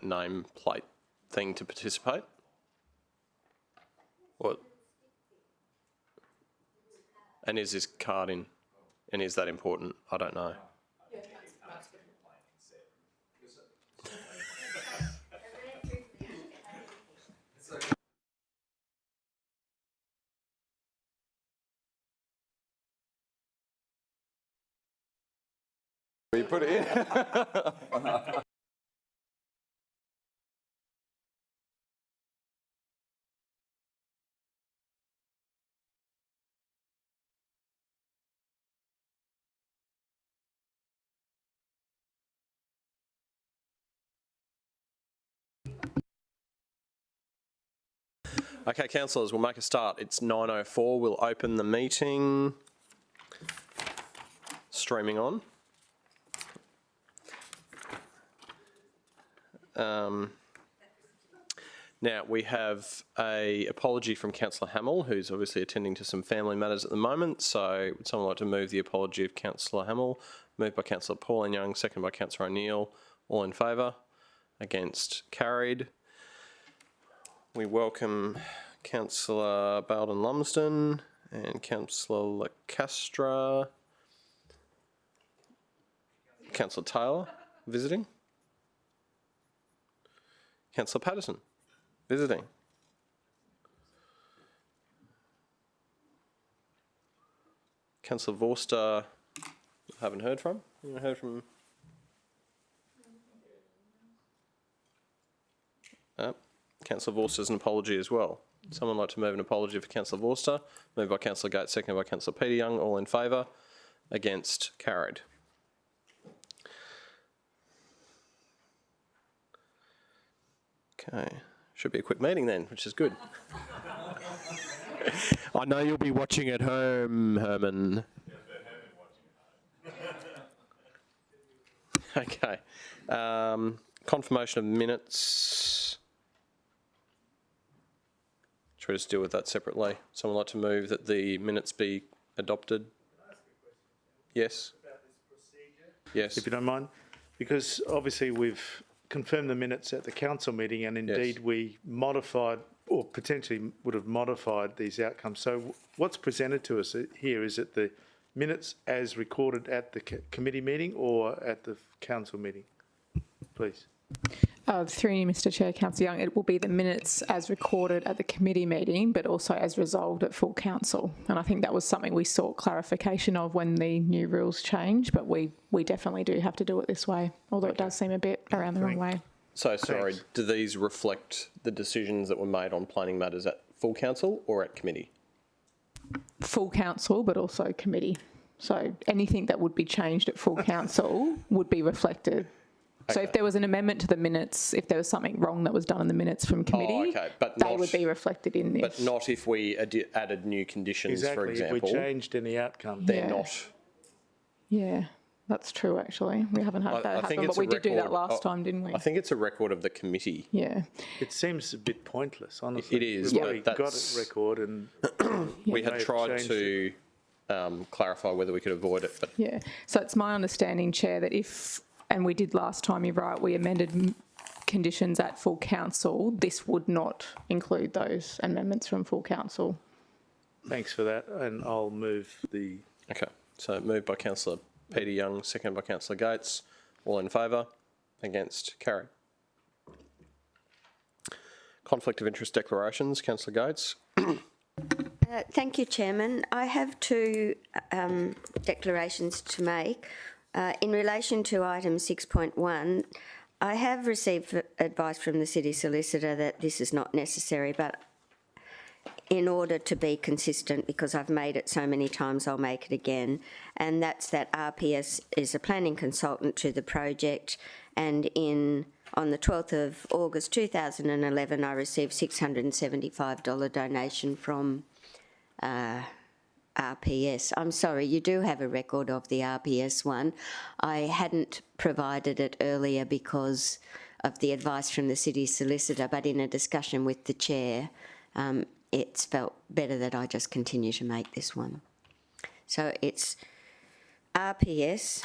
nameplate thing to participate? What? And is this card in? And is that important? I don't know. You put it in. Okay, councillors, we'll make a start. It's 9:04. We'll open the meeting. Streaming on. Now, we have an apology from Councillor Hamill, who's obviously attending to some family matters at the moment. So would someone like to move the apology of Councillor Hamill? Moved by Councillor Pauline Young, second by Councillor O'Neill. All in favour? Against? Carried. We welcome Councillor Bowden Lumsden and Councillor Lacastra. Councillor Taylor visiting. Councillor Patterson visiting. Councillor Vorster, haven't heard from. You heard from? Councillor Vorster's an apology as well. Someone like to move an apology for Councillor Vorster? Moved by Councillor Gates, seconded by Councillor Peter Young. All in favour? Against? Carried. Okay, should be a quick meeting then, which is good. I know you'll be watching at home, Herman. Okay, confirmation of minutes. Should we just deal with that separately? Someone like to move that the minutes be adopted? Yes. Yes. If you don't mind, because obviously we've confirmed the minutes at the council meeting, and indeed we modified or potentially would have modified these outcomes. So what's presented to us here, is it the minutes as recorded at the committee meeting or at the council meeting? Please. Through you, Mr Chair, Councillor Young, it will be the minutes as recorded at the committee meeting, but also as resolved at full council. And I think that was something we sought clarification of when the new rules changed, but we definitely do have to do it this way, although it does seem a bit around the wrong way. So, sorry, do these reflect the decisions that were made on planning matters at full council or at committee? Full council, but also committee. So anything that would be changed at full council would be reflected. So if there was an amendment to the minutes, if there was something wrong that was done in the minutes from committee, they would be reflected in this. But not if we added new conditions, for example. If we changed any outcome. They're not. Yeah, that's true, actually. We haven't had that happen, but we did do that last time, didn't we? I think it's a record of the committee. Yeah. It seems a bit pointless, honestly. It is. We've already got a record, and we had tried to clarify whether we could avoid it. But yeah. So it's my understanding, Chair, that if... And we did last time, you're right, we amended conditions at full council. This would not include those amendments from full council. Thanks for that, and I'll move the... Okay, so moved by Councillor Peter Young, seconded by Councillor Gates. All in favour? Against? Carried. Conflict of interest declarations, Councillor Gates. Thank you, Chairman. I have two declarations to make. In relation to item 6.1, I have received advice from the City Solicitor that this is not necessary, but in order to be consistent, because I've made it so many times, I'll make it again, and that's that RPS is a planning consultant to the project, and on the 12th of August 2011, I received $675 donation from RPS. I'm sorry, you do have a record of the RPS one. I hadn't provided it earlier because of the advice from the City Solicitor, but in a discussion with the Chair, it's felt better that I just continue to make this one. So it's RPS.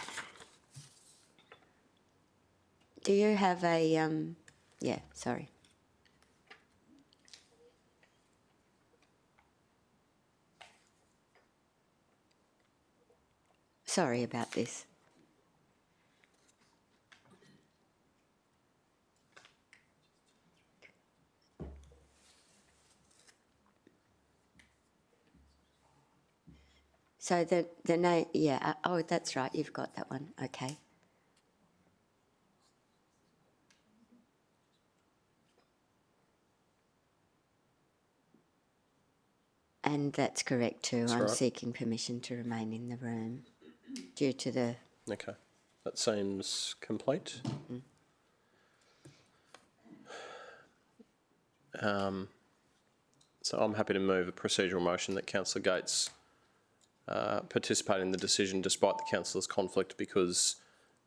Do you have a Yeah, sorry. Sorry about this. So the name, yeah, oh, that's right, you've got that one, okay. And that's correct too. I'm right. seeking permission to remain in the room due to the... Okay, that seems complete. So I'm happy to move a procedural motion that Councillor Gates participate in the decision despite the councillor's conflict because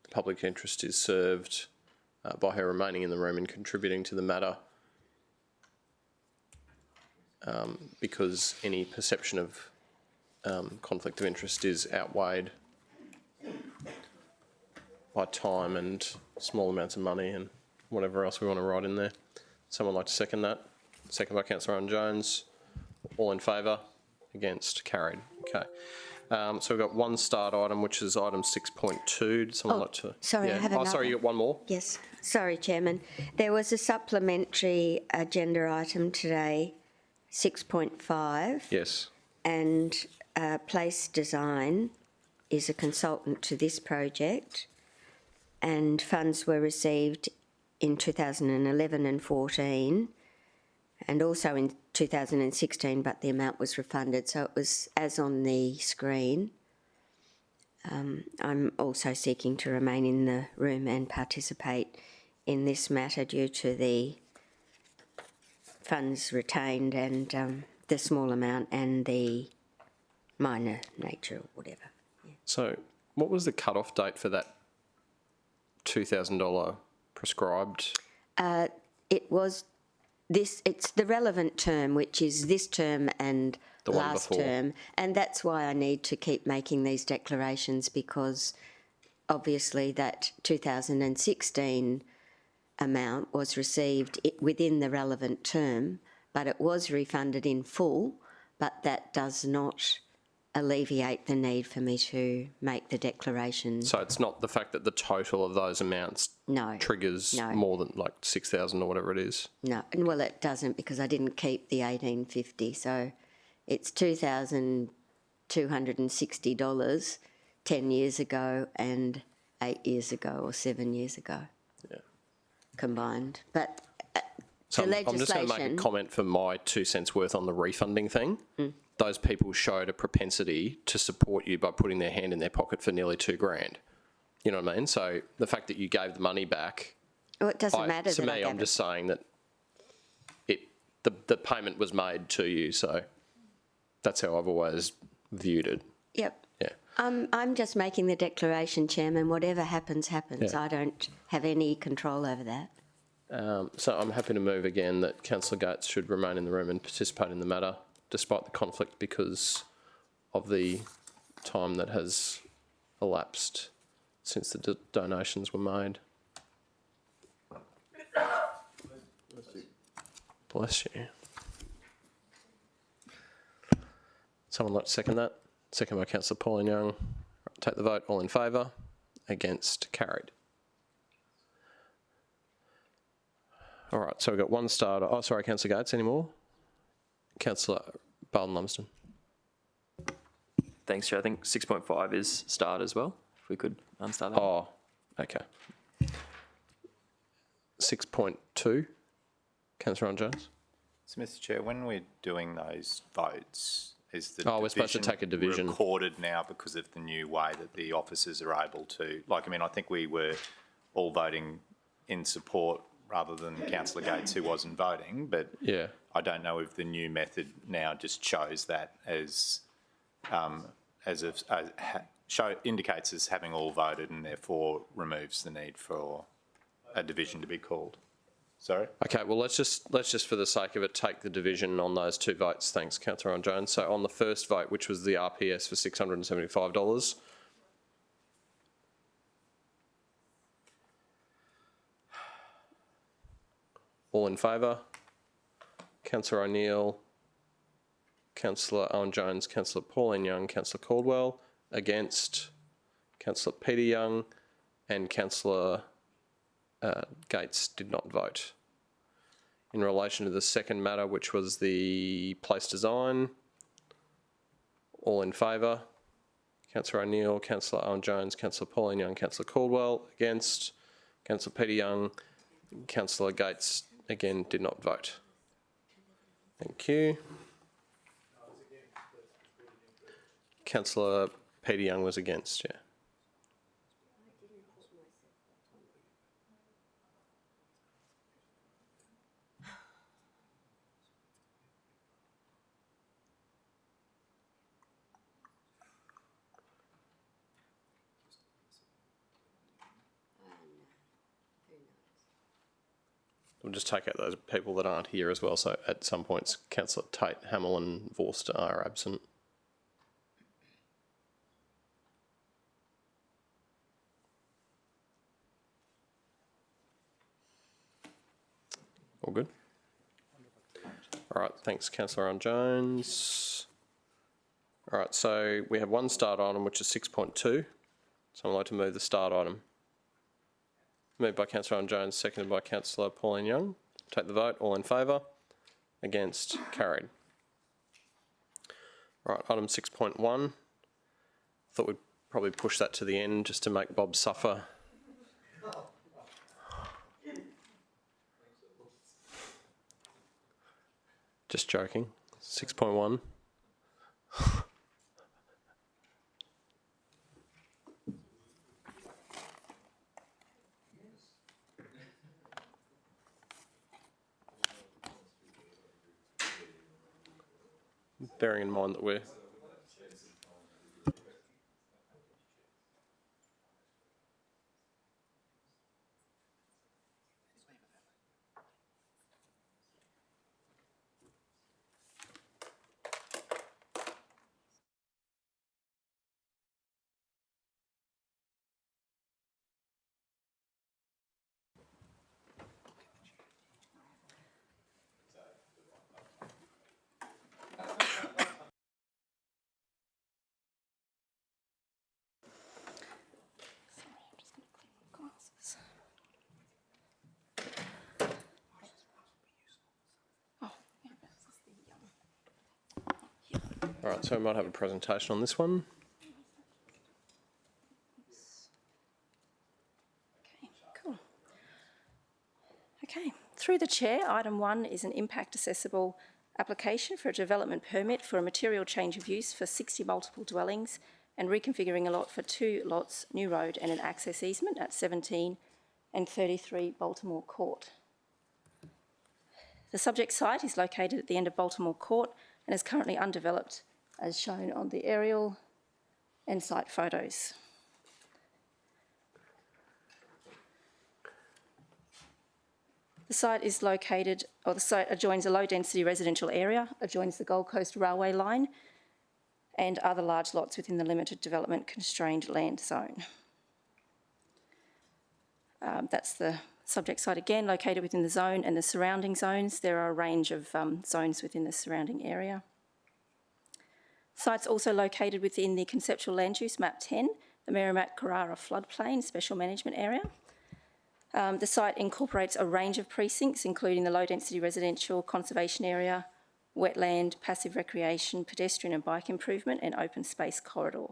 the public interest is served by her remaining in the room and contributing to the matter, because any perception of conflict of interest is outweighed by time and small amounts of money and whatever else we want to write in there. Someone like to second that? Second by Councillor Owen Jones. All in favour? Against? Carried. Okay. So we've got one start item, which is item 6.2. Did someone like to... sorry, I have Oh, sorry, another. you got one more? Yes, sorry, Chairman. There was a supplementary agenda item today, 6.5. Yes. And Place Design is a consultant to this project, and funds were received in 2011 and 14 and also in 2016, but the amount was refunded, so it was as on the screen. I'm also seeking to remain in the room and participate in this matter due to the funds retained and the small amount and the minor nature or whatever. Yeah. So what was the cut-off date for that $2,000 prescribed? It was this, it's the relevant term, which is this term and The one last before. term. And that's why I need to keep making these declarations, because obviously that 2016 amount was received within the relevant term, but it was refunded in full, but that does not alleviate the need for me to make the declaration. So it's not the fact that the total of those amounts No. triggers No. more than like 6,000 or whatever it is? No, and well, it doesn't, because I didn't keep the $1,850, so it's $2,260 10 years ago and 8 years ago or 7 years ago. Yeah. Combined. But So the I'm just going to make a legislation... comment for my 2 cents worth on the refunding thing. Those people showed a propensity to support you by putting their hand in their pocket for nearly $2,000. You know what I mean? So the fact that you gave the money back, Well, it doesn't matter to that I me, gave I'm just saying that the payment was made to you. So that's how I've always viewed it. Yep. Yeah. I'm just making the declaration, Chairman. Whatever happens, happens. Yeah. I don't have any control over that. So I'm happy to move again that Councillor Gates should remain in the room and participate in the matter, despite the conflict because of the time that has elapsed since the donations were made. Bless you. Someone like to second that? Second by Councillor Pauline Young. Take the vote. All in favour? Against? Carried. All right, so we've got one starter. Oh, sorry, Councillor Gates, any more? Councillor Barton-Lumsden. Thanks, Chair. I think 6.5 is start as well, if we could unstart that. Oh, okay. 6.2, Councillor Owen Jones. So, Mr. Chair, when we're doing those votes, is the Oh, we're supposed to take a division. recorded now because of the new way that the officers are able to, like, I mean, I think we were all voting in support rather than Councillor Gates who wasn't voting, but Yeah. I don't know if the new method now just shows that as indicates as having all voted and therefore removes the need for a division to be called. Sorry? Okay, well, let's just for the sake of it, take the division on those two votes. Thanks, Councillor Owen Jones. So on the first vote, which was the RPS for $675, All in favour? Councillor O'Neill, Councillor Owen Jones, Councillor Pauline Young, Councillor Caldwell. Against? Councillor Peter Young and Councillor Gates did not vote. In relation to the second matter, which was the place design, all in favour? Councillor O'Neill, Councillor Owen Jones, Councillor Pauline Young, Councillor Caldwell. Against? Councillor Peter Young, Councillor Gates again did not vote. Thank you. Councillor Peter Young was against, yeah. We'll just take out those people that aren't here as well. So at some points, Councillor Tate, Hamill and Vorster are absent. All good? All right, thanks, Councillor Owen Jones. All right, so we have one start item, which is 6.2. Someone like to move the start item. Moved by Councillor Owen Jones, seconded by Councillor Pauline Young. Take the vote. All in favour? Against? Carried. All right, item 6.1. Thought we'd probably push that to the end just to make Bob suffer. Just joking. 6.1. Bearing in mind that we're... All right, so we might have a presentation on this one. Okay, cool. Okay, through the chair, item 1 is an impact accessible application for a development permit for a material change of use for 60 multiple dwellings and reconfiguring a lot for 2 lots, new road and an access easement at 17 and 33 Baltimore Court. The subject site is located at the end of Baltimore Court and is currently undeveloped, as shown on the aerial and site photos. The site is located, or the site adjoins a low-density residential area, adjoins the Gold Coast Railway line and other large lots within the limited development constrained land zone. That's the subject site again, located within the zone and the surrounding zones. There are a range of zones within the surrounding area. Site's also located within the conceptual land use map 10, the Merrimack-Carrara floodplain special management area. The site incorporates a range of precincts, including the low-density residential conservation area, wetland, passive recreation, pedestrian and bike improvement, and open space corridor.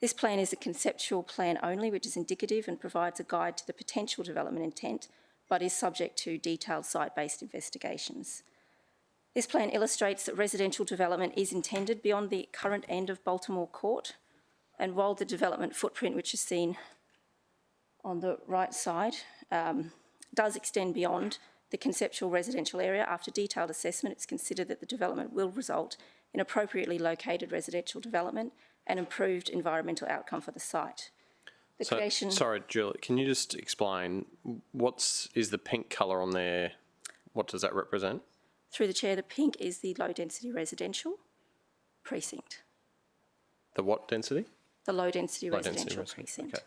This plan is a conceptual plan only, which is indicative and provides a guide to the potential development intent, but is subject to detailed site-based investigations. This plan illustrates that residential development is intended beyond the current end of Baltimore Court, and while the development footprint, which is seen on the right side, does extend beyond the conceptual residential area, after detailed assessment, it's considered that the development will result in appropriately located residential development and improved environmental outcome for the site. Sorry, Julie, can you just explain is the pink colour on there? What does that represent? Through the chair, the pink is the low-density residential precinct. The what density? The low-density residential precinct. Okay.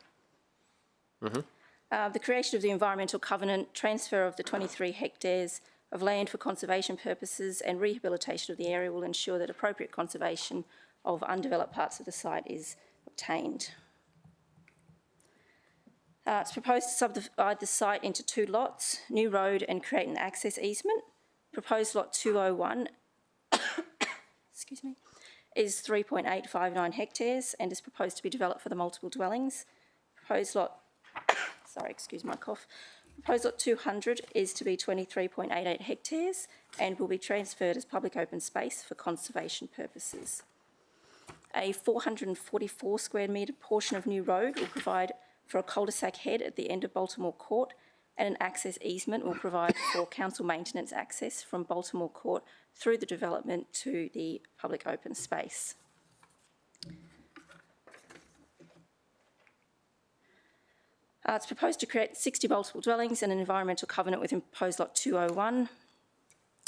Mm-hmm. The creation of the environmental covenant, transfer of the 23 hectares of land for conservation purposes and rehabilitation of the area will ensure that appropriate conservation of undeveloped parts of the site is obtained. It's proposed to subdivide the site into 2 lots, new road and create an access easement. Proposed lot 201 excuse me, is 3.859 hectares and is proposed to be developed for the multiple dwellings. Proposed lot, sorry, excuse my cough. Proposed lot 200 is to be 23.88 hectares and will be transferred as public open space for conservation purposes. A 444 square metre portion of new road will provide for a cul-de-sac head at the end of Baltimore Court, and an access easement will provide for council maintenance access from Baltimore Court through the development to the public open space. It's proposed to create 60 multiple dwellings and an environmental covenant within proposed lot 201.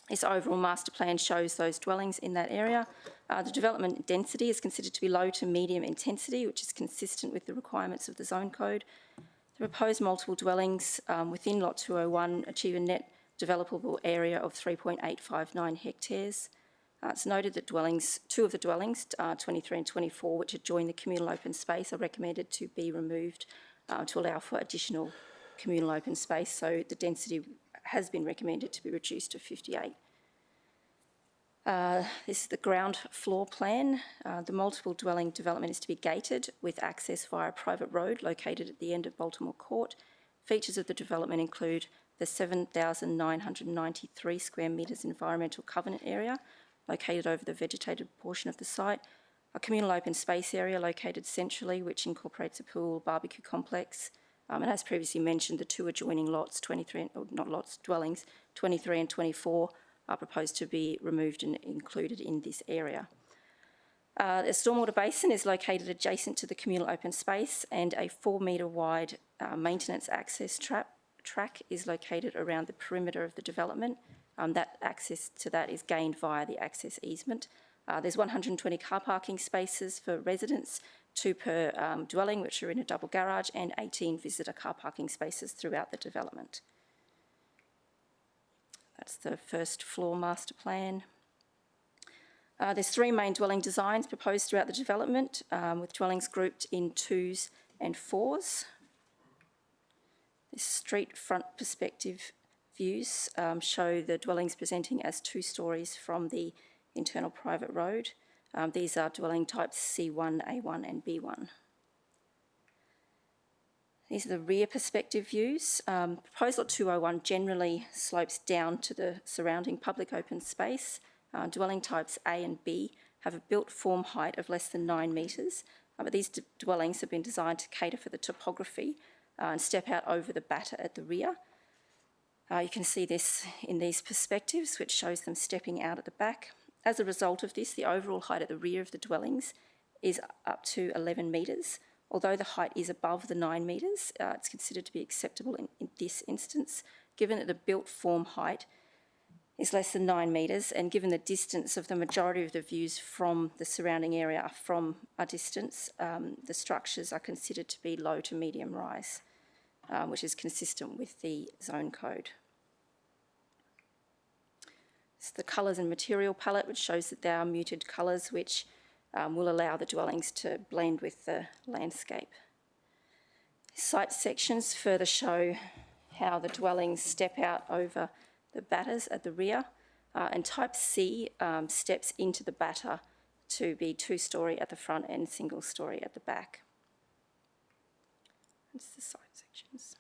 This overall master plan shows those dwellings in that area. The development density is considered to be low to medium intensity, which is consistent with the requirements of the zone code. The proposed multiple dwellings within lot 201 achieve a net developable area of 3.859 hectares. It's noted that 2 of the dwellings, 23 and 24, which adjoin the communal open space, are recommended to be removed to allow for additional communal open space, so the density has been recommended to be reduced to 58. This is the ground floor plan. The multiple dwelling development is to be gated with access via a private road located at the end of Baltimore Court. Features of the development include the 7,993 square metres environmental covenant area located over the vegetated portion of the site, a communal open space area located centrally which incorporates a pool, barbecue complex, and as previously mentioned, the 2 adjoining lots, 23, or not lots, dwellings, 23 and 24, are proposed to be removed and included in this area. The stormwater basin is located adjacent to the communal open space, and a 4 metre wide maintenance access track is located around the perimeter of the development. That access to that is gained via the access easement. There's 120 car parking spaces for residents, 2 per dwelling, which are in a double garage, and 18 visitor car parking spaces throughout the development. That's the first floor master plan. There's 3 main dwelling designs proposed throughout the development, with dwellings grouped in 2s and 4s. The street front perspective views show the dwellings presenting as 2 stories from the internal private road. These are dwelling types C1, A1 and B1. These are the rear perspective views. Proposed lot 201 generally slopes down to the surrounding public open space. Dwelling types A and B have a built form height of less than 9 metres, but these dwellings have been designed to cater for the topography and step out over the batter at the rear. You can see this in these perspectives, which shows them stepping out at the back. As a result of this, the overall height at the rear of the dwellings is up to 11 metres. Although the height is above the 9 metres, it's considered to be acceptable in this instance, given that the built form height is less than 9 metres, and given the distance of the majority of the views from the surrounding area are from a distance, the structures are considered to be low to medium rise, which is consistent with the zone code. It's the colours and material palette, which shows that there are muted colours, which will allow the dwellings to blend with the landscape. Site sections further show how the dwellings step out over the batters at the rear, and type C steps into the batter to be 2-storey at the front and single-storey at the back. That's the site sections.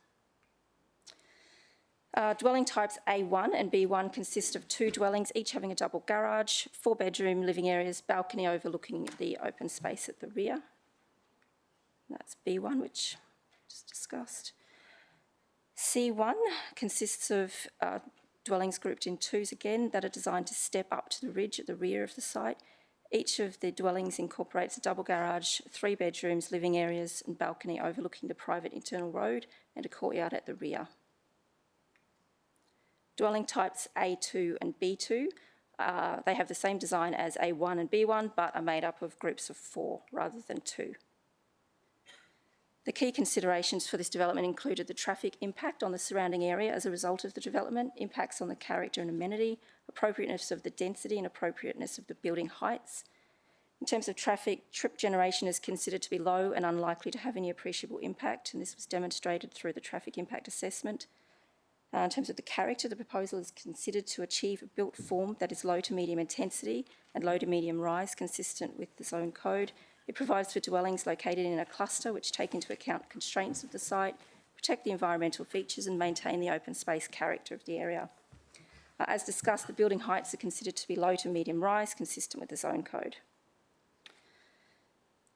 Dwelling types A1 and B1 consist of 2 dwellings, each having a double garage, 4-bedroom living areas, balcony overlooking the open space at the rear. That's B1, which I just discussed. C1 consists of dwellings grouped in 2s again that are designed to step up to the ridge at the rear of the site. Each of the dwellings incorporates a double garage, 3 bedrooms, living areas and balcony overlooking the private internal road and a courtyard at the rear. Dwelling types A2 and B2, they have the same design as A1 and B1, but are made up of groups of 4 rather than 2. The key considerations for this development included the traffic impact on the surrounding area as a result of the development, impacts on the character and amenity, appropriateness of the density and appropriateness of the building heights. In terms of traffic, trip generation is considered to be low and unlikely to have any appreciable impact, and this was demonstrated through the traffic impact assessment. In terms of the character, the proposal is considered to achieve a built form that is low to medium intensity and low to medium rise, consistent with the zone code. It provides for dwellings located in a cluster which take into account constraints of the site, protect the environmental features and maintain the open space character of the area. As discussed, the building heights are considered to be low to medium rise, consistent with the zone code.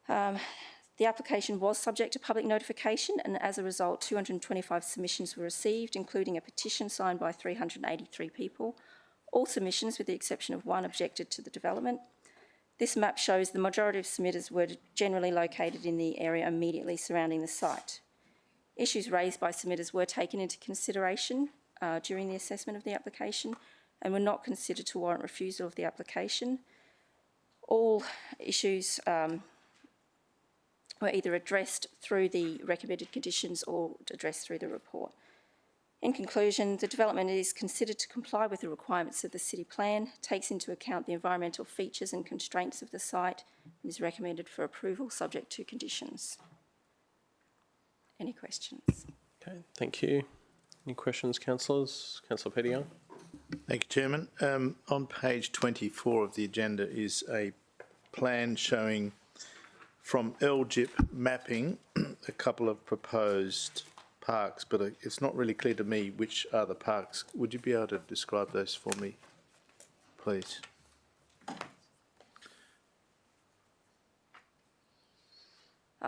The application was subject to public notification, and as a result 225 submissions were received, including a petition signed by 383 people. All submissions, with the exception of one, objected to the development. This map shows the majority of submitters were generally located in the area immediately surrounding the site. Issues raised by submitters were taken into consideration during the assessment of the application and were not considered to warrant refusal of the application. All issues were either addressed through the recommended conditions or addressed through the report. In conclusion, the development is considered to comply with the requirements of the city plan, takes into account the environmental features and constraints of the site, and is recommended for approval subject to conditions. Any questions? Okay, thank you. Any questions, councillors? Councillor Peter Young. Thank you, Chairman. On page 24 of the agenda is a plan showing from LGIP mapping a couple of proposed parks, but it's not really clear to me which are the parks. Would you be able to describe those for me, please?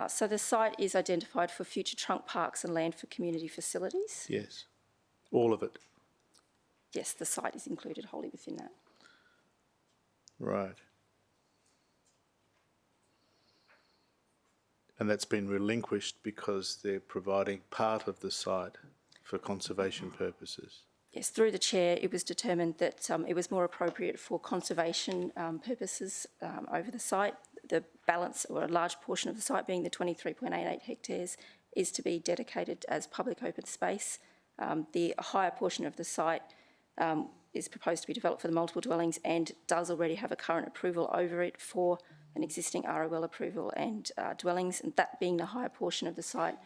So the site is identified for future trunk parks and land for community facilities. Yes, all of it. Yes, the site is included wholly within that. Right. And that's been relinquished because they're providing part of the site for conservation purposes. Yes, through the chair, it was determined that it was more appropriate for conservation purposes over the site. The balance, or a large portion of the site, being the 23.88 hectares, is to be dedicated as public open space. The higher portion of the site is proposed to be developed for the multiple dwellings and does already have a current approval over it for an existing ROL approval and dwellings, and that being the higher portion of the site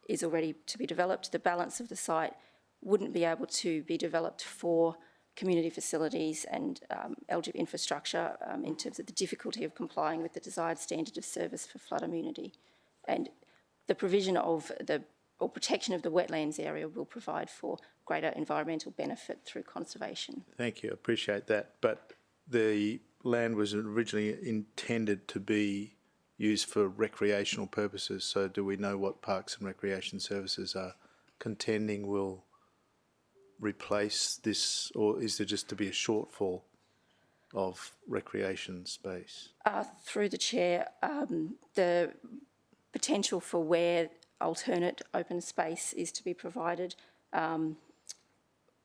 is already to be developed. The balance of the site wouldn't be able to be developed for community facilities and LGIP infrastructure in terms of the difficulty of complying with the desired standard of service for flood immunity. And the provision of or protection of the wetlands area will provide for greater environmental benefit through conservation. Thank you, I appreciate that. But the land was originally intended to be used for recreational purposes, so do we know what Parks and Recreation Services are contending will replace this, or is there just to be a shortfall of recreation space? Through the chair, the potential for where alternate open space is to be provided, I'm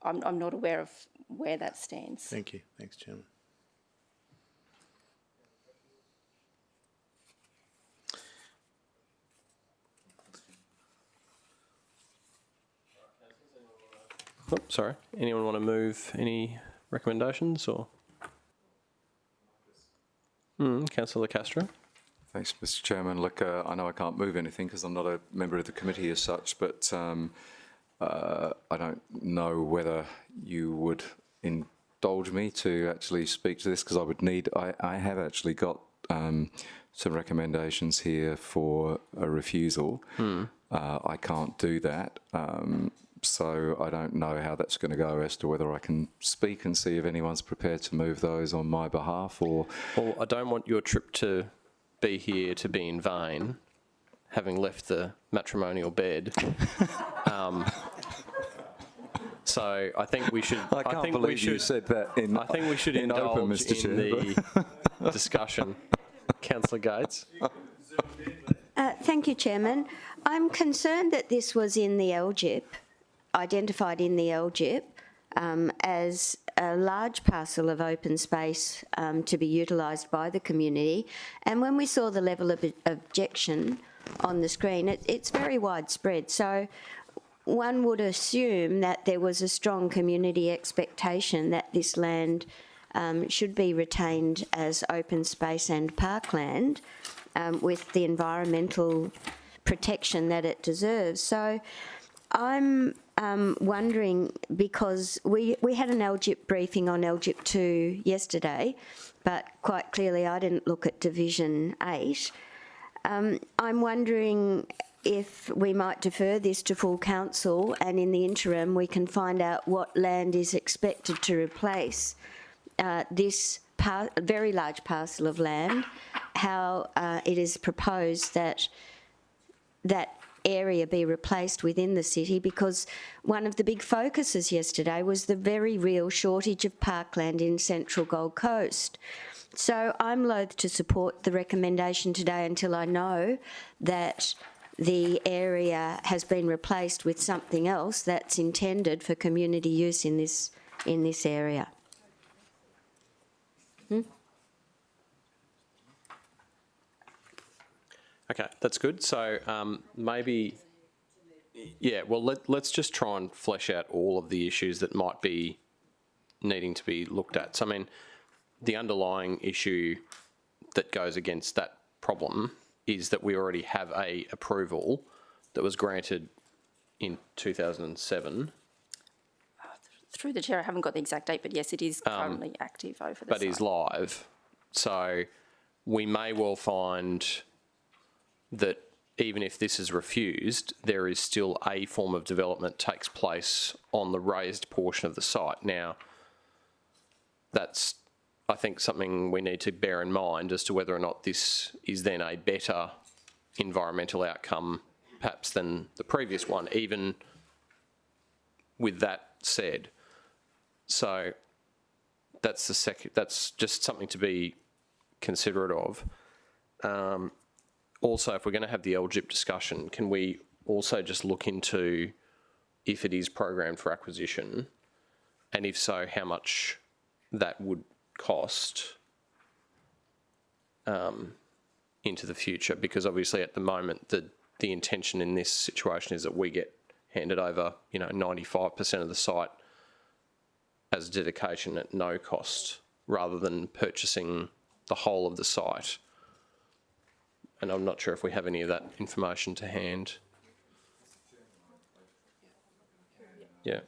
not aware of where that stands. Thank you. Thanks, Chairman. Oh, sorry. Anyone want to move any recommendations or? Councillor Castro. Thanks, Mr. Chairman. Look, I know I can't move anything because I'm not a member of the committee as such, but I don't know whether you would indulge me to actually speak to this, because I would need, I have actually got some recommendations here for a refusal. I can't do that. So I don't know how that's going to go as to whether I can speak and see if anyone's prepared to move those on my behalf or... Well, I don't want your trip to be here to be in vain, having left the matrimonial bed. So I think we should... I can't believe you said that in I think we should indulge open, Mr. in the discussion. Councillor Gates. Thank you, Chairman. I'm concerned that this was in the LGIP, identified in the LGIP as a large parcel of open space to be utilised by the community. And when we saw the level of objection on the screen, it's very widespread. So one would assume that there was a strong community expectation that this land should be retained as open space and parkland with the environmental protection that it deserves. So I'm wondering, because we had an LGIP briefing on LGIP 2 yesterday, but quite clearly I didn't look at Division 8. I'm wondering if we might defer this to full council, and in the interim we can find out what land is expected to replace this very large parcel of land, how it is proposed that that area be replaced within the city, because one of the big focuses yesterday was the very real shortage of parkland in central Gold Coast. So I'm loath to support the recommendation today until I know that the area has been replaced with something else that's intended for community use in this area. Okay, that's good. So maybe, yeah, well, let's just try and flesh out all of the issues that might be needing to be looked at. So, I mean, the underlying issue that goes against that problem is that we already have a approval that was granted in 2007. Through the chair, I haven't got the exact date, but yes, it is currently active over the But site. is live. So we may well find that even if this is refused, there is still a form of development takes place on the raised portion of the site. Now, that's, I think, something we need to bear in mind as to whether or not this is then a better environmental outcome perhaps than the previous one, even with that said. So that's that's just something to be considerate of. Also, if we're going to have the LGIP discussion, can we also just look into if it is programmed for acquisition, and if so, how much that would cost into the future? Because obviously at the moment, the intention in this situation is that we get handed over, 95% of the site as dedication at no cost, rather than purchasing the whole of the site. And I'm not sure if we have any of that information to hand. Yeah.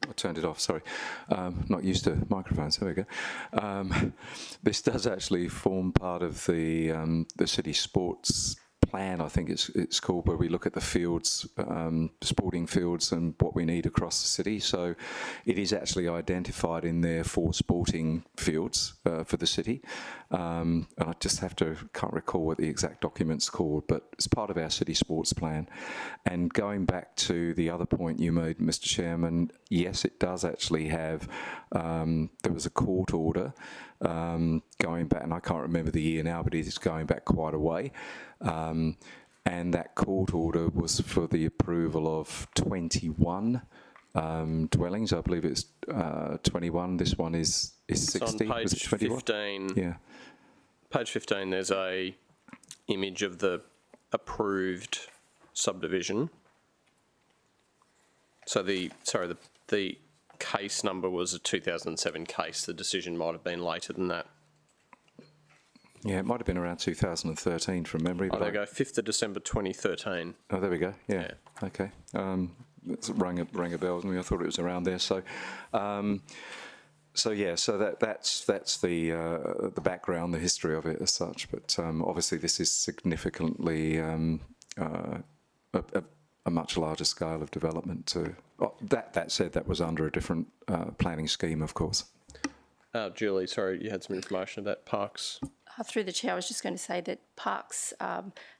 I turned it off, sorry. Not used to microphones, there we go. This does actually form part of the city sports plan, I think it's called, where we look at the fields, sporting fields, and what we need across the city. So it is actually identified in there for sporting fields for the city. And I just can't recall what the exact document's called, but it's part of our city sports plan. And going back to the other point you made, Mr. Chairman, yes, it does actually have, there was a court order going back, and I can't remember the year now, but it is going back quite a way. And that court order was for the approval of 21 dwellings. I believe it's 21. This one is 60. On page 15. Yeah. Page 15, there's a image of the approved subdivision. So the case number was a 2007 case. The decision might have been later than that. Yeah, it might have been around 2013 from memory. Oh, there we go, 5th of December 2013. Oh, there we go. Yeah. Okay. It's rang a bell with me. I thought it was around there. So, that's the background, the history of it as such. But obviously, this is significantly a much larger scale of development. That said, that was under a different planning scheme, of course. Julie, sorry, you had some information about Parks. Through the chair, I was just going to say that Parks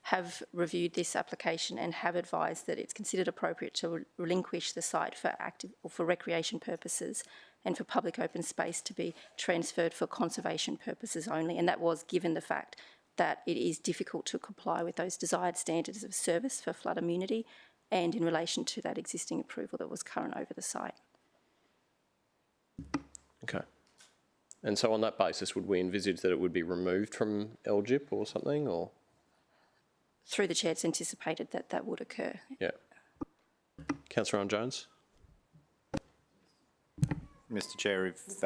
have reviewed this application and have advised that it's considered appropriate to relinquish the site for active or for recreation purposes, and for public open space to be transferred for conservation purposes only. And that was given the fact that it is difficult to comply with those desired standards of service for flood immunity and in relation to that existing approval that was current over the site. Okay. And so on that basis, would we envisage that it would be removed from LGIP or something, or? Through the chair, it's anticipated that that would occur. Yeah. Councillor Owen-Jones? Mr Chair, if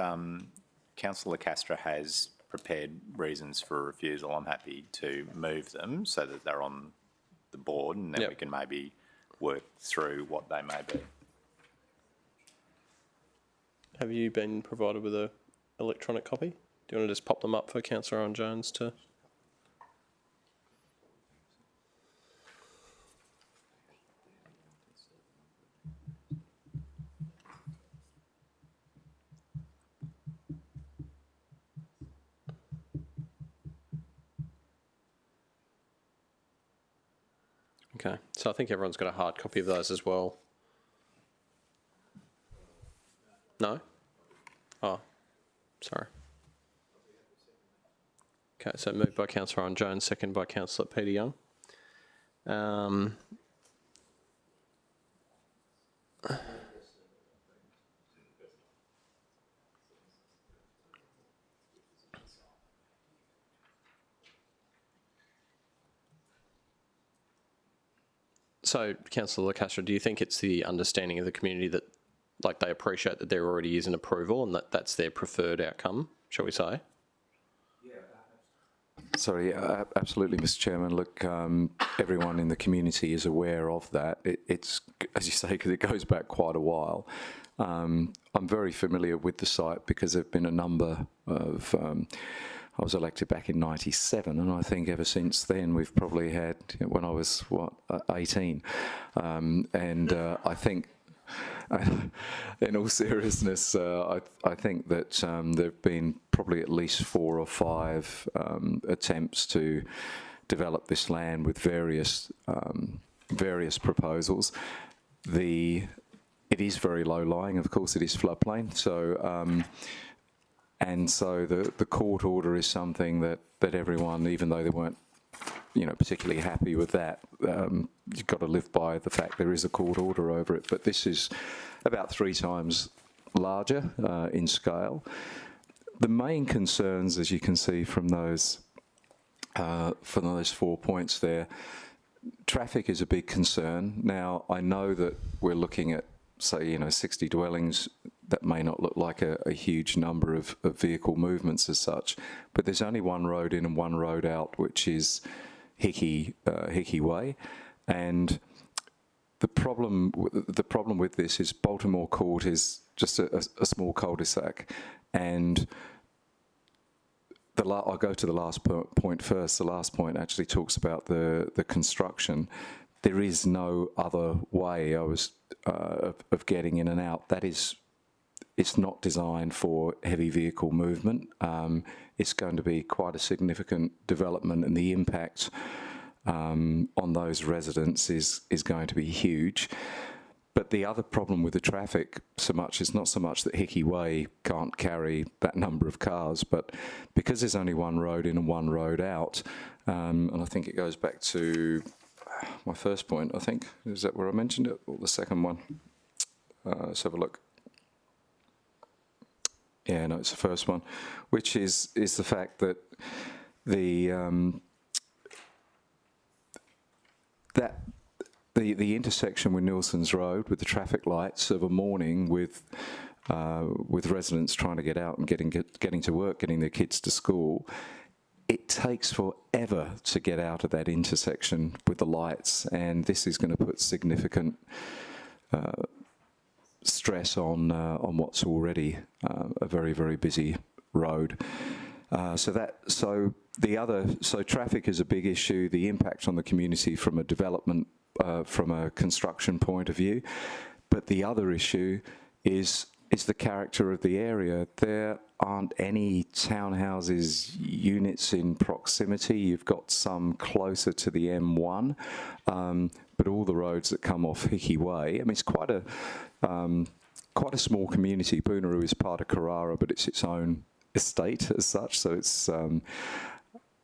Councillor Castro has prepared reasons for refusal, I'm happy to move them so that they're on the board, and then we can maybe work through what they may be. Have you been provided with an electronic copy? Do you want to just pop them up for Councillor Owen-Jones to? Okay, so I think everyone's got a hard copy of those as well. No? Oh, sorry. Okay, so moved by Councillor Owen-Jones, second by Councillor Peter Young. So, Councillor Castro, do you think it's the understanding of the community that, like, they appreciate that there already is an approval and that that's their preferred outcome, shall we say? Sorry, absolutely, Mr Chairman. Look, everyone in the community is aware of that. It's, as you say, because it goes back quite a while. I'm very familiar with the site because there have been a number of... I was elected back in '97, and I think ever since then we've probably had, when I was, 18. I think, in all seriousness, I think that there have been probably at least 4 or 5 attempts to develop this land with various proposals. It is very low-lying, of course. It is floodplain, so. And so the court order is something that everyone, even though they weren't, particularly happy with that, you've got to live by the fact there is a court order over it. But this is about 3 times larger in scale. The main concerns, as you can see from those 4 points there, traffic is a big concern. Now, I know that we're looking at, say, 60 dwellings. That may not look like a huge number of vehicle movements as such, but there's only one road in and one road out, which is Hickey Way. And the problem with this is Baltimore Court is just a small cul-de-sac, and I'll go to the last point first. The last point actually talks about the construction. There is no other way of getting in and out. It's not designed for heavy vehicle movement. It's going to be quite a significant development, and the impact on those residents is going to be huge. But the other problem with the traffic is not so much that Hickey Way can't carry that number of cars, but because there's only one road in and one road out, and I think it goes back to my first point, I think. Is that where I mentioned it, or the second one? Let's have a look. Yeah, no, it's the first one, which is the fact that the intersection with Nilsson's Road, with the traffic lights of a morning, with residents trying to get out and getting to work, getting their kids to school, it takes forever to get out of that intersection with the lights, and this is going to put significant stress on what's already a very, very busy road. So traffic is a big issue. The impact on the community from a development, from a construction point of view, but the other issue is the character of the area. There aren't any townhouses units in proximity. You've got some closer to the M1, but all the roads that come off Hickey Way, I mean, it's quite quite a small community. Boonaroo is part of Carrara, but it's its own estate as such. So it's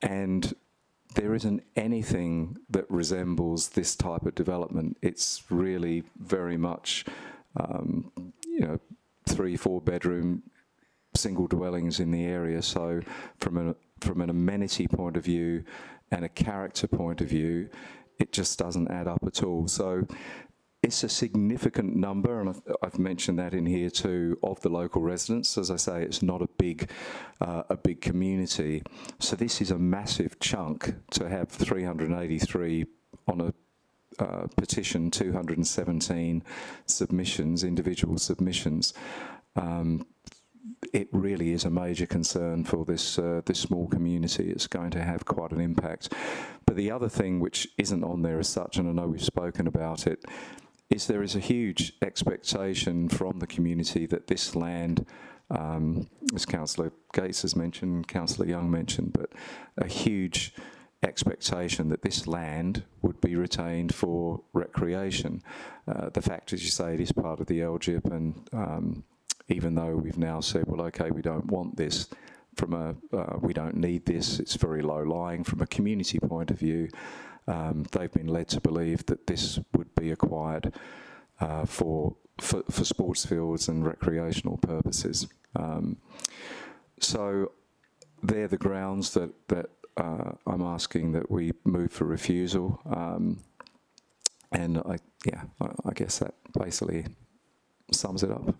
and there isn't anything that resembles this type of development. It's really very much, 3-4 bedroom single dwellings in the area. So from an amenity point of view and a character point of view, it just doesn't add up at all. So it's a significant number, and I've mentioned that in here too, of the local residents. As I say, it's not a big community. So this is a massive chunk to have 383 on a petition, 217 submissions, individual submissions. It really is a major concern for this small community. It's going to have quite an impact. But the other thing which isn't on there as such, and I know we've spoken about it, is there is a huge expectation from the community that this land, as Councillor Gates has mentioned, Councillor Young mentioned, but a huge expectation that this land would be retained for recreation. The fact, as you say, it is part of the LGIP, and even though we've now said, well, okay, we don't want this, we don't need this, it's very low-lying, from a community point of view, they've been led to believe that this would be acquired for sports fields and recreational purposes. So they're the grounds that I'm asking that we move for refusal. And I guess that basically sums it up.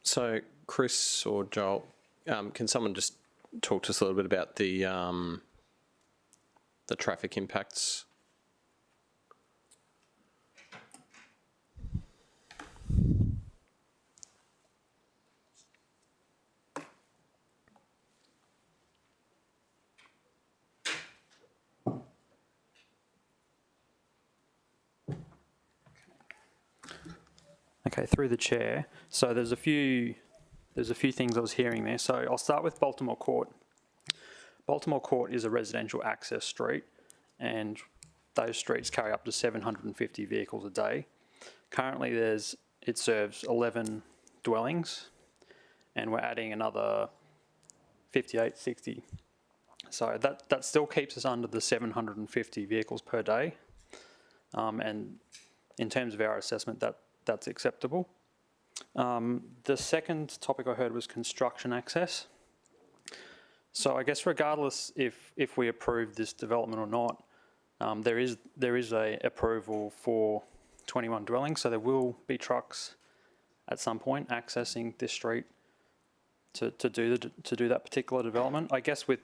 So Chris or Joel, can someone just talk to us a little bit about the traffic impacts? Okay, through the chair. So there's a few things I was hearing there. So I'll start with Baltimore Court. Baltimore Court is a residential access street, and those streets carry up to 750 vehicles a day. Currently it serves 11 dwellings, and we're adding another 58, 60. So that still keeps us under the 750 vehicles per day. And in terms of our assessment, that's acceptable. The second topic I heard was construction access. So I guess regardless if we approve this development or not, there is a approval for 21 dwellings, so there will be trucks at some point accessing this street to do that particular development. I guess with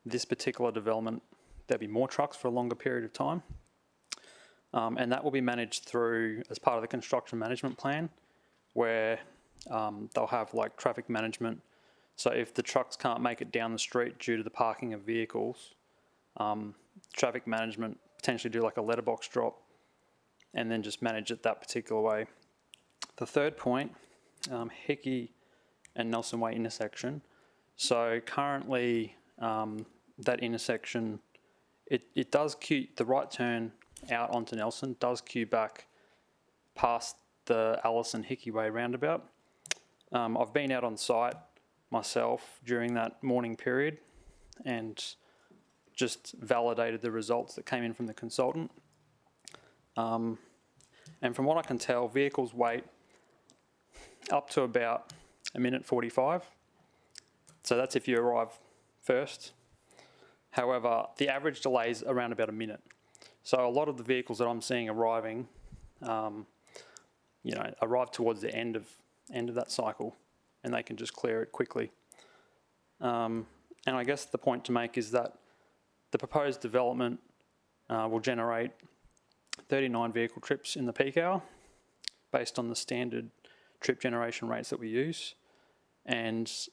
this particular development, there'll be more trucks for a longer period of time. And that will be managed through as part of the construction management plan, where they'll have like traffic management. So if the trucks can't make it down the street due to the parking of vehicles, traffic management potentially do like a letterbox drop and then just manage it that particular way. The third point, Hickey and Nelson Way intersection. So currently that intersection, it does queue, the right turn out onto Nelson does queue back past the Allison Hickey Way roundabout. I've been out on site myself during that morning period and just validated the results that came in from the consultant. And from what I can tell, vehicles wait up to about 1:45. So that's if you arrive first. However, the average delay is around about a minute. So a lot of the vehicles that I'm seeing arriving, arrive towards the end of that cycle, and they can just clear it quickly. And I guess the point to make is that the proposed development will generate 39 vehicle trips in the peak hour, based on the standard trip generation rates that we use, and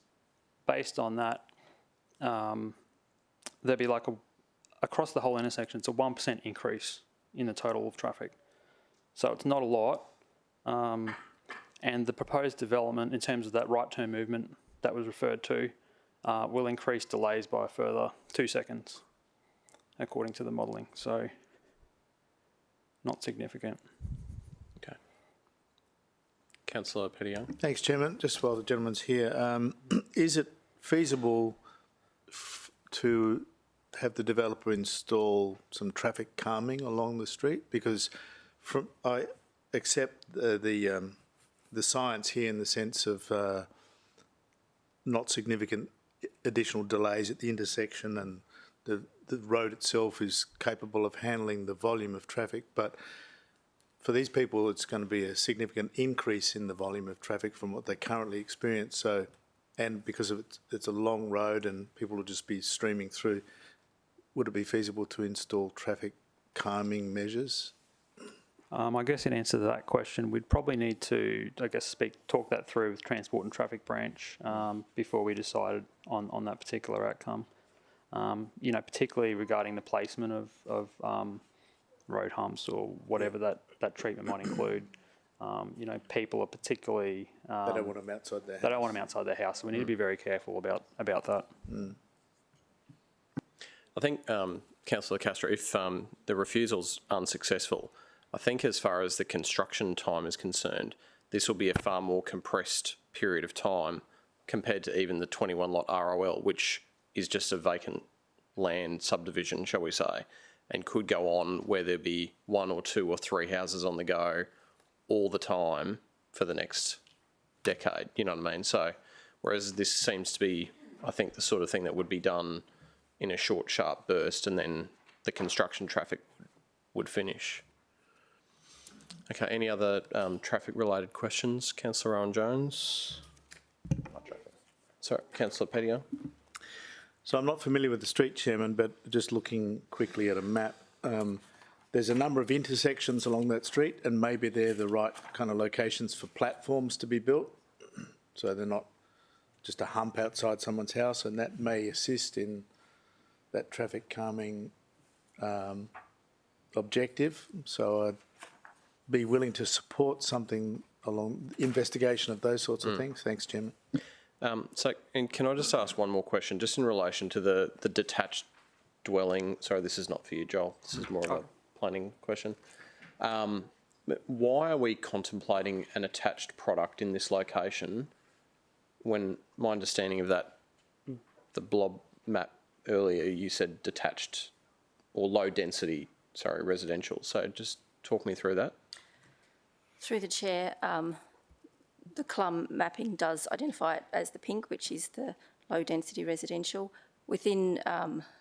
based on that, there'll be like across the whole intersection, it's a 1% increase in the total of traffic. So it's not a lot. And the proposed development, in terms of that right turn movement that was referred to, will increase delays by a further 2 seconds, according to the modelling. So not significant. Okay. Councillor Peter-Young. Thanks, Chairman. Just while the gentleman's here, is it feasible to have the developer install some traffic calming along the street? Because I accept the science here in the sense of not significant additional delays at the intersection, and the road itself is capable of handling the volume of traffic. But for these people, it's going to be a significant increase in the volume of traffic from what they currently experience. So, and because of it's a long road and people will just be streaming through, would it be feasible to install traffic calming measures? I guess in answer to that question, we'd probably need to, talk that through with Transport and Traffic Branch before we decided on that particular outcome. Particularly regarding the placement of road humps or whatever that treatment might include. People are particularly... they don't want them outside their house. They don't want them outside their house, so we need to be very careful about that. I think, Councillor Castro, if the refusal's unsuccessful, I think as far as the construction time is concerned, this will be a far more compressed period of time compared to even the 21 lot ROL, which is just a vacant land subdivision, shall we say, and could go on where there be 1 or 2 or 3 houses on the go all the time for the next decade, you know what I mean? So, whereas this seems to be, I think, the sort of thing that would be done in a short, sharp burst, and then the construction traffic would finish. Okay, any other traffic-related questions? Councillor Owen-Jones? Sorry, Councillor Petia? So I'm not familiar with the street, Chairman, but just looking quickly at a map, there's a number of intersections along that street, and maybe they're the right kind of locations for platforms to be built, so they're not just a hump outside someone's house, and that may assist in that traffic calming objective. So I'd be willing to support something along investigation of those sorts of things. Thanks, Chairman. And can I just ask one more question, just in relation to the detached dwelling? Sorry, this is not for you, Joel. This is more of a planning question. Why are we contemplating an attached product in this location when my understanding of that, the blob map earlier, you said detached or low density, residential. So just talk me through that. Through the chair, the CLUM mapping does identify it as the pink, which is the low-density residential. Within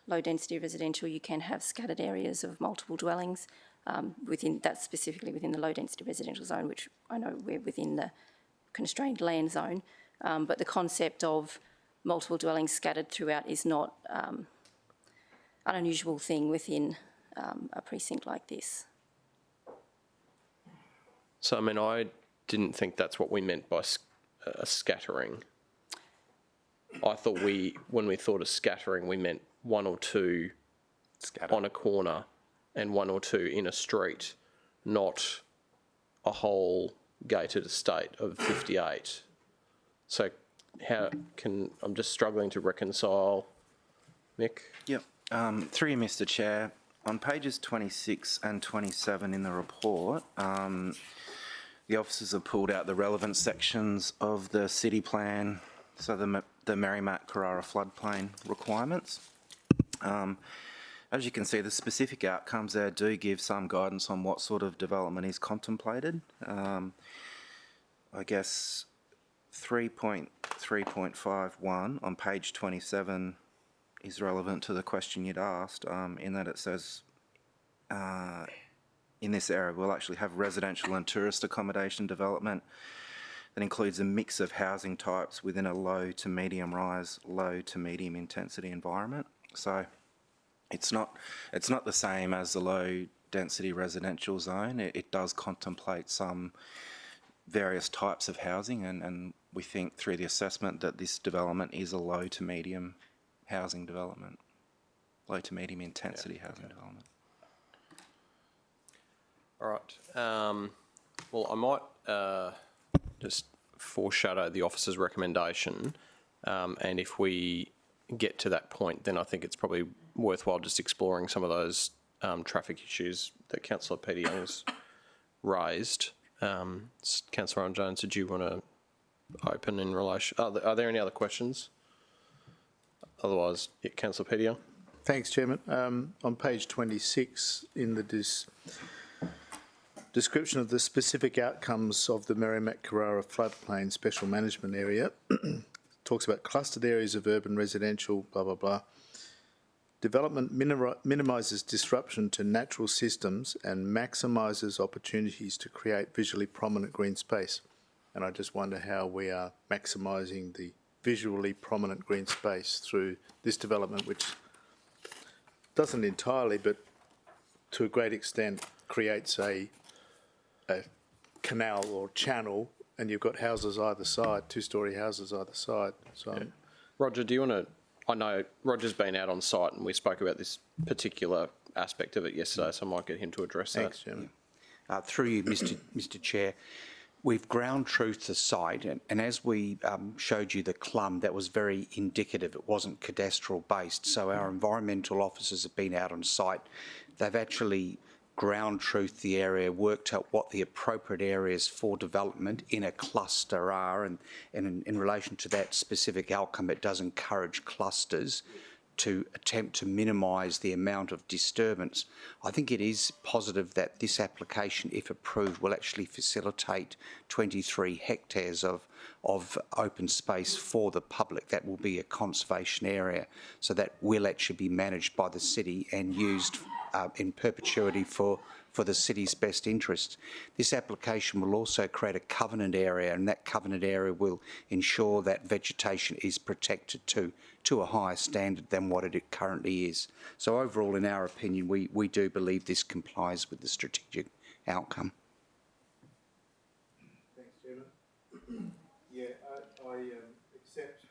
low-density residential, you can have scattered areas of multiple dwellings. That's specifically within the low-density residential zone, which I know we're within the constrained land zone. But the concept of multiple dwellings scattered throughout is not an unusual thing within a precinct like this. So, I mean, I didn't think that's what we meant by a scattering. I thought when we thought of scattering, we meant 1 or 2 on a corner and 1 or 2 in a street, not a whole gated estate of 58. So I'm just struggling to reconcile, Mick? Yep. Through you, Mr. Chair, on pages 26 and 27 in the report, the officers have pulled out the relevant sections of the city plan, so the Merrimack-Carrara floodplain requirements. As you can see, the specific outcomes there do give some guidance on what sort of development is contemplated. I guess 3.3.51 on page 27 is relevant to the question you'd asked, in that it says in this area we'll actually have residential and tourist accommodation development that includes a mix of housing types within a low to medium rise, low to medium intensity environment. So it's not the same as the low density residential zone. It does contemplate some various types of housing, and we think through the assessment that this development is a low to medium housing development, low to medium intensity housing development. All right. Well, I might just foreshadow the officer's recommendation, and if we get to that point, then I think it's probably worthwhile just exploring some of those traffic issues that Councillor Peter has raised. Councillor Owen Jones, did you want to open in relation? Are there any other questions? Otherwise, yeah, Councillor Peter. Thanks, Chairman. On page 26, in the description of the specific outcomes of the Merrimack-Carrara floodplain special management area, talks about clustered areas of urban residential, blah, blah, blah. Development minimises disruption to natural systems and maximises opportunities to create visually prominent green space. And I just wonder how we are maximising the visually prominent green space through this development, which doesn't entirely, but to a great extent, creates a canal or channel, and you've got houses either side, two-storey houses either side. So, Yeah. Roger, do you want to? I know Roger's been out on site, and we spoke about this particular aspect of it yesterday, so I might get him to address that. thanks, Chairman. Through you, Mr. Chair, we've ground truthed the site, and as we showed you the clumb, that was very indicative. It wasn't cadastral based, so our environmental officers have been out on site. They've actually ground truthed the area, worked out what the appropriate areas for development in a cluster are, and in relation to that specific outcome, it does encourage clusters to attempt to minimise the amount of disturbance. I think it is positive that this application, if approved, will actually facilitate 23 hectares of open space for the public. That will be a conservation area, so that will actually be managed by the city and used in perpetuity for the city's best interests. This application will also create a covenant area, and that covenant area will ensure that vegetation is protected to a higher standard than what it currently is. So overall, in our opinion, we do believe this complies with the strategic outcome. Thanks, Chairman. Yeah, I accept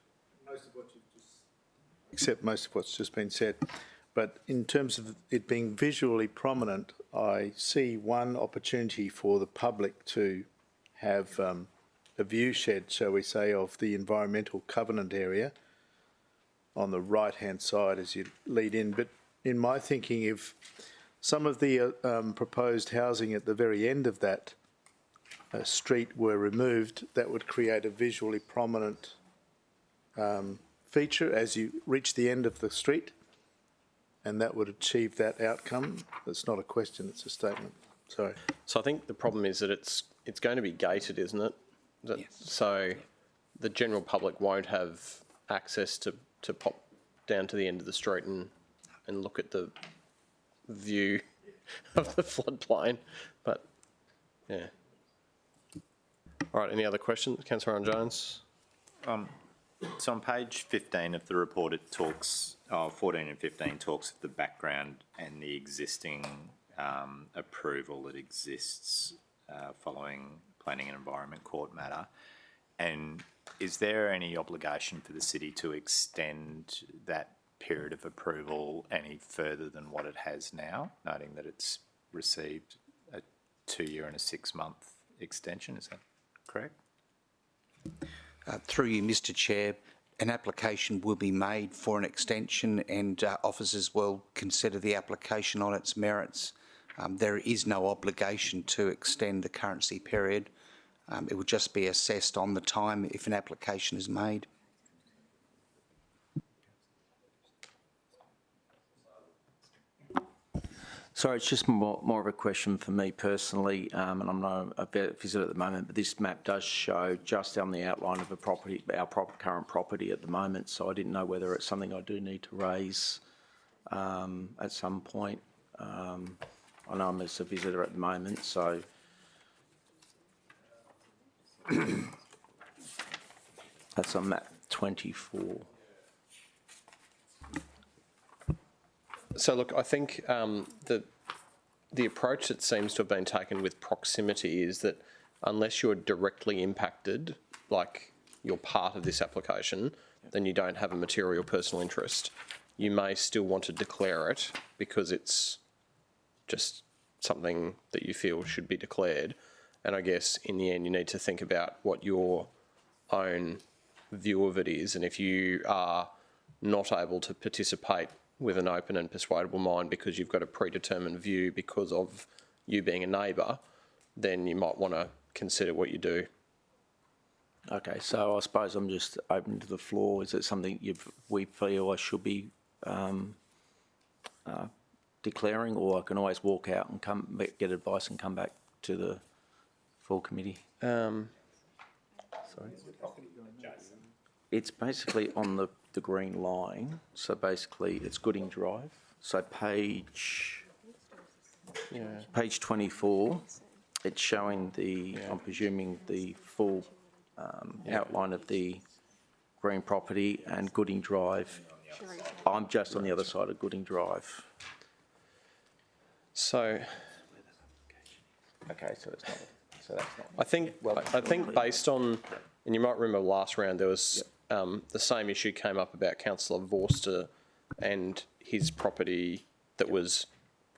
most of what's just been said. But in terms of it being visually prominent, I see one opportunity for the public to have a view shed, shall we say, of the environmental covenant area on the right-hand side as you lead in. But in my thinking, if some of the proposed housing at the very end of that street were removed, that would create a visually prominent feature as you reach the end of the street, and that would achieve that outcome. It's not a question, it's a statement. Sorry. So I think the problem is that it's going to be gated, isn't it? Yes. So the general public won't have access to pop down to the end of the street and look at the view of the floodplain. But, yeah. All right, any other questions? Councillor Owen Jones? So on page 15 of the report, it talks, 14 and 15 talks of the background and the existing approval that exists following Planning and Environment Court matter. And is there any obligation for the city to extend that period of approval any further than what it has now, noting that it's received a 2-year and a 6-month extension? Is that correct? Through you, Mr. Chair, an application will be made for an extension, and officers will consider the application on its merits. There is no obligation to extend the currency period. It would just be assessed on the time if an application is made. Sorry, it's just more of a question for me personally, and I'm not a visitor at the moment, but this map does show just on the outline of a property, our current property at the moment, so I didn't know whether it's something I do need to raise at some point. I know I'm just a visitor at the moment, so... That's on map 24. So look, I think the approach that seems to have been taken with proximity is that unless you're directly impacted, like you're part of this application, then you don't have a material personal interest. You may still want to declare it because it's just something that you feel should be declared. And I guess in the end, you need to think about what your own view of it is. And if you are not able to participate with an open and persuadable mind because you've got a predetermined view because of you being a neighbour, then you might want to consider what you do. Okay, so I suppose I'm just open to the floor. Is it something we feel I should be declaring, or I can always walk out and get advice and come back to the full committee? Sorry. It's basically on the green line. So basically, it's Gooding Drive. So page 24. It's showing I'm presuming the full outline of the green property and Gooding Drive. I'm just on the other side of Gooding Drive. So, Okay, so it's not. So that's not. I think based on, and you might remember last round, there was the same issue came up about Councillor Vorster and his property that was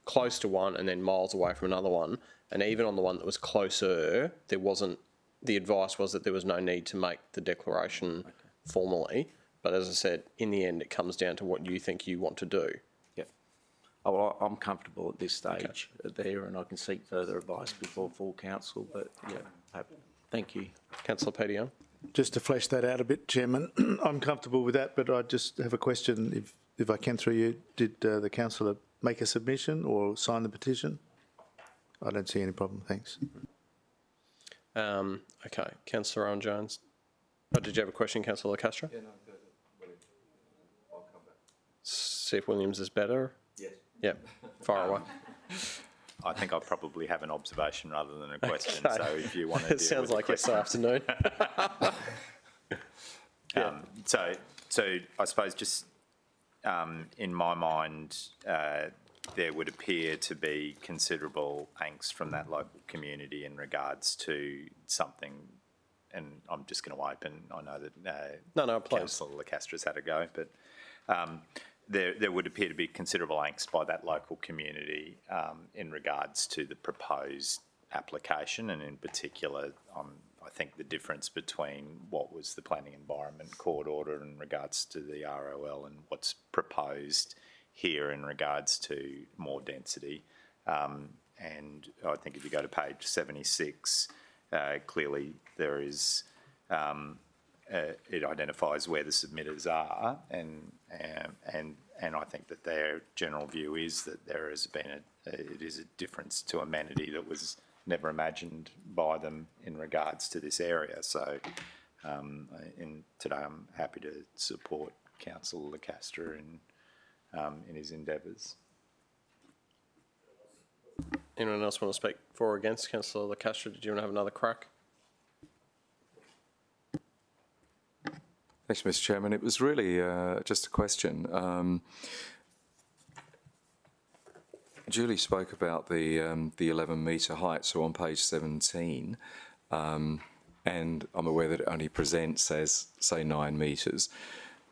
close to one and then miles away from another one. And even on the one that was closer, the advice was that there was no need to make the declaration formally. But as I said, in the end, it comes down to what you think you want to do. Yeah. Oh, well, I'm comfortable at this stage there, and I can seek further advice before full council. But yeah, thank you. Councillor Peter Young. Just to flesh that out a bit, Chairman, I'm comfortable with that, but I just have a question, if I can through you. Did the councillor make a submission or sign the petition? I don't see any problem, thanks. Okay, Councillor Owen Jones. Oh, did you have a question, Councillor Castro? Yeah, no, I'll come back. See if Williams is better? Yes. Yep, far away. I think I probably have an observation rather than a question, so if you want to It sounds like this afternoon. So I suppose just in my mind, there would appear to be considerable angst from that local community in regards to something, and I'm just going to open. I know that No, please. Councillor Lecastra's had a go, but there would appear to be considerable angst by that local community in regards to the proposed application, and in particular, I think the difference between what was the Planning Environment Court order in regards to the ROL and what's proposed here in regards to more density. And I think if you go to page 76, clearly there is, it identifies where the submitters are, and I think that their general view is that there has been it is a difference to amenity that was never imagined by them in regards to this area. So today I'm happy to support Councillor Lecastre in his endeavours. Anyone else want to speak for or against? Councillor Lecastre, did you want to have another crack? Thanks, Mr. Chairman. It was really just a question. Julie spoke about the 11-metre height, so on page 17, and I'm aware that it only presents as, say, 9 metres,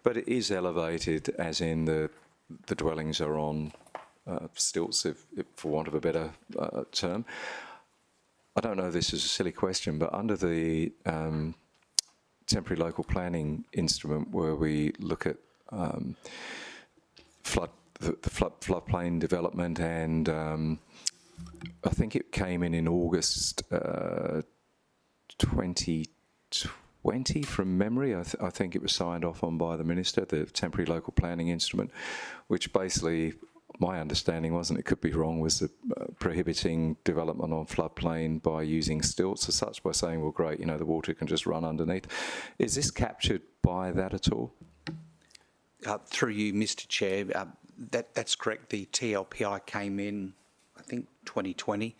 but it is elevated, as in the dwellings are on stilts, if for want of a better term. I don't know if this is a silly question, but under the temporary local planning instrument, where we look at floodplain development, and I think it came in August 2020 from memory. I think it was signed off on by the Minister, the temporary local planning instrument, which basically, my understanding wasn't, it could be wrong, was prohibiting development on floodplain by using stilts as such, by saying, well, great, the water can just run underneath. Is this captured by that at all? Through you, Mr. Chair, that's correct. The TLPI came in, I think, 2020.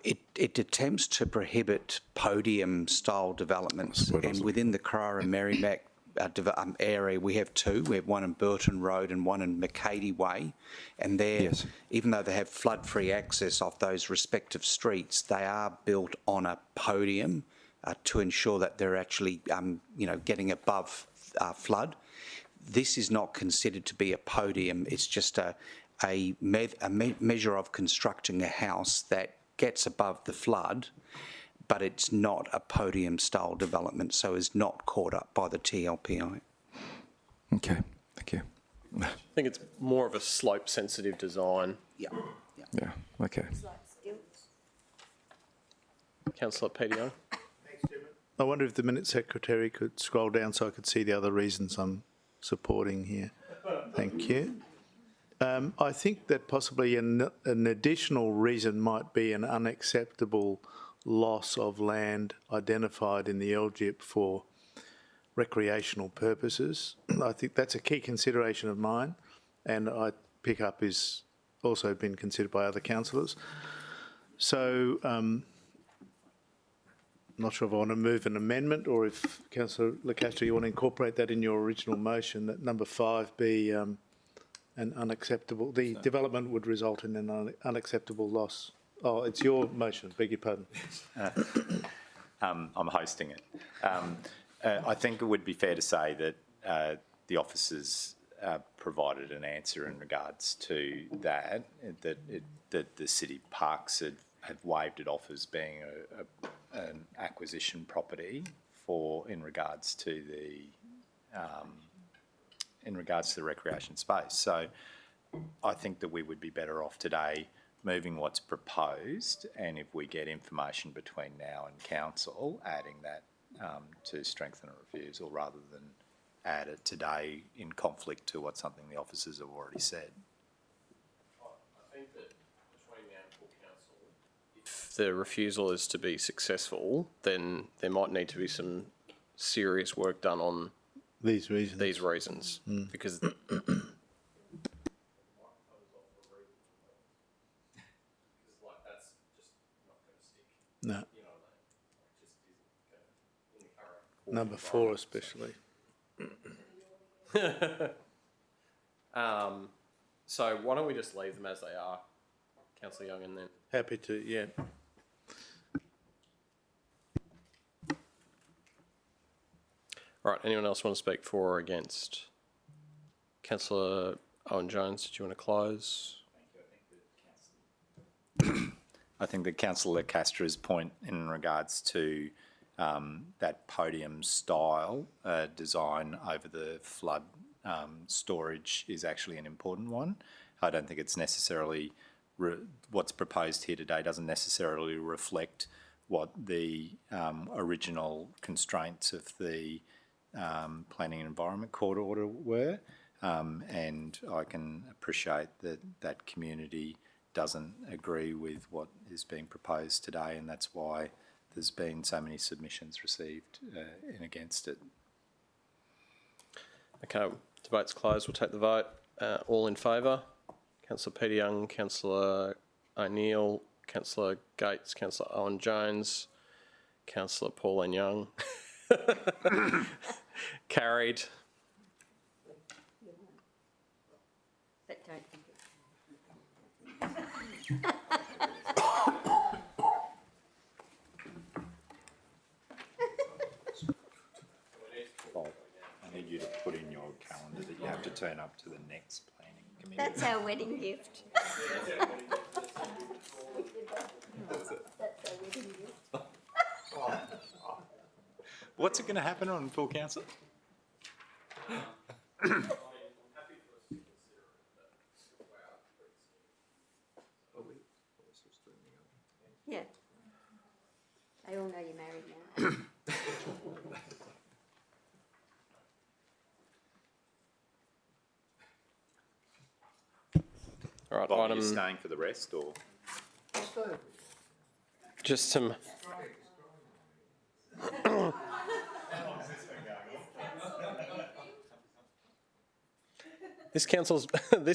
It attempts to prohibit podium-style developments, and within the Carrara Merrimack area, we have two. We have one in Burton Road and one in McCady Way, and even though they have flood-free access off those respective streets, they are built on a podium to ensure that they're actually, getting above flood. This is not considered to be a podium. It's just a measure of constructing a house that gets above the flood, but it's not a podium-style development, so is not caught up by the TLPI. Okay, thank you. I think it's more of a slope-sensitive design. Yeah. Yeah, okay. Councillor Peter Young. I wonder if the minute secretary could scroll down so I could see the other reasons I'm supporting here. Thank you. I think that possibly an additional reason might be an unacceptable loss of land identified in the LGIP for recreational purposes. I think that's a key consideration of mine, and I pick up is also been considered by other councillors. So, not sure if I want to move an amendment or if, Councillor Lacastre, you want to incorporate that in your original motion, that number 5 be an unacceptable, the development would result in an unacceptable loss. Oh, it's your motion, beg your pardon. I'm hosting it. I think it would be fair to say that the officers provided an answer in regards to that, that the city parks have waived it off as being an acquisition property in regards to the recreation space. So I think that we would be better off today moving what's proposed, and if we get information between now and council, adding that to strengthen a refusal rather than add it today in conflict to what something the officers have already said. I think that between now and full council, if the refusal is to be successful, then there might need to be some serious work done on These reasons. Because No. Number 4 especially. So why don't we just leave them as they are, Councillor Young, and then... Happy to, yeah. Right, anyone else want to speak for or against? Councillor Owen Jones, did you want to close? I think that Councillor Castra's point in regards to that podium style design over the flood storage is actually an important one. I don't think it's necessarily, what's proposed here today doesn't necessarily reflect what the original constraints of the Planning and Environment Court order were, and I can appreciate that that community doesn't agree with what is being proposed today, and that's why there's been so many submissions received in against it. Okay, debate's closed. We'll take the vote. All in favour? Councillor Peter Young, Councillor O'Neill, Councillor Gates, Councillor Owen Jones, Councillor Pauline Young. Carried. But don't think I need you to put in your calendar that you have to turn up to the next planning committee. that's our wedding gift. What's it going to happen on full council? Yeah. They all know you're married now. All right, Bob, are item... you staying for the rest, or...? Just some... This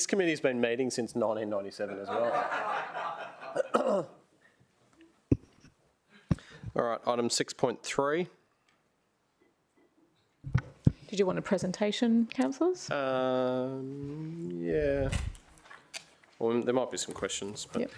committee's been meeting since 1997 as well. All right, item 6.3. Did you want a presentation, councillors? Yeah. Well, there might be some questions, but... Yep.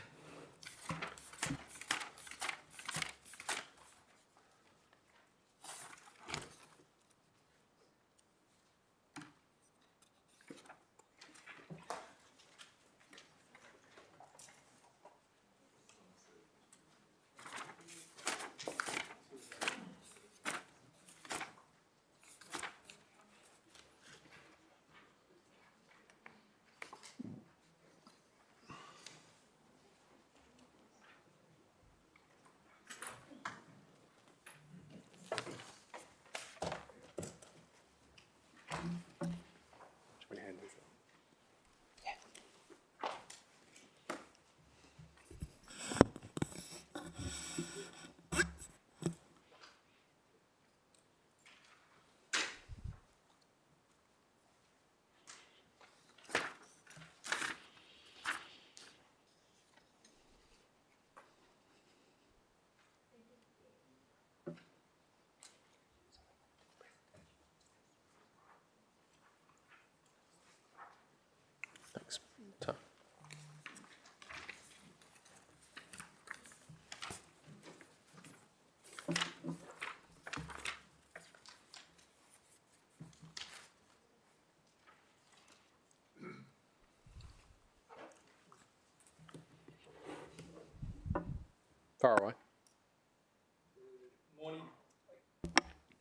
Far away.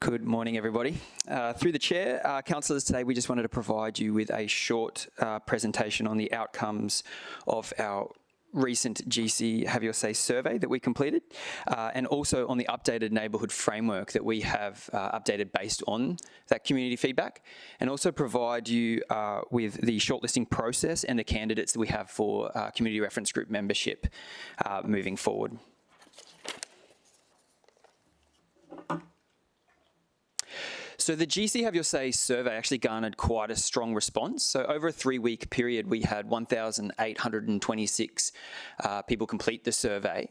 Good morning, everybody. Through the chair, councillors, today we just wanted to provide you with a short presentation on the outcomes of our recent GC Have Your Say survey that we completed, and also on the updated neighbourhood framework that we have updated based on that community feedback, and also provide you with the shortlisting process and the candidates that we have for community reference group membership moving forward. So the GC Have Your Say survey actually garnered quite a strong response. So over a 3-week period, we had 1,826 people complete the survey,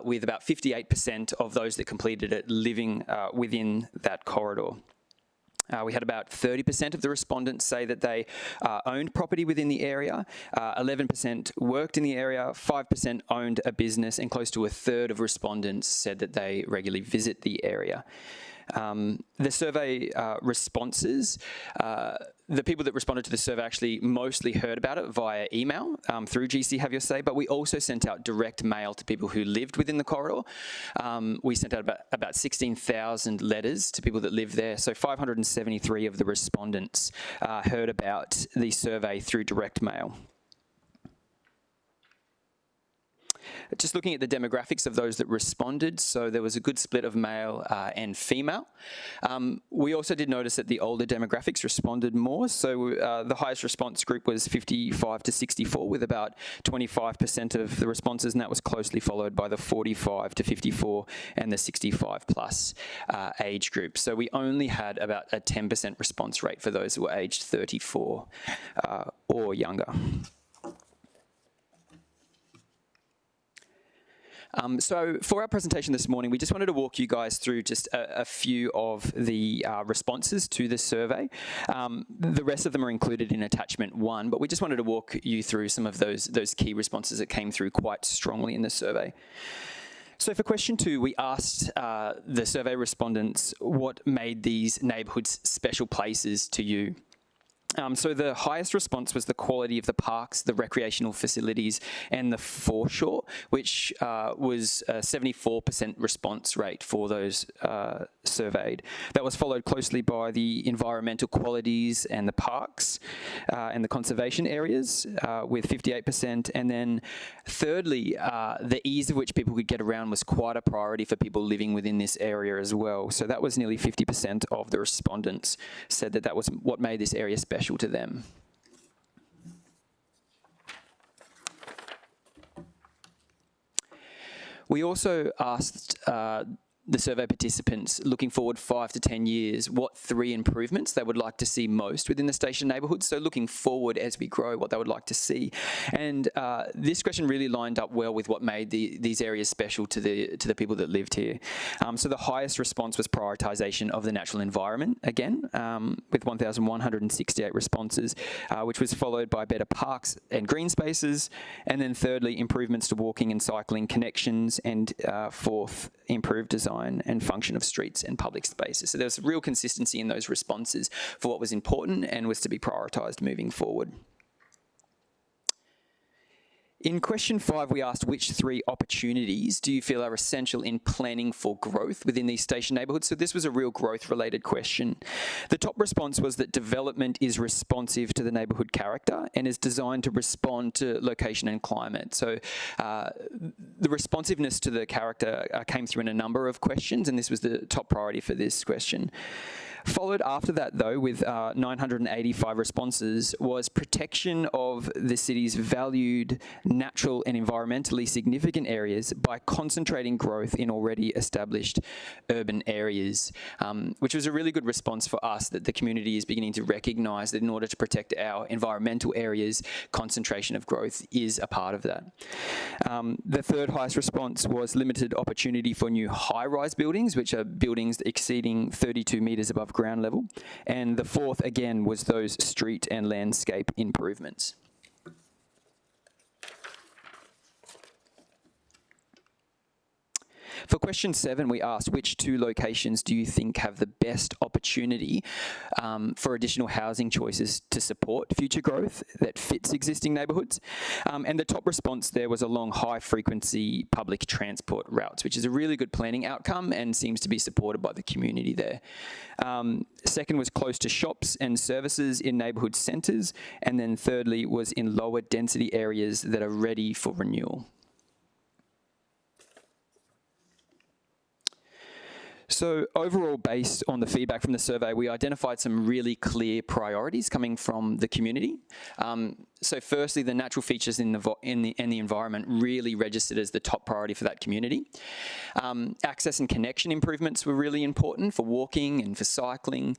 with about 58% of those that completed it living within that corridor. We had about 30% of the respondents say that they owned property within the area, 11% worked in the area, 5% owned a business, and close to a third of respondents said that they regularly visit the area. The survey responses, the people that responded to the survey actually mostly heard about it via email through GC Have Your Say, but we also sent out direct mail to people who lived within the corridor. We sent out about 16,000 letters to people that live there, so 573 of the respondents heard about the survey through direct mail. Just looking at the demographics of those that responded, so there was a good split of male and female. We also did notice that the older demographics responded more, so the highest response group was 55 to 64, with about 25% of the responses, and that was closely followed by the 45 to 54 and the 65 plus age group. So we only had about a 10% response rate for those who were aged 34 or younger. So for our presentation this morning, we just wanted to walk you guys through just a few of the responses to the survey. The rest of them are included in attachment 1, but we just wanted to walk you through some of those key responses that came through quite strongly in the survey. So for question 2, we asked the survey respondents what made these neighbourhoods special places to you. So the highest response was the quality of the parks, the recreational facilities, and the foreshore, which was a 74% response rate for those surveyed. That was followed closely by the environmental qualities and the parks and the conservation areas with 58%. And then thirdly, the ease of which people could get around was quite a priority for people living within this area as well. So that was nearly 50% of the respondents said that that was what made this area special to them. We also asked the survey participants, looking forward 5 to 10 years, what 3 improvements they would like to see most within the station neighbourhood. So looking forward as we grow, what they would like to see. And this question really lined up well with what made these areas special to the people that lived here. So the highest response was prioritisation of the natural environment, again, with 1,168 responses, which was followed by better parks and green spaces. And then thirdly, improvements to walking and cycling connections, and fourth, improved design and function of streets and public spaces. So there was real consistency in those responses for what was important and was to be prioritised moving forward. In question 5, we asked which 3 opportunities do you feel are essential in planning for growth within these station neighbourhoods? So this was a real growth-related question. The top response was that development is responsive to the neighbourhood character and is designed to respond to location and climate. So the responsiveness to the character came through in a number of questions, and this was the top priority for this question. Followed after that, though, with 985 responses, was protection of the city's valued, natural and environmentally significant areas by concentrating growth in already established urban areas, which was a really good response for us, that the community is beginning to recognise that in order to protect our environmental areas, concentration of growth is a part of that. The third highest response was limited opportunity for new high-rise buildings, which are buildings exceeding 32 metres above ground level. And the fourth, again, was those street and landscape improvements. For question 7, we asked which 2 locations do you think have the best opportunity for additional housing choices to support future growth that fits existing neighbourhoods? And the top response there was along high-frequency public transport routes, which is a really good planning outcome and seems to be supported by the community there. Second was close to shops and services in neighbourhood centres, and then thirdly was in lower density areas that are ready for renewal. So overall, based on the feedback from the survey, we identified some really clear priorities coming from the community. So firstly, the natural features in the environment really registered as the top priority for that community. Access and connection improvements were really important for walking and for cycling.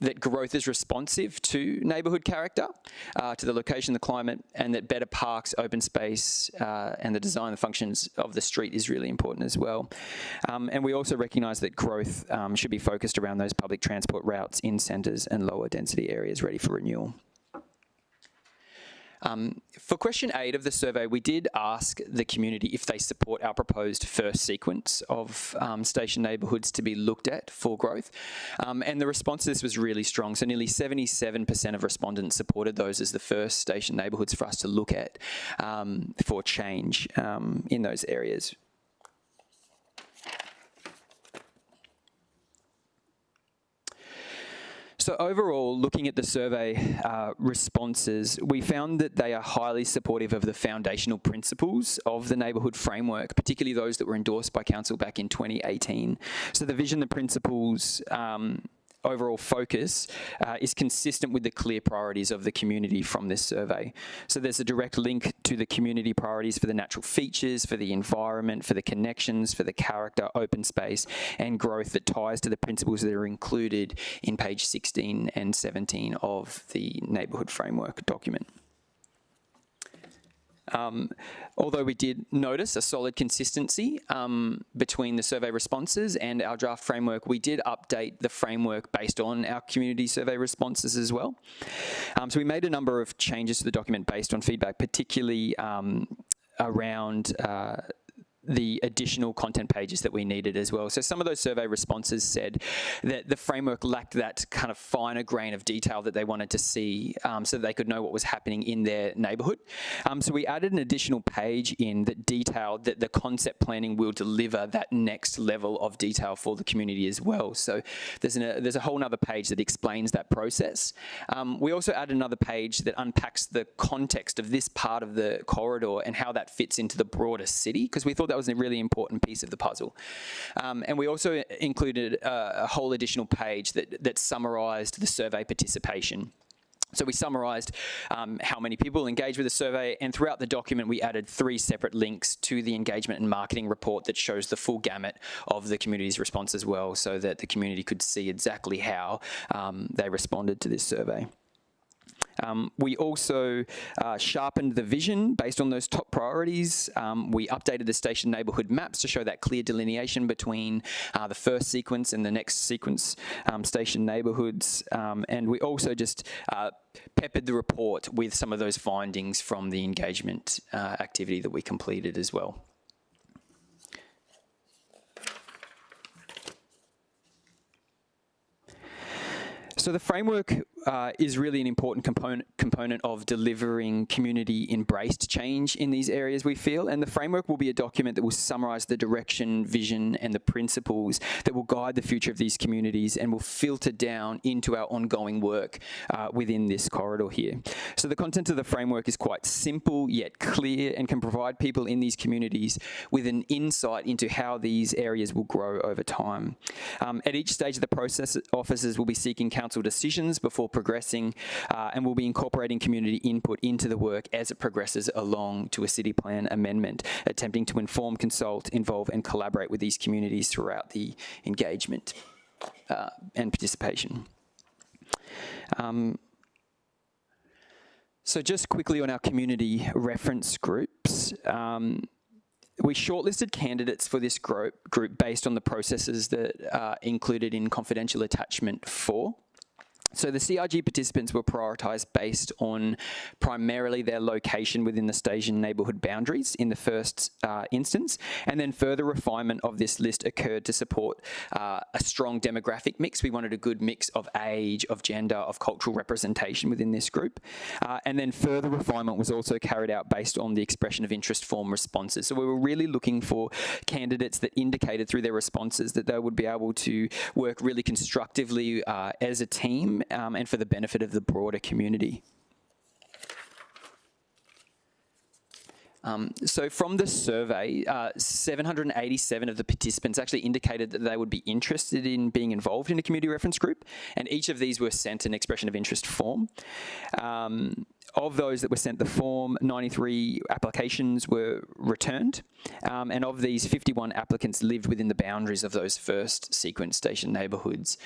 That growth is responsive to neighbourhood character, to the location, the climate, and that better parks, open space, and the design and functions of the street is really important as well. And we also recognise that growth should be focused around those public transport routes in centres and lower density areas ready for renewal. For question 8 of the survey, we did ask the community if they support our proposed first sequence of station neighbourhoods to be looked at for growth. And the response to this was really strong. So nearly 77% of respondents supported those as the first station neighbourhoods for us to look at for change in those areas. So overall, looking at the survey responses, we found that they are highly supportive of the foundational principles of the neighbourhood framework, particularly those that were endorsed by Council back in 2018. So the vision, the principles, overall focus is consistent with the clear priorities of the community from this survey. So there's a direct link to the community priorities for the natural features, for the environment, for the connections, for the character, open space, and growth that ties to the principles that are included in page 16 and 17 of the neighbourhood framework document. Although we did notice a solid consistency between the survey responses and our draft framework, we did update the framework based on our community survey responses as well. So we made a number of changes to the document based on feedback, particularly around the additional content pages that we needed as well. So some of those survey responses said that the framework lacked that kind of finer grain of detail that they wanted to see so that they could know what was happening in their neighbourhood. So we added an additional page in that detailed that the concept planning will deliver that next level of detail for the community as well. So there's a whole other page that explains that process. We also added another page that unpacks the context of this part of the corridor and how that fits into the broader city, because we thought that was a really important piece of the puzzle. And we also included a whole additional page that summarised the survey participation. So we summarised how many people engaged with the survey, and throughout the document we added 3 separate links to the engagement and marketing report that shows the full gamut of the community's response as well, so that the community could see exactly how they responded to this survey. We also sharpened the vision based on those top priorities. We updated the station neighbourhood maps to show that clear delineation between the first sequence and the next sequence station neighbourhoods. And we also just peppered the report with some of those findings from the engagement activity that we completed as well. So the framework is really an important component of delivering community-embraced change in these areas, we feel, and the framework will be a document that will summarise the direction, vision, and the principles that will guide the future of these communities and will filter down into our ongoing work within this corridor here. So the content of the framework is quite simple yet clear and can provide people in these communities with an insight into how these areas will grow over time. At each stage of the process, officers will be seeking council decisions before progressing and will be incorporating community input into the work as it progresses along to a city plan amendment, attempting to inform, consult, involve and collaborate with these communities throughout the engagement and participation. So just quickly on our community reference groups, we shortlisted candidates for this group based on the processes that are included in confidential attachment 4. So the CRG participants were prioritised based on primarily their location within the station neighbourhood boundaries in the first instance, and then further refinement of this list occurred to support a strong demographic mix. We wanted a good mix of age, of gender, of cultural representation within this group. And then further refinement was also carried out based on the expression of interest form responses. So we were really looking for candidates that indicated through their responses that they would be able to work really constructively as a team and for the benefit of the broader community. So from the survey, 787 of the participants actually indicated that they would be interested in being involved in a community reference group, and each of these were sent an expression of interest form. Of those that were sent the form, 93 applications were returned, and of these, 51 applicants lived within the boundaries of those first sequence station neighbourhoods.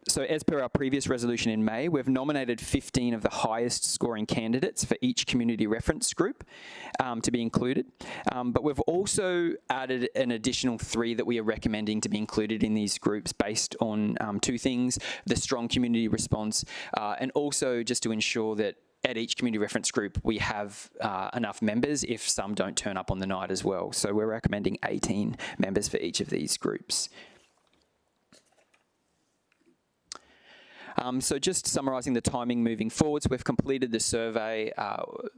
So as per our previous resolution in May, we've nominated 15 of the highest scoring candidates for each community reference group to be included. But we've also added an additional 3 that we are recommending to be included in these groups based on 2 things: the strong community response and also just to ensure that at each community reference group we have enough members if some don't turn up on the night as well. So we're recommending 18 members for each of these groups. So just summarising the timing moving forwards, we've completed the survey.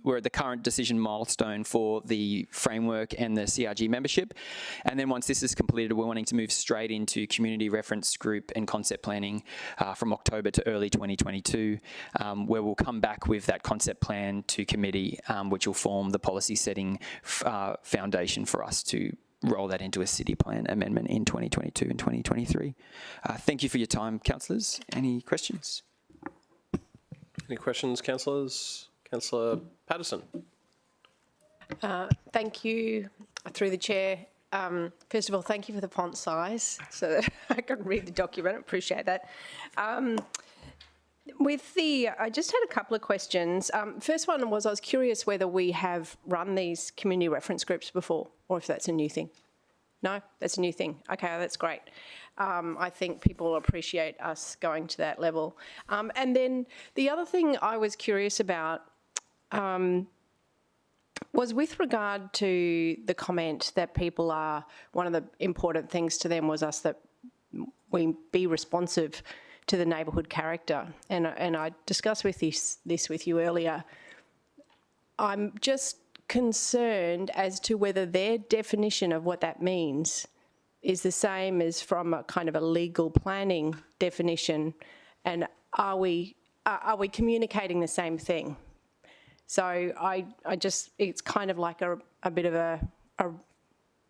We're at the current decision milestone for the framework and the CRG membership. And then once this is completed, we're wanting to move straight into community reference group and concept planning from October to early 2022, where we'll come back with that concept plan to committee, which will form the policy setting foundation for us to roll that into a city plan amendment in 2022 and 2023. Thank you for your time, councillors. Any questions? Any questions, councillors? Councillor Patterson. Thank you, through the chair. First of all, thank you for the font size so that I can read the document. Appreciate that. I just had a couple of questions. First one was I was curious whether we have run these community reference groups before or if that's a new thing. No, that's a new thing. Okay, that's great. I think people appreciate us going to that level. And then the other thing I was curious about was with regard to the comment that people are, one of the important things to them was us that we be responsive to the neighbourhood character, and I discussed with this with you earlier. I'm just concerned as to whether their definition of what that means is the same as from a kind of a legal planning definition, and are we communicating the same thing? So I just, it's kind of like a bit of a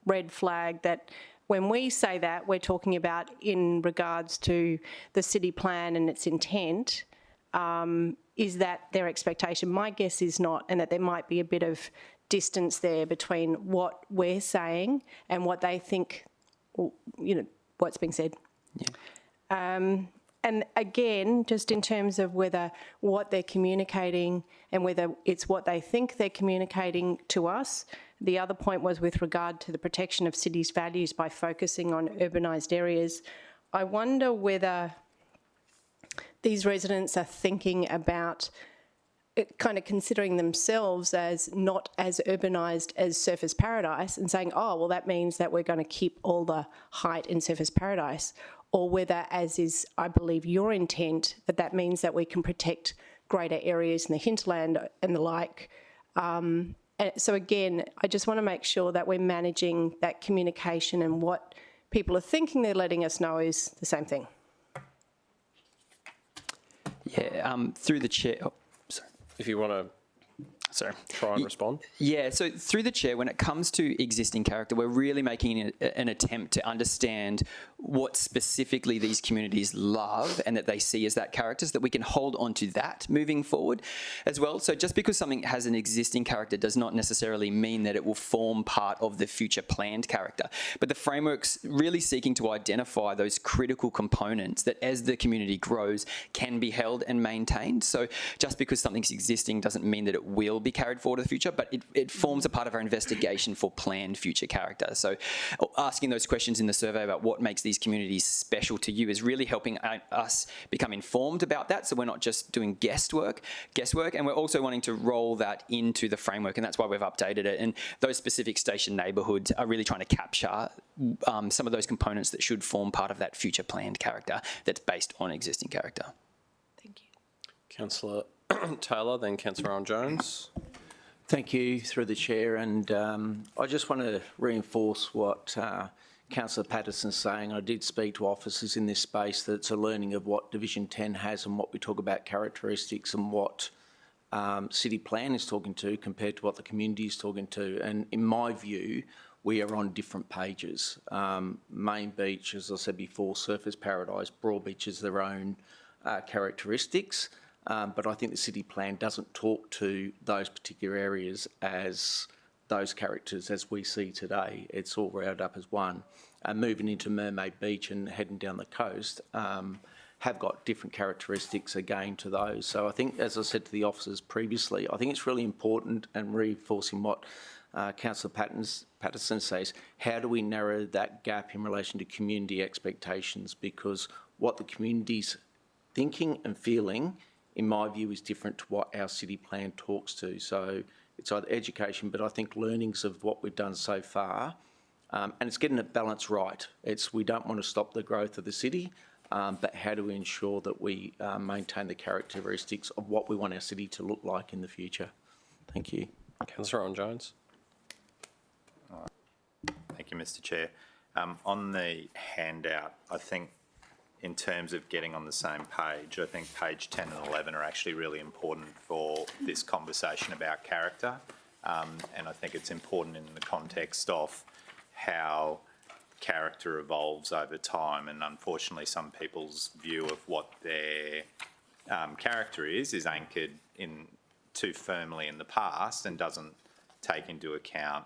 red flag that when we say that, we're talking about in regards to the city plan and its intent. Is that their expectation? My guess is not, and that there might be a bit of distance there between what we're saying and what they think, you know, what's being said. Yeah. And again, just in terms of whether what they're communicating and whether it's what they think they're communicating to us. The other point was with regard to the protection of cities' values by focusing on urbanised areas. I wonder whether these residents are thinking about kind of considering themselves as not as urbanised as Surfers Paradise and saying, oh, well, that means that we're going to keep all the height in Surfers Paradise, or whether, as is, I believe, your intent, that means that we can protect greater areas in the hinterland and the like. So again, I just want to make sure that we're managing that communication and what people are thinking they're letting us know is the same thing. Yeah, through the chair. Oh, sorry. If you want to try and respond. Yeah, so through the chair, when it comes to existing character, we're really making an attempt to understand what specifically these communities love and that they see as that character, so that we can hold on to that moving forward as well. So just because something has an existing character does not necessarily mean that it will form part of the future planned character. But the framework's really seeking to identify those critical components that as the community grows can be held and maintained. So just because something's existing doesn't mean that it will be carried forward to the future, but it forms a part of our investigation for planned future character. So asking those questions in the survey about what makes these communities special to you is really helping us become informed about that, so we're not just doing guesswork, and we're also wanting to roll that into the framework, and that's why we've updated it. And those specific station neighbourhoods are really trying to capture some of those components that should form part of that future planned character that's based on existing character. Thank you. Councillor Taylor, then Councillor Owen-Jones. Thank you, through the chair, and I just want to reinforce what Councillor Patterson's saying. I did speak to officers in this space that it's a learning of what Division 10 has and what we talk about characteristics and what City Plan is talking to compared to what the community is talking to. And in my view, we are on different pages. Main Beach, as I said before, Surfers Paradise, Broadbeach has their own characteristics. But I think the City Plan doesn't talk to those particular areas as those characters as we see today. It's all rounded up as one. Moving into Mermaid Beach and heading down the coast have got different characteristics again to those. So I think, as I said to the officers previously, I think it's really important, and reinforcing what Councillor Patterson says, how do we narrow that gap in relation to community expectations? Because what the community's thinking and feeling, in my view, is different to what our City Plan talks to. So it's either education, but I think learnings of what we've done so far, and it's getting the balance right. We don't want to stop the growth of the city, but how do we ensure that we maintain the characteristics of what we want our city to look like in the future? Thank you. Councillor Owen-Jones. Thank you, Mr. Chair. On the handout, I think in terms of getting on the same page, I think page 10 and 11 are actually really important for this conversation about character. And I think it's important in the context of how character evolves over time. And unfortunately, some people's view of what their character is anchored in too firmly in the past and doesn't take into account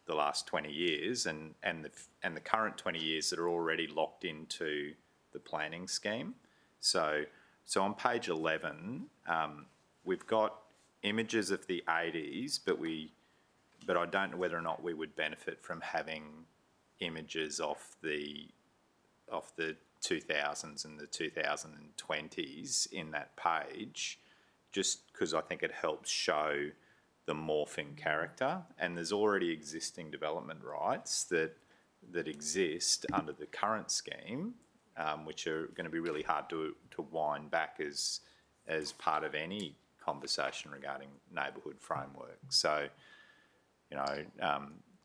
the last 20 years and the current 20 years that are already locked into the planning scheme. So on page 11, we've got images of the 80s, but I don't know whether or not we would benefit from having images of the 2000s and the 2020s in that page, just because I think it helps show the morphing character, and there's already existing development rights that exist under the current scheme, which are going to be really hard to wind back as part of any conversation regarding neighbourhood framework. So, you know,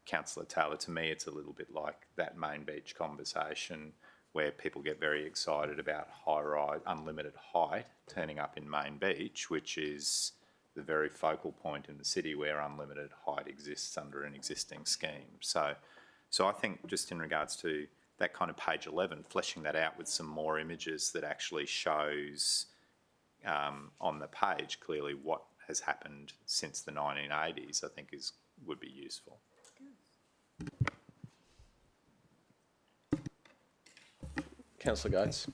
Councillor Taylor, to me, it's a little bit like that Main Beach conversation where people get very excited about high-rise, unlimited height turning up in Main Beach, which is the very focal point in the city where unlimited height exists under an existing scheme. So I think just in regards to that kind of page 11, fleshing that out with some more images that actually shows on the page clearly what has happened since the 1980s, I think would be useful. Councillor Gates.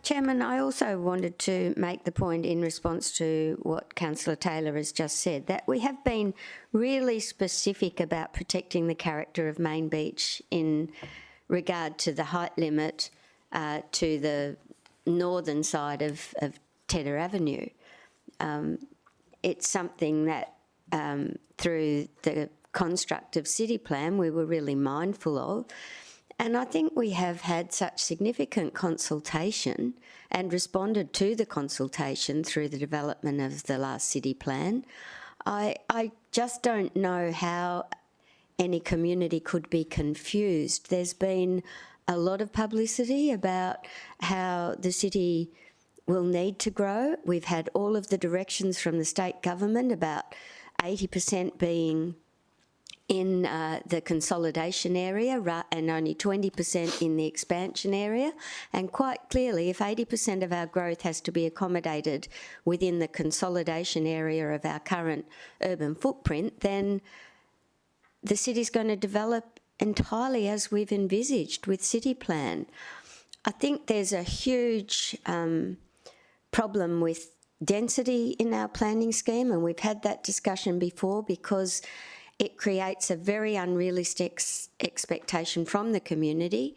Chairman, I also wanted to make the point in response to what Councillor Taylor has just said, that we have been really specific about protecting the character of Main Beach in regard to the height limit to the northern side of Tedder Avenue. It's something that through the construct of City Plan we were really mindful of. And I think we have had such significant consultation and responded to the consultation through the development of the last City Plan. I just don't know how any community could be confused. There's been a lot of publicity about how the city will need to grow. We've had all of the directions from the state government about 80% being in the consolidation area and only 20% in the expansion area. And quite clearly, if 80% of our growth has to be accommodated within the consolidation area of our current urban footprint, then the city's going to develop entirely as we've envisaged with City Plan. I think there's a huge problem with density in our planning scheme, and we've had that discussion before, because it creates a very unrealistic expectation from the community,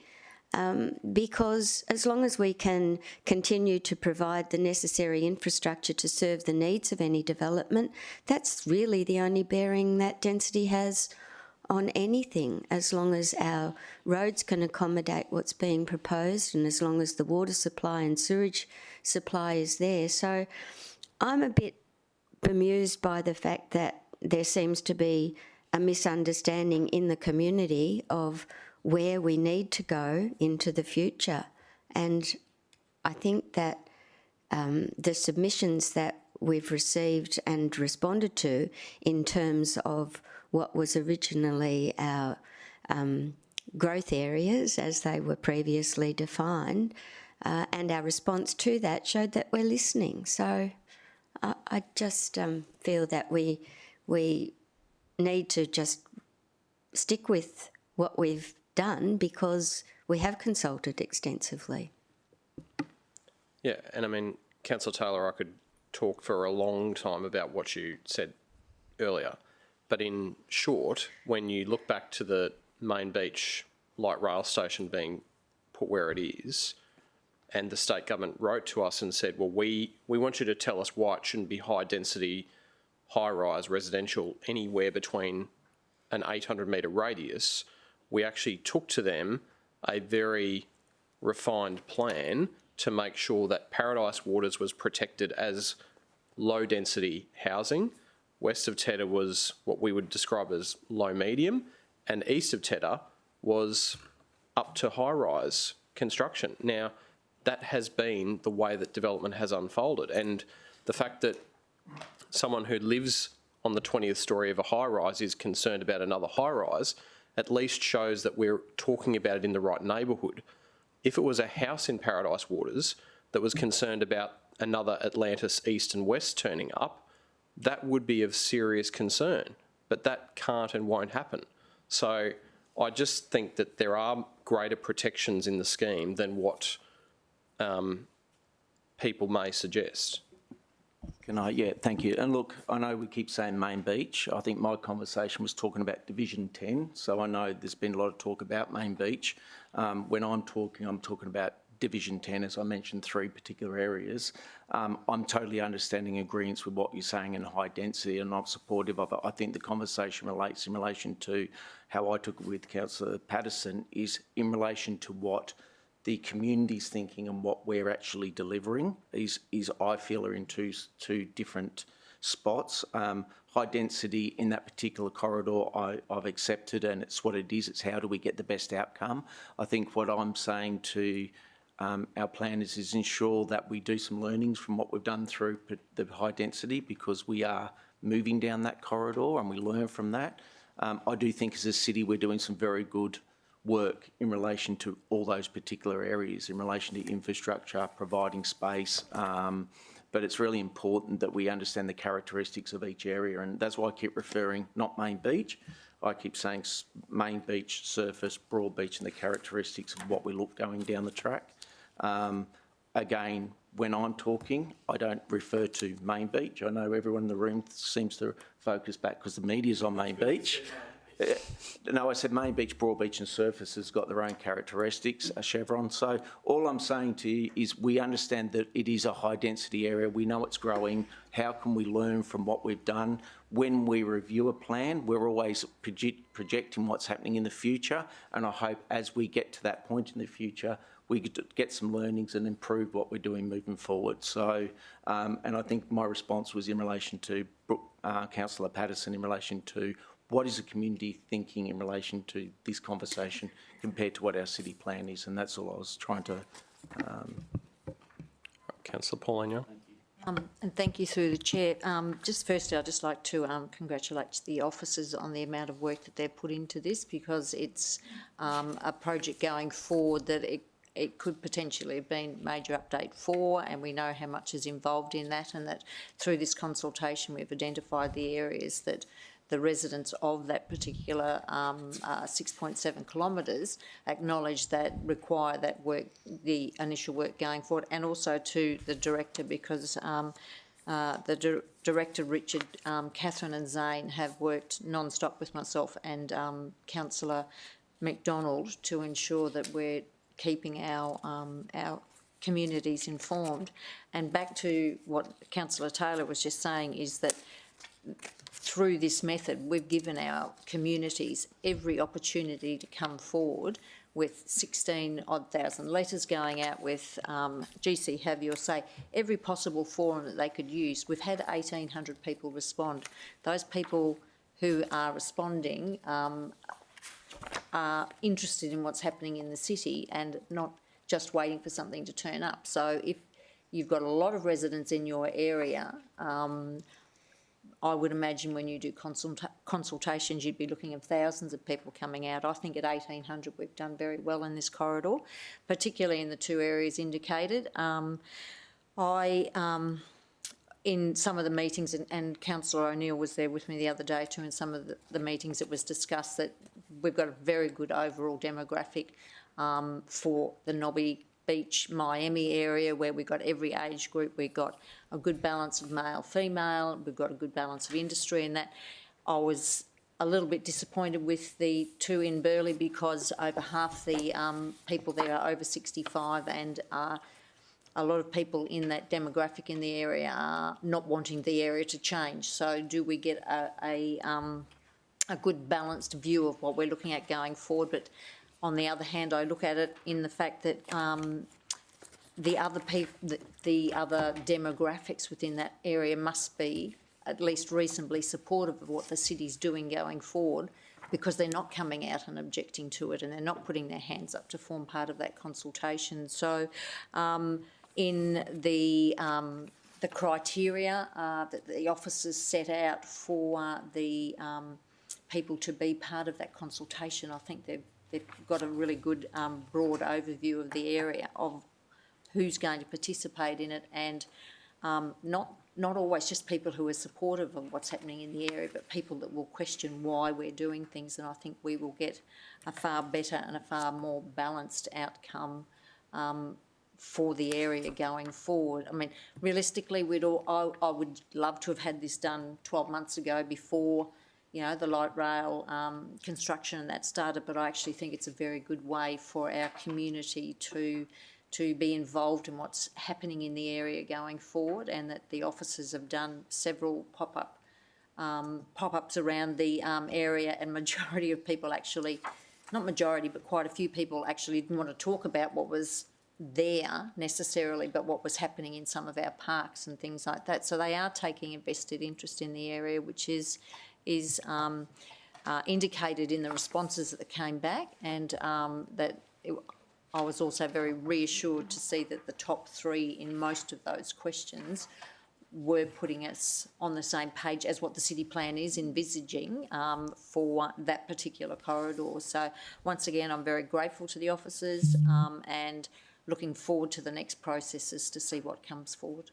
because as long as we can continue to provide the necessary infrastructure to serve the needs of any development, that's really the only bearing that density has on anything, as long as our roads can accommodate what's being proposed and as long as the water supply and sewage supply is there. So I'm a bit bemused by the fact that there seems to be a misunderstanding in the community of where we need to go into the future. And I think that the submissions that we've received and responded to in terms of what was originally our growth areas as they were previously defined, and our response to that showed that we're listening. So I just feel that we need to just stick with what we've done, because we have consulted extensively. Yeah, and I mean, Councillor Taylor, I could talk for a long time about what you said earlier, but in short, when you look back to the Main Beach light rail station being put where it is, and the state government wrote to us and said, well, we want you to tell us why it shouldn't be high density, high rise residential anywhere between an 800 metre radius, we actually took to them a very refined plan to make sure that Paradise Waters was protected as low density housing. West of Tedder was what we would describe as low medium, and east of Tedder was up to high rise construction. Now, that has been the way that development has unfolded, and the fact that someone who lives on the 20th story of a high rise is concerned about another high rise at least shows that we're talking about it in the right neighbourhood. If it was a house in Paradise Waters that was concerned about another Atlantis East and West turning up, that would be of serious concern, but that can't and won't happen. So I just think that there are greater protections in the scheme than what people may suggest. Can I? Yeah, thank you. And look, I know we keep saying Main Beach. I think my conversation was talking about Division 10, so I know there's been a lot of talk about Main Beach. When I'm talking about Division 10, as I mentioned, 3 particular areas. I'm totally understanding agreements with what you're saying in high density, and I'm supportive of it. I think the conversation relates in relation to how I took it with Councillor Patterson is in relation to what the community's thinking and what we're actually delivering is I feel are in two different spots. High density in that particular corridor I've accepted, and it's what it is. It's how do we get the best outcome. I think what I'm saying to our planners is ensure that we do some learnings from what we've done through the high density, because we are moving down that corridor and we learn from that. I do think as a city we're doing some very good work in relation to all those particular areas, in relation to infrastructure, providing space, but it's really important that we understand the characteristics of each area, and that's why I keep referring, not Main Beach, I keep saying Main Beach, surface, Broad Beach, and the characteristics of what we look going down the track. Again, when I'm talking, I don't refer to Main Beach. I know everyone in the room seems to focus back because the media's on Main Beach. No, I said Main Beach, Broad Beach and surface has got their own characteristics, a chevron. So all I'm saying to you is we understand that it is a high density area. We know it's growing. How can we learn from what we've done? When we review a plan, we're always projecting what's happening in the future. And I hope as we get to that point in the future, we get some learnings and improve what we're doing moving forward. So, and I think my response was in relation to Councillor Patterson in relation to what is the community thinking in relation to this conversation compared to what our city plan is, and that's all I was trying to... Councillor Pauline Young. And thank you through the chair. Just firstly, I'd just like to congratulate the officers on the amount of work that they've put into this, because it's a project going forward that it could potentially have been major update 4, and we know how much is involved in that, and that through this consultation we've identified the areas that the residents of that particular 6.7 kilometres acknowledge that require that work, the initial work going forward, and also to the director, because Director Richard, Catherine and Zane have worked non-stop with myself and Councillor McDonald to ensure that we're keeping our communities informed. And back to what Councillor Taylor was just saying is that through this method, we've given our communities every opportunity to come forward with 16,000 letters going out with GC have your say, every possible forum that they could use. We've had 1,800 people respond. Those people who are responding are interested in what's happening in the city and not just waiting for something to turn up. So if you've got a lot of residents in your area, I would imagine when you do consultations, you'd be looking at thousands of people coming out. I think at 1,800 we've done very well in this corridor, particularly in the two areas indicated. In some of the meetings, and Councillor O'Neill was there with me the other day too, in some of the meetings it was discussed that we've got a very good overall demographic for the Nobby Beach, Miami area, where we've got every age group. We've got a good balance of male, female. We've got a good balance of industry, and that I was a little bit disappointed with the two in Burleigh because over half the people there are over 65, and a lot of people in that demographic in the area are not wanting the area to change. So do we get a good balanced view of what we're looking at going forward? But on the other hand, I look at it in the fact that the other demographics within that area must be at least reasonably supportive of what the city's doing going forward, because they're not coming out and objecting to it, and they're not putting their hands up to form part of that consultation. So in the criteria that the officers set out for the people to be part of that consultation, I think they've got a really good broad overview of the area of who's going to participate in it, and not always just people who are supportive of what's happening in the area, but people that will question why we're doing things. And I think we will get a far better and a far more balanced outcome for the area going forward. I mean, realistically, I would love to have had this done 12 months ago before, you know, the light rail construction and that started, but I actually think it's a very good way for our community to be involved in what's happening in the area going forward, and that the officers have done several pop-ups around the area, and majority of people actually, not majority, but quite a few people actually didn't want to talk about what was there necessarily, but what was happening in some of our parks and things like that. So they are taking a vested interest in the area, which is indicated in the responses that came back, and I was also very reassured to see that the top three in most of those questions were putting us on the same page as what the city plan is envisaging for that particular corridor. So once again, I'm very grateful to the officers and looking forward to the next processes to see what comes forward.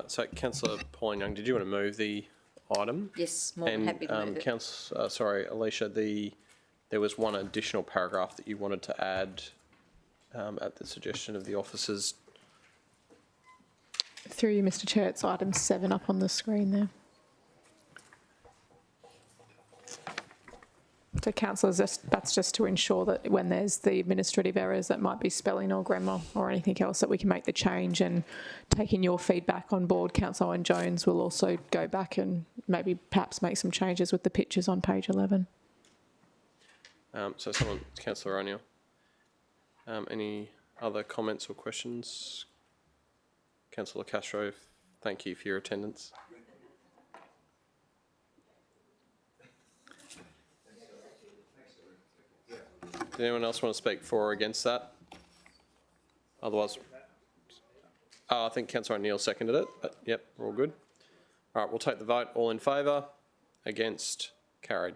So Councillor Pauline Young, did you want to move the item? Yes, more than happy to move it. Alicia, there was one additional paragraph that you wanted to add at the suggestion of the officers. Through you, Mr Chair, it's item 7 up on the screen there. So councillors, that's just to ensure that when there's the administrative errors that might be spelling or grammar or anything else, that we can make the change, and taking your feedback on board, Councillor Owen Jones will also go back and maybe perhaps make some changes with the pictures on page 11. Councillor O'Neill, any other comments or questions? Councillor Castro, thank you for your attendance. Does anyone else want to speak for or against that? Otherwise, I think Councillor O'Neill seconded it, but yep, we're all good. All right, we'll take the vote. All in favour? Against? Carried.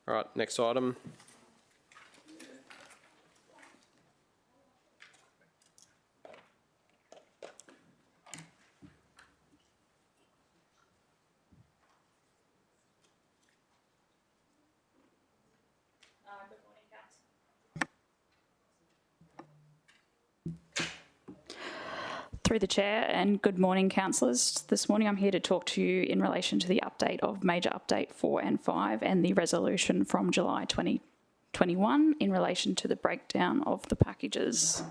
All right, next item. Through the chair, and good morning, councillors. This morning I'm here to talk to you in relation to the update of Major Update 4 and 5 and the resolution from July 2021 in relation to the breakdown of the packages.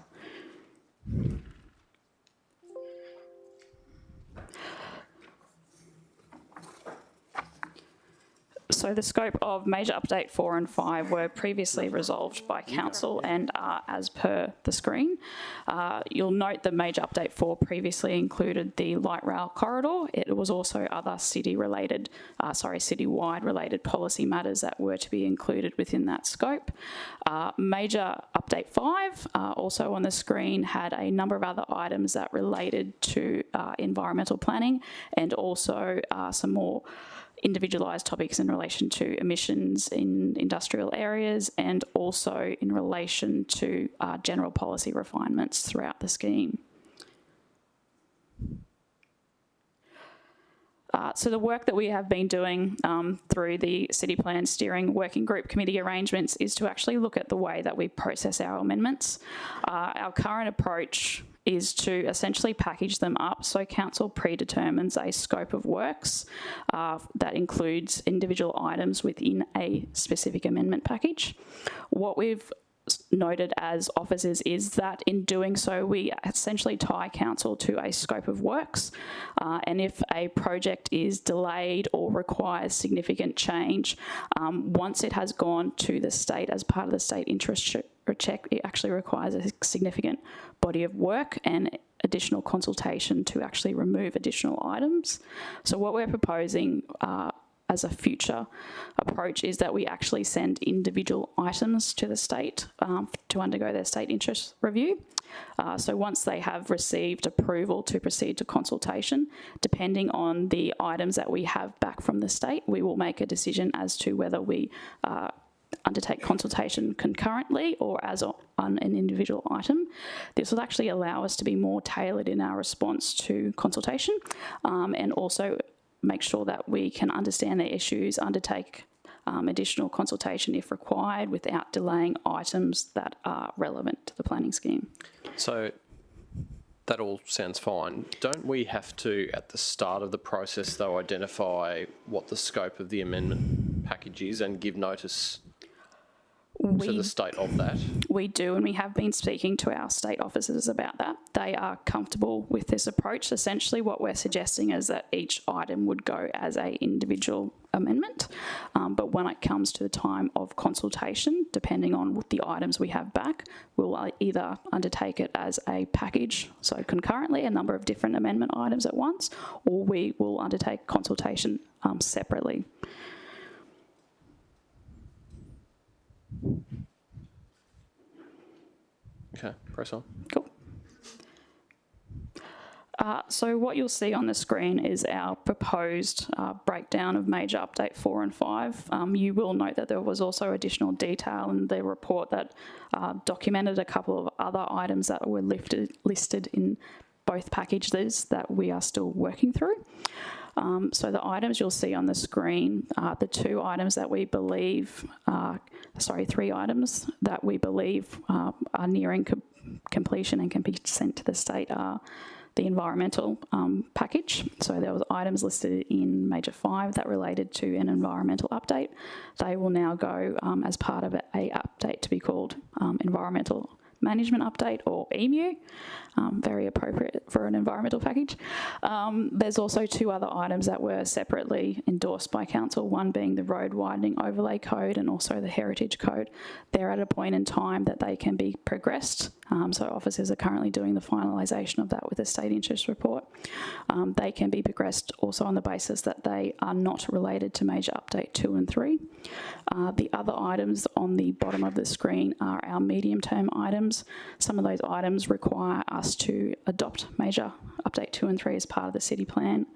So the scope of Major Update 4 and 5 were previously resolved by Council and are as per the screen. You'll note that Major Update 4 previously included the light rail corridor. It was also other citywide related policy matters that were to be included within that scope. Major Update 5, also on the screen, had a number of other items that related to environmental planning and also some more individualised topics in relation to emissions in industrial areas and also in relation to general policy refinements throughout the scheme. So the work that we have been doing through the City Plan Steering Working Group committee arrangements is to actually look at the way that we process our amendments. Our current approach is to essentially package them up so council predetermines a scope of works that includes individual items within a specific amendment package. What we've noted as officers is that in doing so we essentially tie council to a scope of works, and if a project is delayed or requires significant change, once it has gone to the state as part of the state interest check, it actually requires a significant body of work and additional consultation to actually remove additional items. So what we're proposing as a future approach is that we actually send individual items to the state to undergo their state interest review. So once they have received approval to proceed to consultation, depending on the items that we have back from the state, we will make a decision as to whether we undertake consultation concurrently or as on an individual item. This will actually allow us to be more tailored in our response to consultation and also make sure that we can understand the issues, undertake additional consultation if required without delaying items that are relevant to the planning scheme. So that all sounds fine. Don't we have to, at the start of the process, though, identify what the scope of the amendment package is and give notice to the state of that? We do, and we have been speaking to our state officers about that. They are comfortable with this approach. Essentially what we're suggesting is that each item would go as an individual amendment, but when it comes to the time of consultation, depending on what the items we have back, we'll either undertake it as a package, so concurrently a number of different amendment items at once, or we will undertake consultation separately. Okay, press on. Cool. So what you'll see on the screen is our proposed breakdown of Major Update 4 and 5. You will note that there was also additional detail in the report that documented a couple of other items that were listed in both packages that we are still working through. So the items you'll see on the screen, the three items that we believe are nearing completion and can be sent to the state are the environmental package. So there was items listed in Major 5 that related to an environmental update. They will now go as part of a update to be called Environmental Management Update, or EMU, very appropriate for an environmental package. There's also two other items that were separately endorsed by council, one being the Road Widening Overlay Code and also the Heritage Code. They're at a point in time that they can be progressed, so officers are currently doing the finalisation of that with the state interest report. They can be progressed also on the basis that they are not related to Major Update 2 and 3. The other items on the bottom of the screen are our medium-term items. Some of those items require us to adopt Major Update 2 and 3 as part of the city plan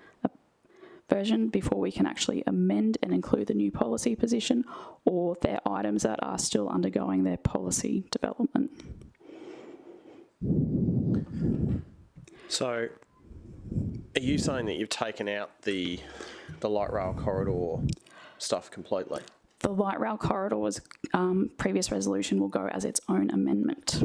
version before we can actually amend and include the new policy position, or they're items that are still undergoing their policy development. So are you saying that you've taken out the light rail corridor stuff completely? The light rail corridor's previous resolution will go as its own amendment.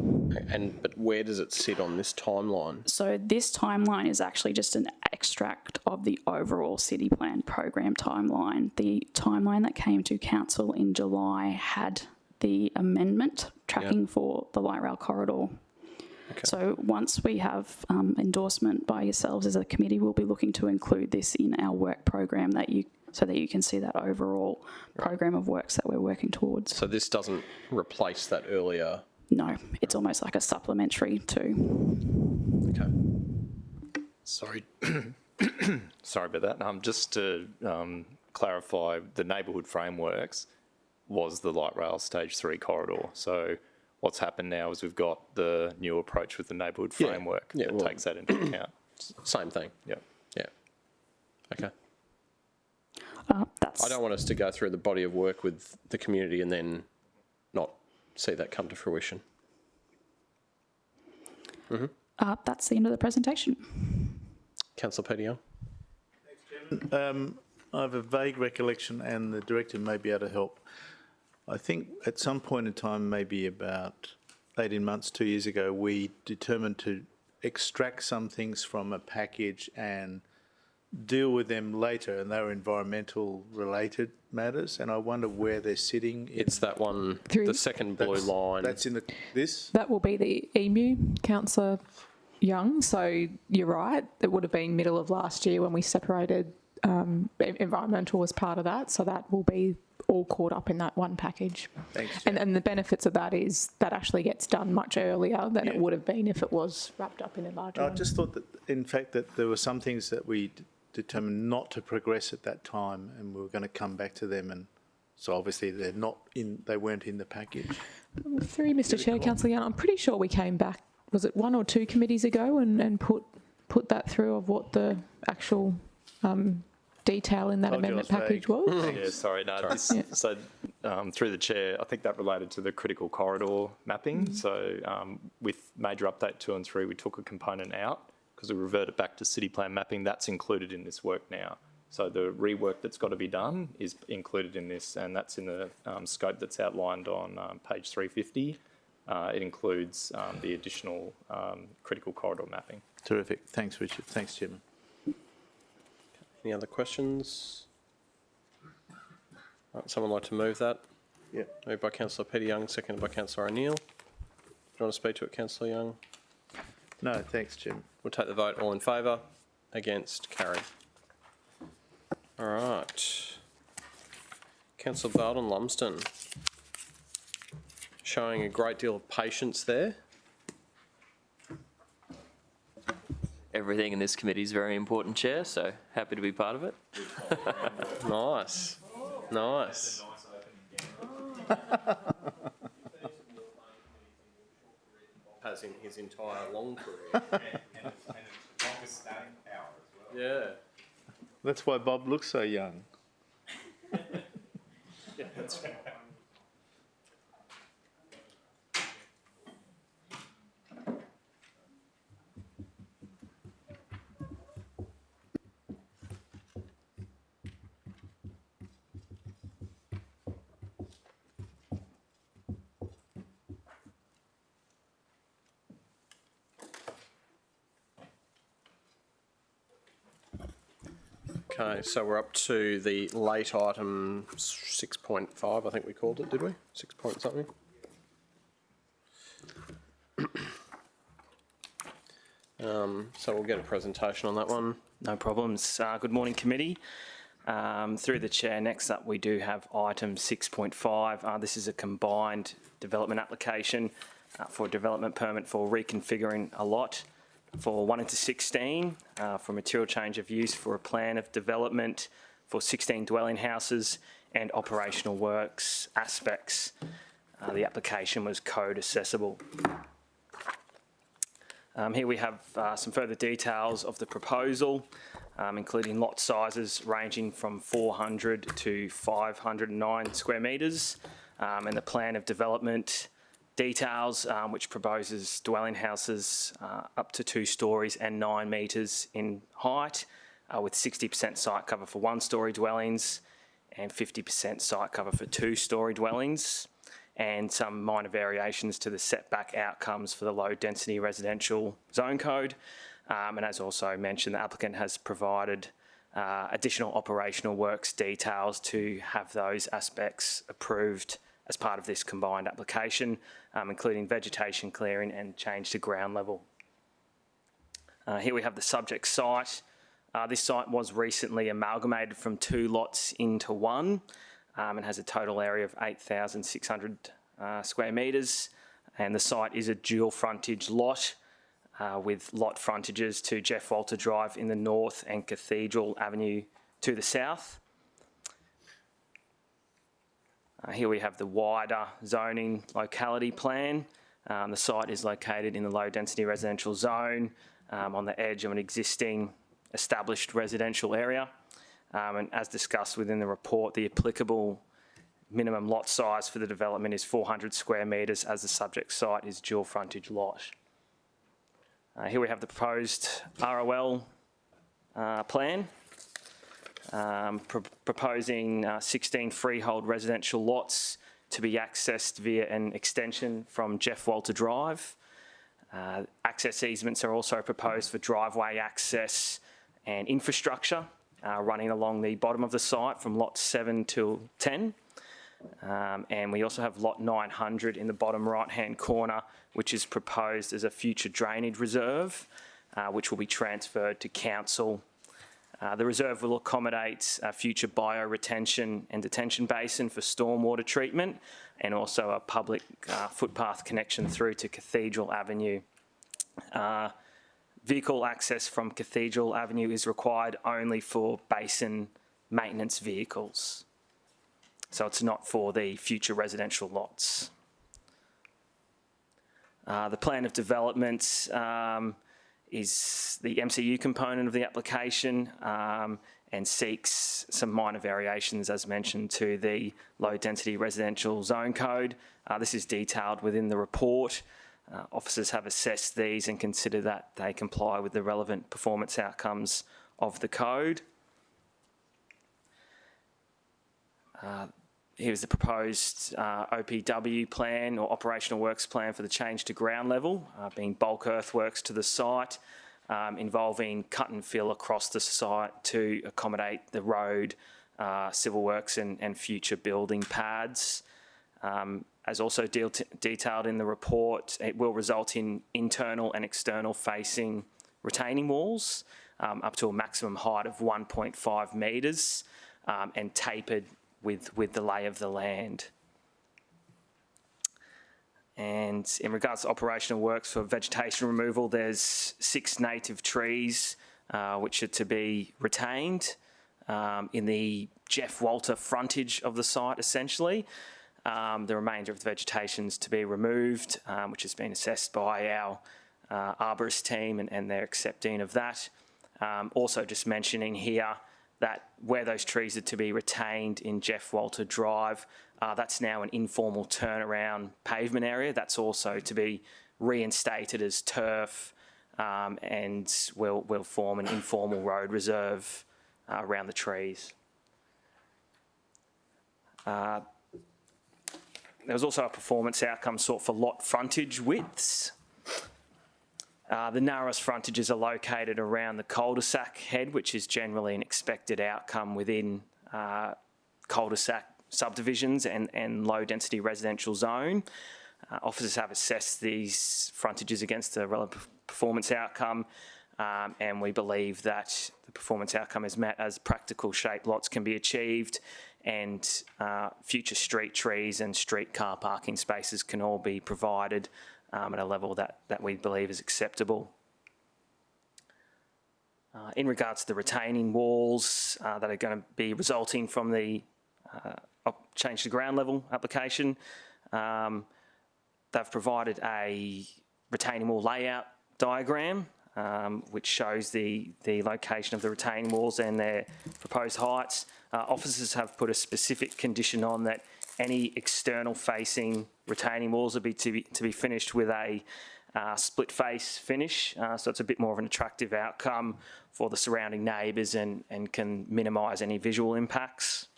But where does it sit on this timeline? So this timeline is actually just an extract of the overall city plan program timeline. The timeline that came to council in July had the amendment tracking for the light rail corridor. Okay. So once we have endorsement by yourselves as a committee, we'll be looking to include this in our work program so that you can see that overall program of works that we're working towards. So this doesn't replace that earlier? No, it's almost like a supplementary to. Okay. Sorry. Sorry about that. Just to clarify, the neighbourhood frameworks was the light rail stage 3 corridor. So what's happened now is we've got the new approach with the neighbourhood framework that takes that into account. Same thing. Yeah. Yeah. Okay. That's I don't want us to go through the body of work with the community and then not see that come to fruition. That's the end of the presentation. Councillor Peter Young. I have a vague recollection, and the director may be able to help. I think at some point in time, maybe about 18 months, 2 years ago, we determined to extract some things from a package and deal with them later, and they were environmental related matters, and I wonder where they're sitting. It's that one, the second blue line. That's in this? That will be the EMU, Councillor Young. So you're right, it would have been middle of last year when we separated environmental as part of that. So that will be all caught up in that one package. Thanks, and the benefits of that is that actually gets done much earlier than it would have been if it was wrapped up in a larger one. I just thought that, in fact, that there were some things that we determined not to progress at that time, and we were going to come back to them, and so obviously they weren't in the package. Through Mr. Chair, Councillor Young, I'm pretty sure we came back, was it 1 or 2 committees ago, and put that through of what the actual detail in that amendment package was? Yeah, sorry. No, so through the chair, I think that related to the critical corridor mapping. So with major update 2 and 3, we took a component out because we reverted back to city plan mapping. That's included in this work now. So the rework that's got to be done is included in this, and that's in the scope that's outlined on page 350. It includes the additional critical corridor mapping. Terrific. Thanks, Richard. Thanks, Chairman. Any other questions? Someone like to move that? Yeah. Moved by Councillor Peter Young, seconded by Councillor O'Neill. Do you want to speak to it, Councillor Young? No, thanks, Chairman. We'll take the vote. All in favour? Against? Carried. All right. Councillor Bowden Lumsden. Showing a great deal of patience there. Everything in this committee is very important, Chair, so happy to be part of it. Nice. Nice. As in his entire long career. And it's longest staying power as well. Yeah. That's why Bob looks so young. Yeah, that's right. Okay, so we're up to the late item 6.5, I think we called it, did we? 6 point something? So we'll get a presentation on that one. No problems. Good morning, committee. Through the chair, next up we do have item 6.5. This is a combined development application for a development permit for reconfiguring a lot for 1 into 16 for material change of use for a plan of development for 16 dwelling houses and operational works aspects. The application was code accessible. Here we have some further details of the proposal, including lot sizes ranging from 400 to 509 square metres, and the plan of development details, which proposes dwelling houses up to 2 stories and 9 metres in height, with 60% site cover for 1-storey dwellings and 50% site cover for 2-storey dwellings, and some minor variations to the setback outcomes for the low-density residential zone code. And as also mentioned, the applicant has provided additional operational works details to have those aspects approved as part of this combined application, including vegetation clearing and change to ground level. Here we have the subject site. This site was recently amalgamated from 2 lots into one, and has a total area of 8,600 square metres, and the site is a dual frontage lot with lot frontages to Jeff Walter Drive in the north and Cathedral Avenue to the south. Here we have the wider zoning locality plan. The site is located in the low density residential zone on the edge of an existing established residential area. And as discussed within the report, the applicable minimum lot size for the development is 400 square metres, as the subject site is dual frontage lot. Here we have the proposed ROL plan, proposing 16 freehold residential lots to be accessed via an extension from Jeff Walter Drive. Access easements are also proposed for driveway access and infrastructure running along the bottom of the site from lot 7 to 10. And we also have lot 900 in the bottom right-hand corner, which is proposed as a future drainage reserve, which will be transferred to council. The reserve will accommodate a future bioretention and detention basin for stormwater treatment, and also a public footpath connection through to Cathedral Avenue. Vehicle access from Cathedral Avenue is required only for basin maintenance vehicles. So it's not for the future residential lots. The plan of development is the MCU component of the application and seeks some minor variations, as mentioned, to the low density residential zone code. This is detailed within the report. Officers have assessed these and consider that they comply with the relevant performance outcomes of the code. Here's the proposed OPW plan, or operational works plan, for the change to ground level, being bulk earthworks to the site, involving cut and fill across the site to accommodate the road, civil works and future building pads. As also detailed in the report, it will result in internal and external facing retaining walls up to a maximum height of 1.5 metres and tapered with the lay of the land. And in regards to operational works for vegetation removal, there's 6 native trees which are to be retained in the Jeff Walter frontage of the site, essentially. The remainder of the vegetation is to be removed, which has been assessed by our arborist team, and they're accepting of that. Also just mentioning here that where those trees are to be retained in Jeff Walter Drive, that's now an informal turnaround pavement area. That's also to be reinstated as turf and will form an informal road reserve around the trees. There was also a performance outcome sought for lot frontage widths. The narrowest frontages are located around the cul-de-sac head, which is generally an expected outcome within cul-de-sac subdivisions and low-density residential zone. Officers have assessed these frontages against the relevant performance outcome, and we believe that the performance outcome is met as practical shaped lots can be achieved, and future street trees and street car parking spaces can all be provided at a level that we believe is acceptable. In regards to the retaining walls that are going to be resulting from the change to ground level application, they've provided a retaining wall layout diagram which shows the location of the retaining walls and their proposed heights. Officers have put a specific condition on that any external facing retaining walls will be to be finished with a split face finish, so it's a bit more of an attractive outcome for the surrounding neighbours and can minimise any visual impacts.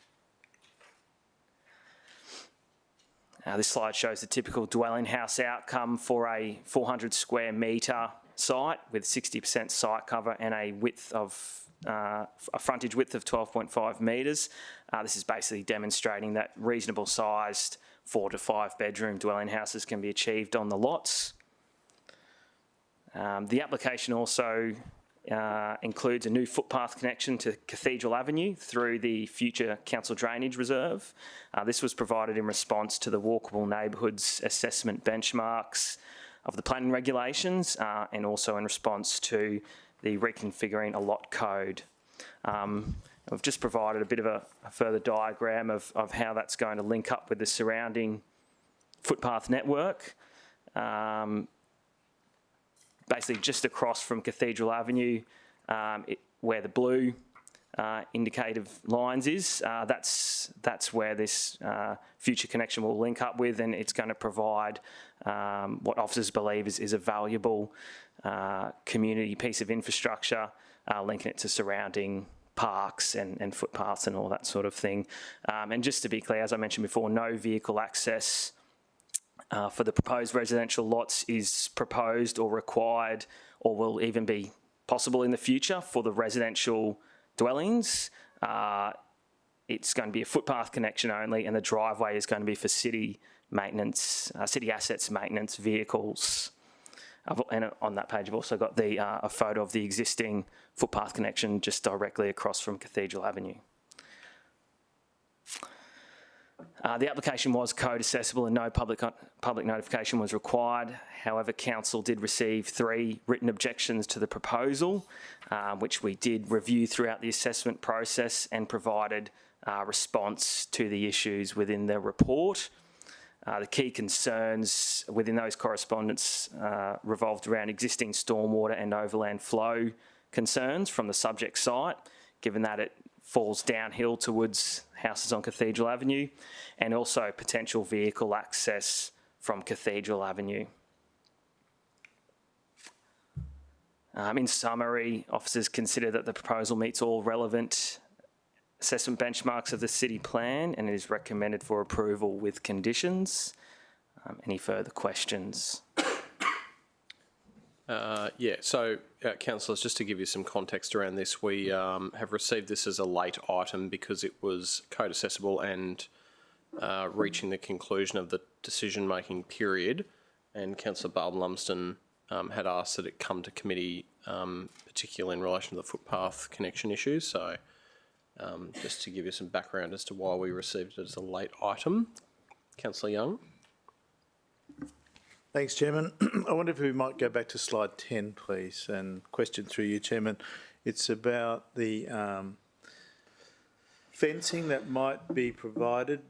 This slide shows the typical dwelling house outcome for a 400 square metre site with 60% site cover and a frontage width of 12.5 metres. This is basically demonstrating that reasonable sized 4 to 5 bedroom dwelling houses can be achieved on the lots. The application also includes a new footpath connection to Cathedral Avenue through the future council drainage reserve. This was provided in response to the walkable neighbourhoods assessment benchmarks of the planning regulations and also in response to the Reconfiguring a lot code. I've just provided a bit of a further diagram of how that's going to link up with the surrounding footpath network. Basically just across from Cathedral Avenue, where the blue indicative lines is, that's where this future connection will link up with, and it's going to provide what officers believe is a valuable community piece of infrastructure, linking it to surrounding parks and footpaths and all that sort of thing. And just to be clear, as I mentioned before, no vehicle access for the proposed residential lots is proposed or required or will even be possible in the future for the residential dwellings. It's going to be a footpath connection only, and the driveway is going to be for city maintenance, city assets maintenance vehicles. And on that page, I've also got a photo of the existing footpath connection just directly across from Cathedral Avenue. The application was code accessible and no public notification was required. However, council did receive 3 written objections to the proposal, which we did review throughout the assessment process and provided response to the issues within the report. The key concerns within those correspondence revolved around existing stormwater and overland flow concerns from the subject site, given that it falls downhill towards houses on Cathedral Avenue, and also potential vehicle access from Cathedral Avenue. In summary, officers consider that the proposal meets all relevant assessment benchmarks of the city plan and is recommended for approval with conditions. Any further questions? Councillors, just to give you some context around this, we have received this as a late item because it was code accessible and reaching the conclusion of the decision-making period, and Councillor Barton-Lumsden had asked that it come to committee, particularly in relation to the footpath connection issues. So just to give you some background as to why we received it as a late item. Councillor Young. Thanks, Chairman. I wonder if we might go back to slide 10, please, and question through you, Chairman. It's about the fencing that might be provided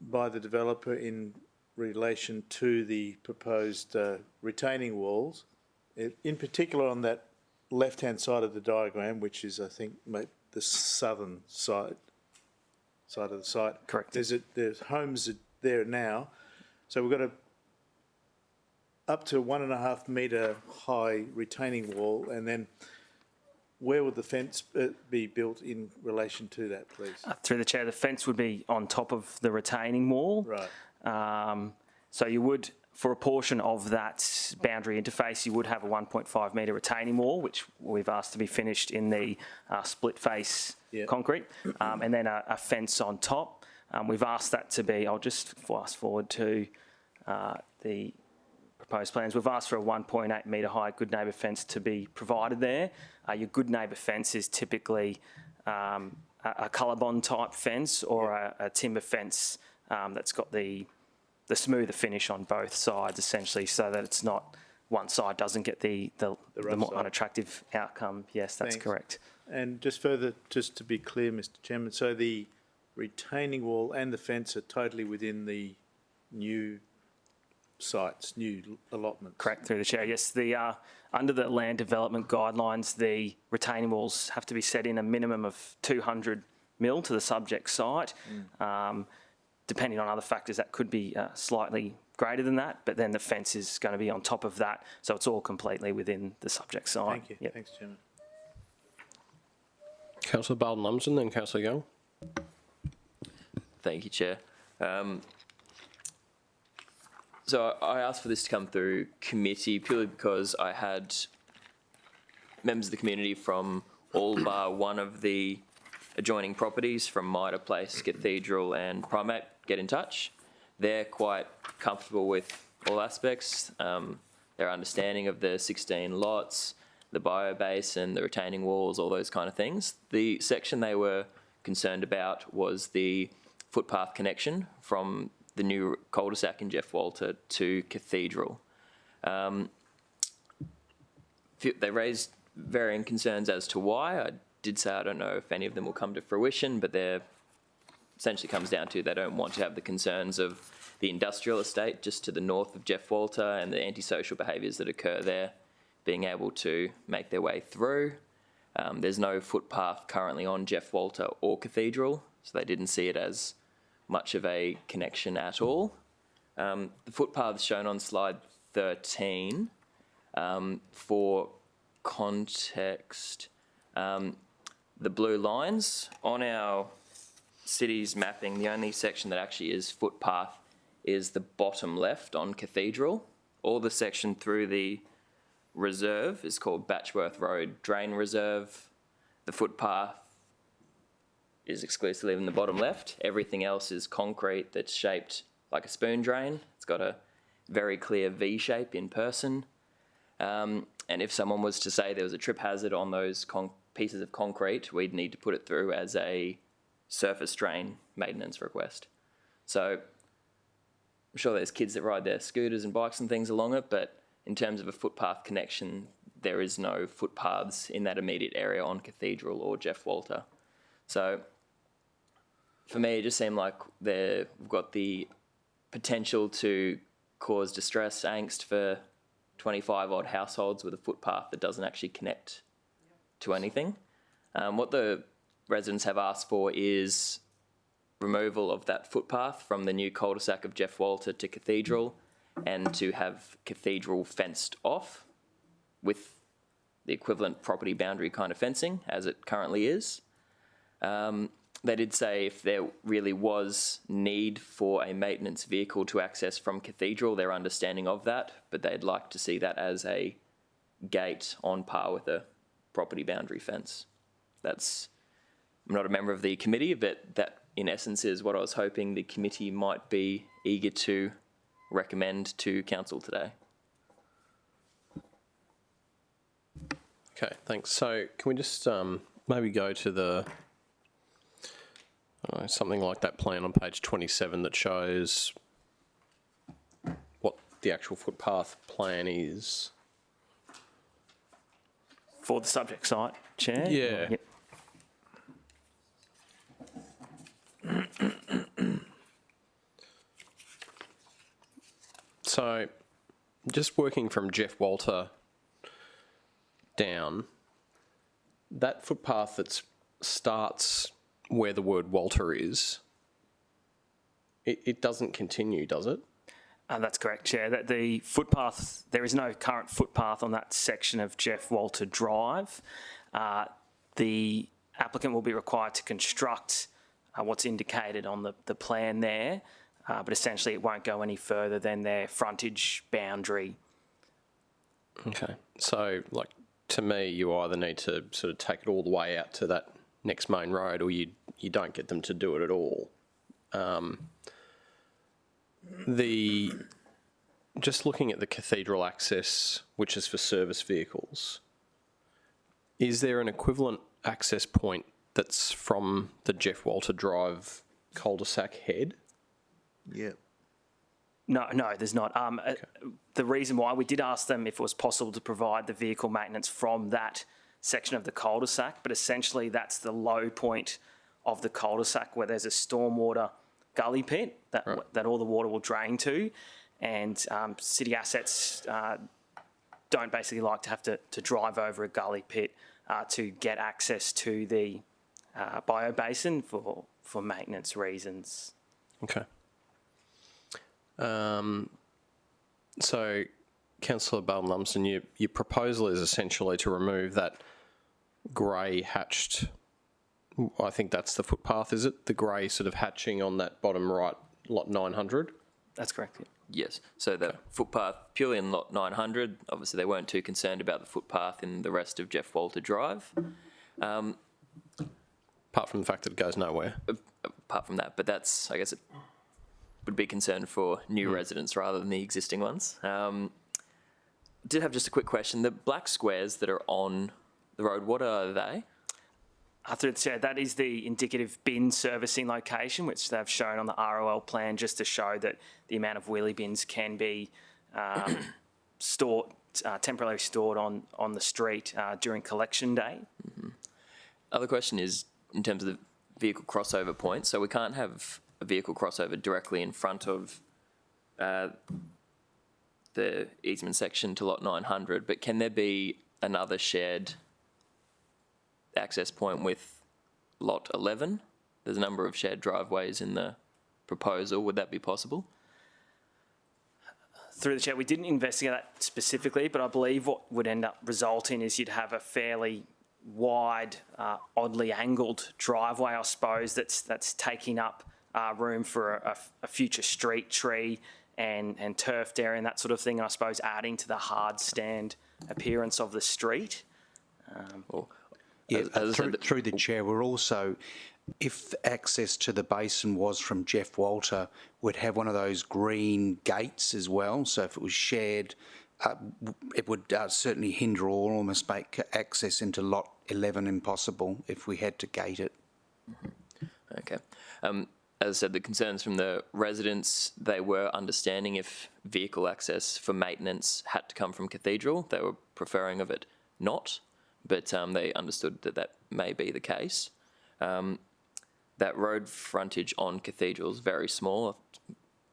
by the developer in relation to the proposed retaining walls, in particular on that left-hand side of the diagram, which is, I think, the southern side of the site. Correct. There's homes there now, so we've got a up to 1.5 metre high retaining wall, and then where would the fence be built in relation to that, please? Through the chair, the fence would be on top of the retaining wall. Right. So you would, for a portion of that boundary interface, you would have a 1.5 metre retaining wall, which we've asked to be finished in the split face concrete, and then a fence on top. We've asked that to be, I'll just fast forward to the proposed plans. We've asked for a 1.8 metre high good neighbour fence to be provided there. Your good neighbour fence is typically a colour-bond type fence or a timber fence that's got the smoother finish on both sides, essentially, so that it's not, one side doesn't get the more unattractive outcome. Yes, that's correct. And just further, just to be clear, Mr. Chairman, so the retaining wall and the fence are totally within the new sites, new allotments? Correct, through the chair. Yes, under the land development guidelines, the retaining walls have to be set in a minimum of 200 mil to the subject site. Depending on other factors, that could be slightly greater than that, but then the fence is going to be on top of that, so it's all completely within the subject site. Thank you. Yep. Thanks, Chairman. Councillor Barton-Lumsden, then Councillor Young. Thank you, Chair. So I asked for this to come through committee purely because I had members of the community from all bar one of the adjoining properties from Mitre Place, Cathedral and Primate get in touch. They're quite comfortable with all aspects. Their understanding of the 16 lots, the biobasin, the retaining walls, all those kind of things. The section they were concerned about was the footpath connection from the new cul-de-sac in Jeff Walter to Cathedral. They raised varying concerns as to why. I did say I don't know if any of them will come to fruition, but they're essentially comes down to they don't want to have the concerns of the industrial estate just to the north of Jeff Walter and the antisocial behaviours that occur there being able to make their way through. There's no footpath currently on Jeff Walter or Cathedral, so they didn't see it as much of a connection at all. The footpath shown on slide 13, for context, the blue lines on our city's mapping, the only section that actually is footpath is the bottom left on Cathedral. All the section through the reserve is called Batchworth Road Drain Reserve. The footpath is exclusively in the bottom left. Everything else is concrete that's shaped like a spoon drain. It's got a very clear V shape in person. And if someone was to say there was a trip hazard on those pieces of concrete, we'd need to put it through as a surface drain maintenance request. So I'm sure there's kids that ride their scooters and bikes and things along it, but in terms of a footpath connection, there is no footpaths in that immediate area on Cathedral or Jeff Walter. So for me, it just seemed like we've got the potential to cause distress, angst for 25 odd households with a footpath that doesn't actually connect to anything. What the residents have asked for is removal of that footpath from the new cul-de-sac of Jeff Walter to Cathedral and to have Cathedral fenced off with the equivalent property boundary kind of fencing as it currently is. They did say if there really was need for a maintenance vehicle to access from Cathedral, their understanding of that, but they'd like to see that as a gate on par with a property boundary fence. I'm not a member of the committee, but that in essence is what I was hoping the committee might be eager to recommend to council today. Okay, thanks. So can we just maybe go to the something like that plan on page 27 that shows what the actual footpath plan is? For the subject site, Chair? Yeah. Yep. So just working from Jeff Walter down, that footpath that starts where the word Walter is, it doesn't continue, does it? That's correct, Chair. That the footpath, there is no current footpath on that section of Jeff Walter Drive. The applicant will be required to construct what's indicated on the plan there, but essentially it won't go any further than their frontage boundary. Okay. So, like, to me, you either need to sort of take it all the way out to that next main road or you don't get them to do it at all. Just looking at the Cathedral access, which is for service vehicles, is there an equivalent access point that's from the Jeff Walter Drive cul-de-sac head? Yeah. No, there's not. Okay. The reason why we did ask them if it was possible to provide the vehicle maintenance from that section of the cul-de-sac, but essentially that's the low point of the cul-de-sac where there's a stormwater gully pit that all the water will drain to, and city assets don't basically like to have to drive over a gully pit to get access to the biobasin for maintenance reasons. Okay. So, Councillor Bowden-Lumsden, your proposal is essentially to remove that grey hatched, I think that's the footpath, is it? The grey sort of hatching on that bottom right, lot 900? That's correct. Yeah. Yes. So the footpath purely in lot 900. Obviously, they weren't too concerned about the footpath in the rest of Jeff Walter Drive. Apart from the fact that it goes nowhere. Apart from that, but that's, I guess, it would be concerned for new residents rather than the existing ones. Did have just a quick question. The black squares that are on the road, what are they? That is the indicative bin servicing location, which they've shown on the ROL plan just to show that the amount of wheelie bins can be temporarily stored on the street during collection day. Other question is in terms of the vehicle crossover point. So we can't have a vehicle crossover directly in front of the easement section to lot 900, but can there be another shared access point with lot 11? There's a number of shared driveways in the proposal. Would that be possible? Through the chair, we didn't investigate that specifically, but I believe what would end up resulting is you'd have a fairly wide, oddly angled driveway, I suppose, that's taking up room for a future street tree and turfed area and that sort of thing, I suppose, adding to the hard stand appearance of the street. Through the chair, we're also, if access to the basin was from Jeff Walter, would have one of those green gates as well. So if it was shared, it would certainly hinder or almost make access into lot 11 impossible if we had to gate it. Okay. As I said, the concerns from the residents, they were understanding if vehicle access for maintenance had to come from Cathedral. They were preferring of it not, but they understood that that may be the case. That road frontage on Cathedral is very small.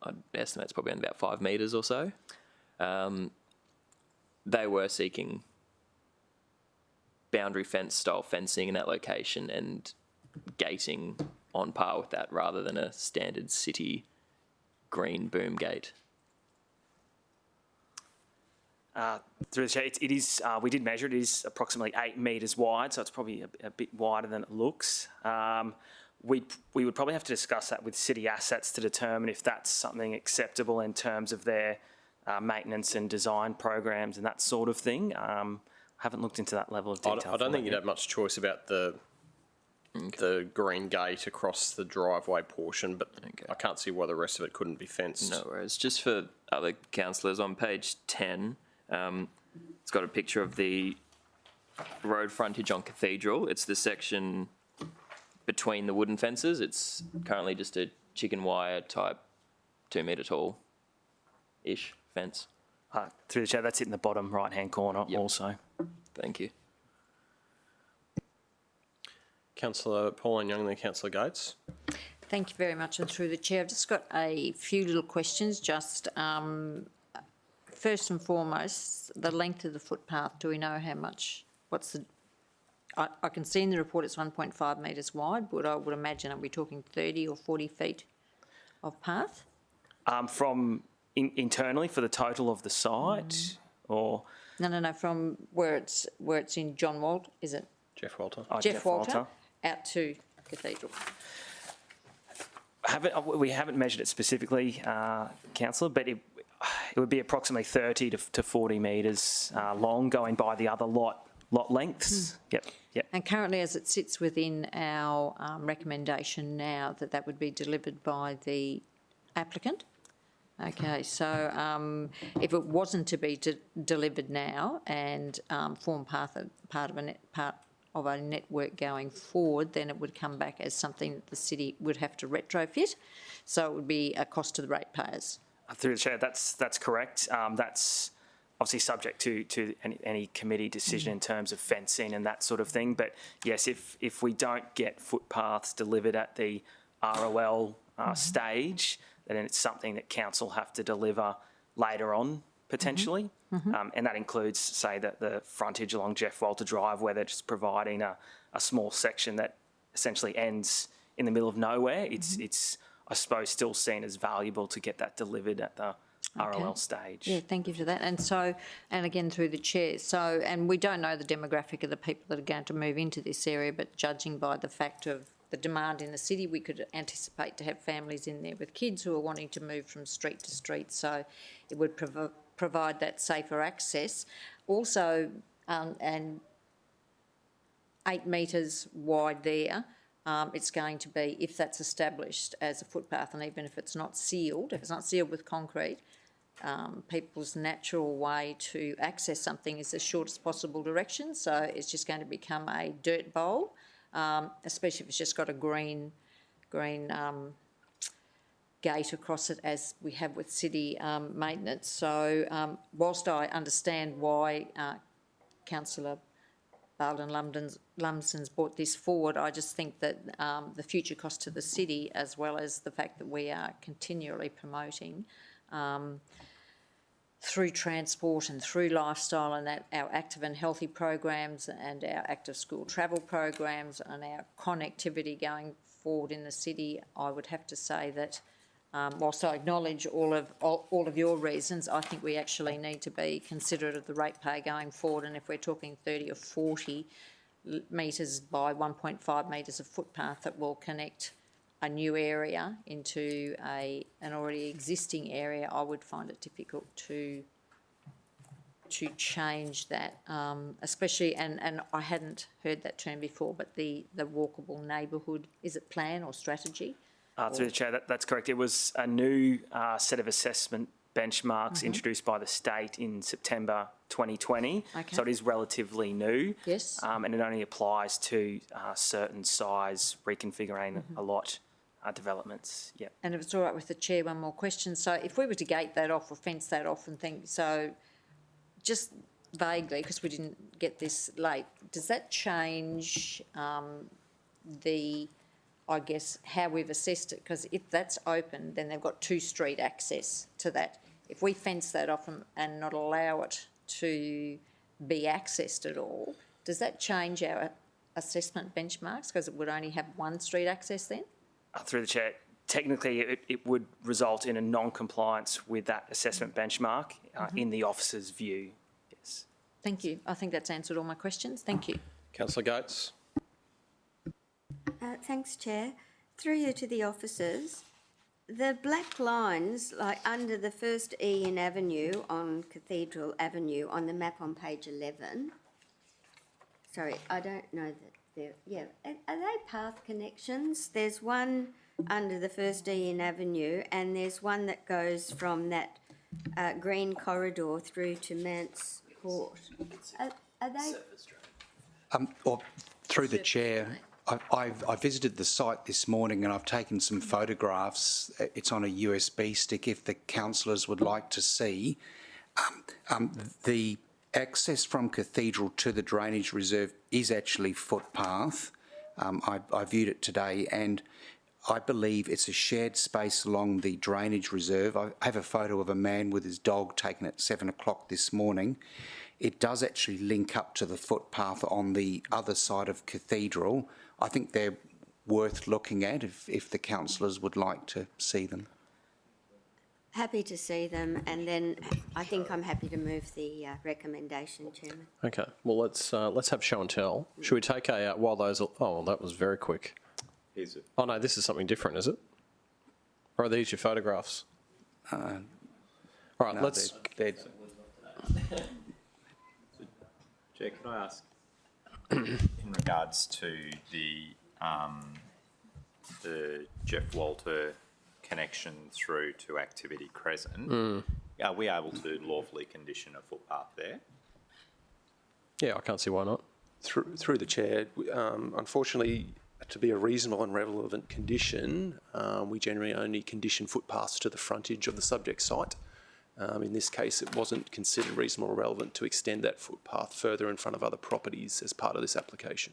I'd estimate it's probably about 5 metres or so. They were seeking boundary fence style fencing in that location and gating on par with that rather than a standard city green boom gate. Through the chair, it is, we did measure it, is approximately 8 metres wide, so it's probably a bit wider than it looks. We would probably have to discuss that with City Assets to determine if that's something acceptable in terms of their maintenance and design programs and that sort of thing. I haven't looked into that level of detail. I don't think you'd have much choice about the green gate across the driveway portion, but I can't see why the rest of it couldn't be fenced. No worries. Just for other councillors, on page 10, it's got a picture of the road frontage on Cathedral. It's the section between the wooden fences. It's currently just a chicken wire type 2 metre tall-ish fence. Through the chair, that's it in the bottom right-hand corner also. Thank you. Councillor Pauline Young, then Councillor Gates. Thank you very much. And through the chair, I've just got a few little questions. Just first and foremost, the length of the footpath. Do we know how much? What's the? I can see in the report it's 1.5 metres wide, but I would imagine are we talking 30 or 40 feet of path? From internally for the total of the site, or no, from where it's in John Walt, is it? Jeff Walter. Oh, Jeff Walter out to Cathedral. We haven't measured it specifically, councillor, but it would be approximately 30 to 40 metres long, going by the other lot lengths. Yep. And currently, as it sits within our recommendation now, that would be delivered by the applicant. Okay, so if it wasn't to be delivered now and form part of a network going forward, then it would come back as something that the city would have to retrofit. So it would be a cost to the ratepayers. Through the chair, that's correct. That's obviously subject to any committee decision in terms of fencing and that sort of thing. But yes, if we don't get footpaths delivered at the ROL stage, then it's something that council have to deliver later on, potentially. And that includes, say, the frontage along Jeff Walter Drive, where they're just providing a small section that essentially ends in the middle of nowhere. It's I suppose, still seen as valuable to get that delivered at the ROL stage. Yeah, thank you for that. And so, and again through the chair, and we don't know the demographic of the people that are going to move into this area, but judging by the fact of the demand in the city. We could anticipate to have families in there with kids who are wanting to move from street to street, so it would provide that safer access. Also, and 8 metres wide there, it's going to be, if that's established as a footpath, and even if it's not sealed with concrete, people's natural way to access something is the shortest possible direction, so it's just going to become a dirt bowl, especially if it's just got a green gate across it, as we have with city maintenance. So whilst I understand why Councillor Barlin Lumsden's brought this forward, I just think that the future cost to the city, as well as the fact that we are continually promoting through transport and through lifestyle and our active and healthy programs and our active school travel programs and our connectivity going forward in the city, I would have to say that whilst I acknowledge all of your reasons, I think we actually need to be considerate of the ratepayer going forward, and if we're talking 30 or 40 metres by 1.5 metres of footpath that will connect a new area into an already existing area, I would find it difficult to change that, especially, and I hadn't heard that term before, but the walkable neighbourhood, is it plan or strategy? Through the Chair, that's correct. It was a new set of assessment benchmarks introduced by the state in September 2020. Okay. So it is relatively new. Yes. And it only applies to certain size reconfiguring a lot developments. Yeah. And if it's all right with the Chair, one more question. So if we were to gate that off or fence that off and think, so just vaguely, because we didn't get this late, does that change I guess, how we've assessed it? Because if that's open, then they've got 2 street access to that. If we fence that off and not allow it to be accessed at all, does that change our assessment benchmarks, because it would only have 1 street access then? Through the Chair, technically it would result in a non-compliance with that assessment benchmark in the officer's view, yes. Thank you. I think that's answered all my questions. Thank you. Councillor Gates. Thanks, Chair. Through you to the officers, the black lines, like under the first E in Avenue on Cathedral Avenue on the map on page 11, sorry, I don't know that they're, yeah, are they path connections? There's one under the first E in Avenue, and there's one that goes from that green corridor through to Mance Court. Are they? Or through the Chair, I visited the site this morning and I've taken some photographs. It's on a USB stick if the councillors would like to see. The access from Cathedral to the drainage reserve is actually footpath. I viewed it today and I believe it's a shared space along the drainage reserve. I have a photo of a man with his dog taken at 7 o'clock this morning. It does actually link up to the footpath on the other side of Cathedral. I think they're worth looking at if the councillors would like to see them. Happy to see them, and then I think I'm happy to move the recommendation, Chairman. Okay, well let's have show and tell. Should we take a while those? Oh, well, that was very quick. Is it? Oh no, this is something different, is it? Or are these your photographs? All right, no, let's. Chair, can I ask, in regards to the Jeff Walter connection through to Activity Crescent, are we able to lawfully condition a footpath there? Yeah, I can't see why not. Through the Chair, unfortunately, to be a reasonable and relevant condition, we generally only condition footpaths to the frontage of the subject site. In this case, it wasn't considered reasonable or relevant to extend that footpath further in front of other properties as part of this application.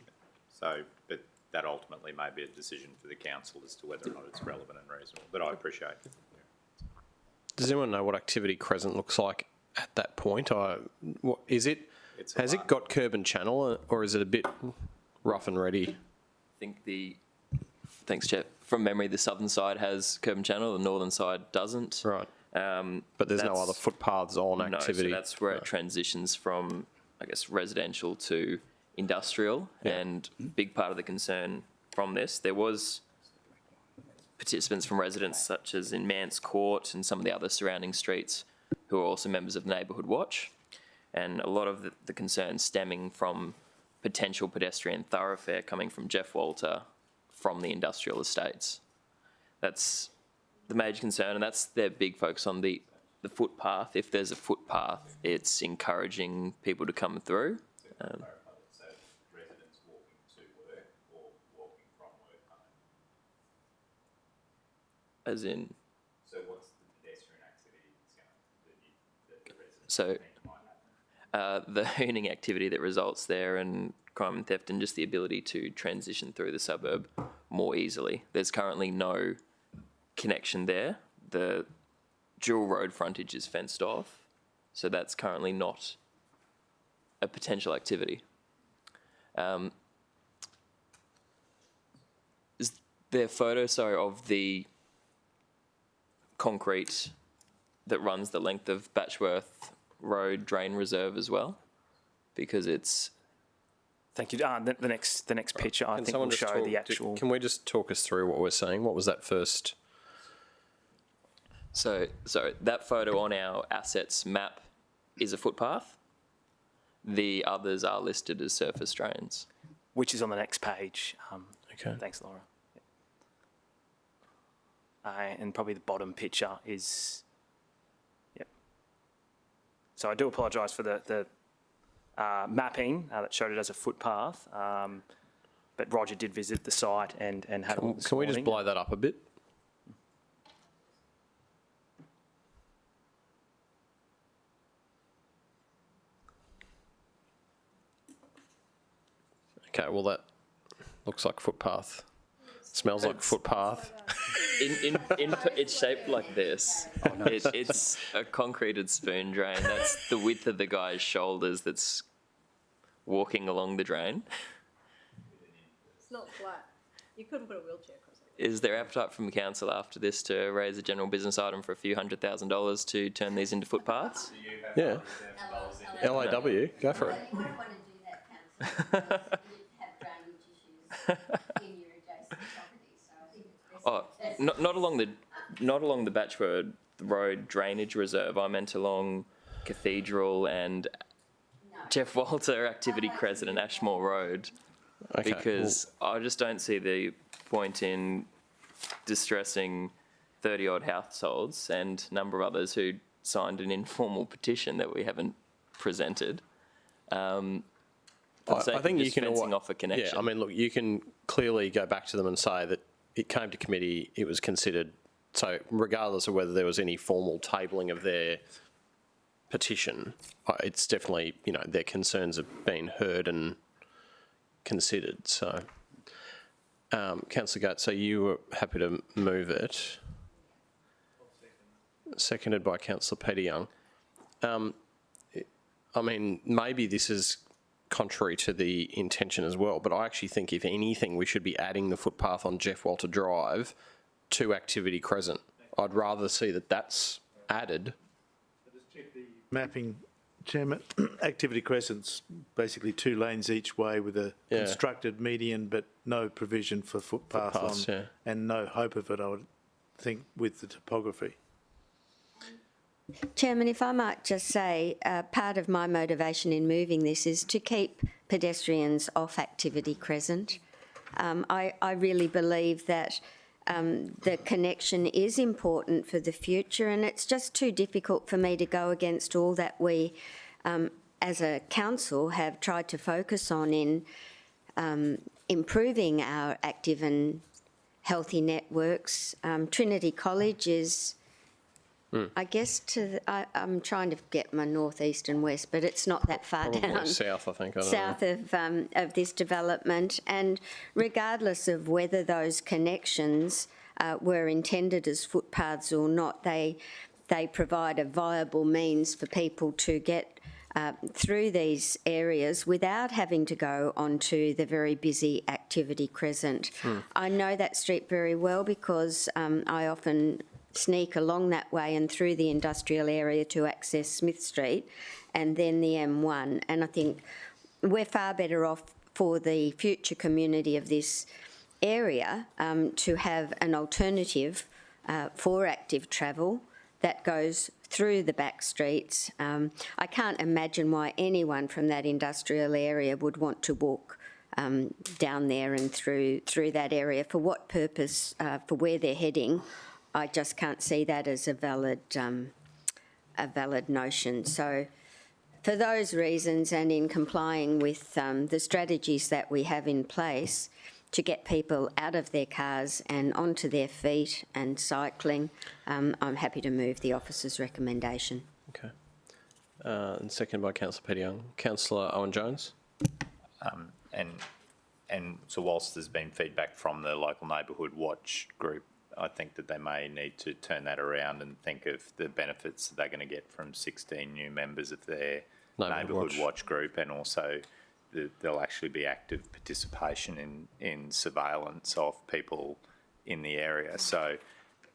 So, but that ultimately may be a decision for the council as to whether or not it's relevant and reasonable, but I appreciate it. Does anyone know what Activity Crescent looks like at that point? What is it? Has it got curb and channel, or is it a bit rough and ready? I think thanks, Chair. From memory, the southern side has curb and channel, the northern side doesn't. Right. But there's no other footpaths on Activity. No, so that's where it transitions from, I guess, residential to industrial, and a big part of the concern from this. There was participants from residents such as in Mance Court and some of the other surrounding streets who are also members of Neighbourhood Watch, and a lot of the concerns stemming from potential pedestrian thoroughfare coming from Jeff Walter from the industrial estates. That's the major concern, and that's their big focus on the footpath. If there's a footpath, it's encouraging people to come through. Residents walking to work or walking from work home? As in? So what's the pedestrian activity that the residents So, think might happen? the hooning activity that results there, and crime and theft, and just the ability to transition through the suburb more easily. There's currently no connection there. The dual road frontage is fenced off, so that's currently not a potential activity. Is there a photo, of the concrete that runs the length of Batchworth Road Drain Reserve as well? Because it's... Thank you. The next picture, I think, will show the actual... Can we just talk us through what we're seeing? What was that first? So that photo on our assets map is a footpath. The others are listed as surface drains. Which is on the next page. Okay. Thanks, Laura. And probably the bottom picture is... Yep. So I do apologise for the mapping that showed it as a footpath, but Roger did visit the site and had a look this Can we just morning. blow that up a bit? Okay, well that looks like footpath. Smells like footpath. It's shaped like this. Oh, no. It's a concreted spoon drain. That's the width of the guy's shoulders that's walking along the drain. It's not flat. You couldn't put a wheelchair across it. Is there appetite from the council after this to raise a general business item for a few $100,000 to turn these into footpaths? Yeah. LAW, go for it. You wouldn't want to do that, councillor, because you'd have drainage issues in your adjacent properties, so I think it's best. Not along the Batchworth Road Drainage Reserve. I meant along Cathedral and Jeff Walter Activity Crescent and Ashmore Road. Okay, Because I just don't see the point in distressing 30-odd households and a number of others who signed an informal petition that we haven't presented. I think you can fencing off a connection. Yeah, I mean, look, you can clearly go back to them and say that it came to committee, it was considered. So regardless of whether there was any formal tabling of their petition, it's definitely, their concerns have been heard and considered. So, Councillor Gates, so you were happy to move it. Seconded by Councillor Peter Young. I mean, maybe this is contrary to the intention as well, but I actually think, if anything, we should be adding the footpath on Jeff Walter Drive to Activity Crescent. I'd rather see that that's added. Mapping, Chairman, Activity Crescent's basically 2 lanes each way with a constructed median, but no provision for footpaths on, and no hope of it, I would think, with the topography. Chairman, if I might just say, part of my motivation in moving this is to keep pedestrians off Activity Crescent. I really believe that the connection is important for the future, and it's just too difficult for me to go against all that we, as a council, have tried to focus on in improving our active and healthy networks. Trinity College is... I guess I'm trying to get my north, east and west, but it's not that far down. South, I think. South of this development. And regardless of whether those connections were intended as footpaths or not, they provide a viable means for people to get through these areas without having to go onto the very busy Activity Crescent. I know that street very well because I often sneak along that way and through the industrial area to access Smith Street and then the M1. And I think we're far better off for the future community of this area to have an alternative for active travel that goes through the back streets. I can't imagine why anyone from that industrial area would want to walk down there and through that area. For what purpose? For where they're heading, I just can't see that as a valid notion. So, for those reasons, and in complying with the strategies that we have in place to get people out of their cars and onto their feet and cycling, I'm happy to move the officer's recommendation. Okay. And second by Councillor Peter Young. Councillor Owen-Jones. And so whilst there's been feedback from the local neighbourhood watch group, I think that they may need to turn that around and think of the benefits that they're going to get from 16 new members of their neighbourhood watch group, and also there'll actually be active participation in surveillance of people in the area. So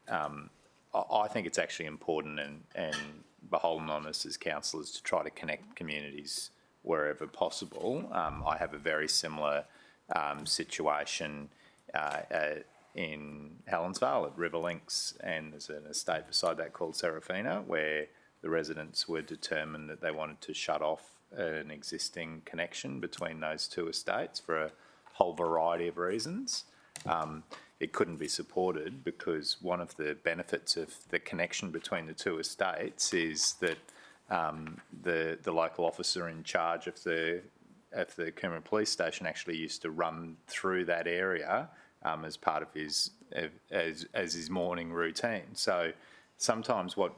I think it's actually important and beholden on us as councillors to try to connect communities wherever possible. I have a very similar situation in Helensvale at Riverlinks, and there's an estate beside that called Serafina, where the residents were determined that they wanted to shut off an existing connection between those two estates for a whole variety of reasons. It couldn't be supported because one of the benefits of the connection between the two estates is that the local officer in charge of the Coomera Police Station actually used to run through that area as part of his morning routine. So sometimes what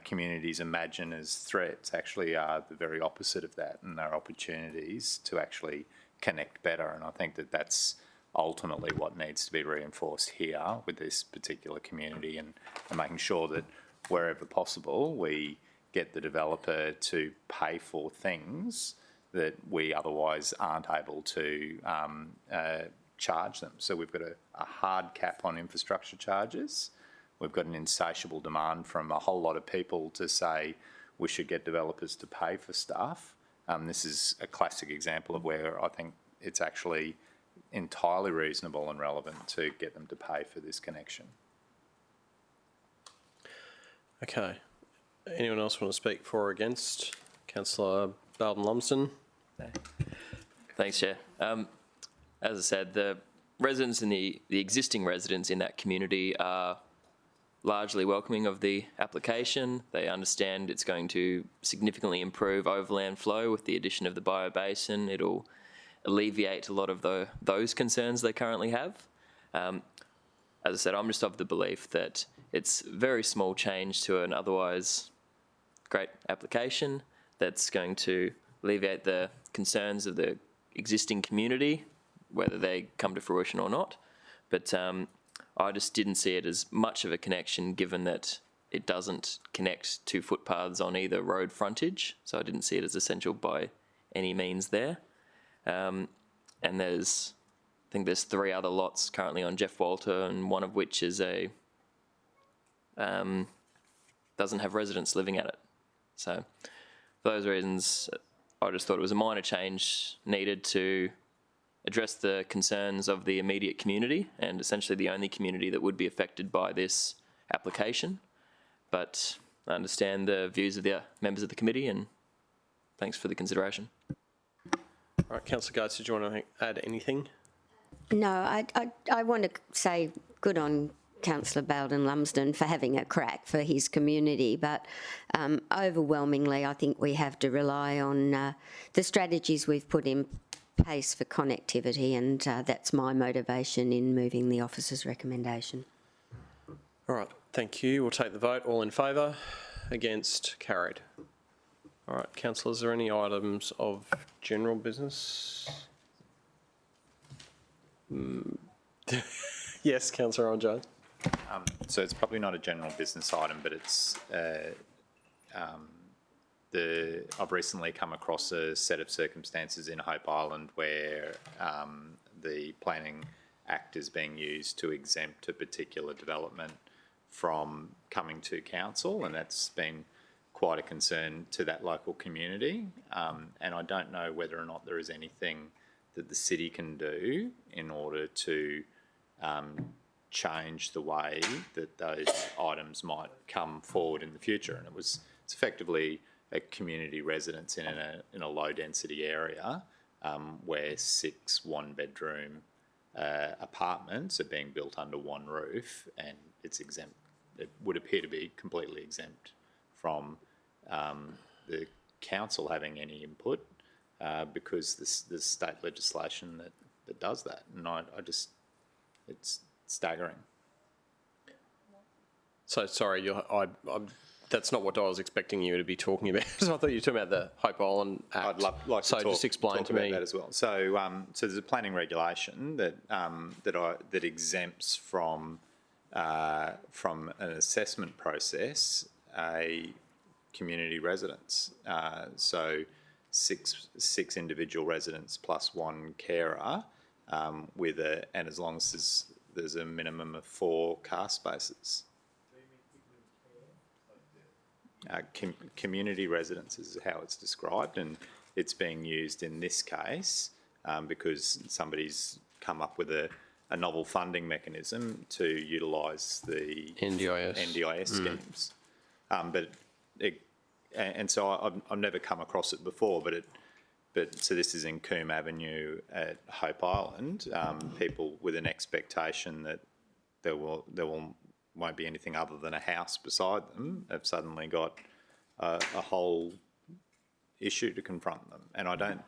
communities imagine as threats actually are the very opposite of that, and they're opportunities to actually connect better. And I think that that's ultimately what needs to be reinforced here with this particular community, and making sure that wherever possible we get the developer to pay for things that we otherwise aren't able to charge them. So we've got a hard cap on infrastructure charges. We've got an insatiable demand from a whole lot of people to say we should get developers to pay for stuff. This is a classic example of where I think it's actually entirely reasonable and relevant to get them to pay for this connection. Okay. Anyone else want to speak for or against? Councillor Bowden-Lumsden. Thanks, Chair. As I said, the residents and the existing residents in that community are largely welcoming of the application. They understand it's going to significantly improve overland flow with the addition of the biobasin. It'll alleviate a lot of those concerns they currently have. As I said, I'm just of the belief that it's a very small change to an otherwise great application that's going to alleviate the concerns of the existing community, whether they come to fruition or not. But I just didn't see it as much of a connection, given that it doesn't connect to footpaths on either road frontage. So I didn't see it as essential by any means there. And I think there's 3 other lots currently on Jeff Walter, and one of which is doesn't have residents living at it. So for those reasons, I just thought it was a minor change needed to address the concerns of the immediate community, and essentially the only community that would be affected by this application. But I understand the views of the members of the committee, and thanks for the consideration. All right, Councillor Gates, did you want to add anything? No, I want to say good on Councillor Bowden-Lumsden for having a crack for his community, but overwhelmingly I think we have to rely on the strategies we've put in place for connectivity, and that's my motivation in moving the officer's recommendation. All right, thank you. We'll take the vote. All in favour? Against? Carried. All right, councillors, are there any items of general business? Yes, Councillor Owen-Jones. So it's probably not a general business item, but it's I've recently come across a set of circumstances in Hope Island where the Planning Act is being used to exempt a particular development from coming to council, and that's been quite a concern to that local community. And I don't know whether or not there is anything that the city can do in order to change the way that those items might come forward in the future. And it's effectively a community residence in a low density area where 6 one-bedroom apartments are being built under one roof, and it's exempt. It would appear to be completely exempt from the council having any input because there's state legislation that does that, and I just it's staggering. So sorry, that's not what I was expecting you to be talking about. So I thought you were talking about the Hope Island Act. I'd like to just explain talk to about me that as well. So, so there's a planning regulation that exempts from an assessment process a community residence. So six individual residents plus one carer, and as long as there's a minimum of 4 car spaces. Community residence is how it's described, and it's being used in this case because somebody's come up with a novel funding mechanism to utilise the NDIS schemes. So I've never come across it before, so this is in Coombe Avenue at Hope Island. People with an expectation that there won't be anything other than a house beside them have suddenly got a whole issue to confront them, and I don't.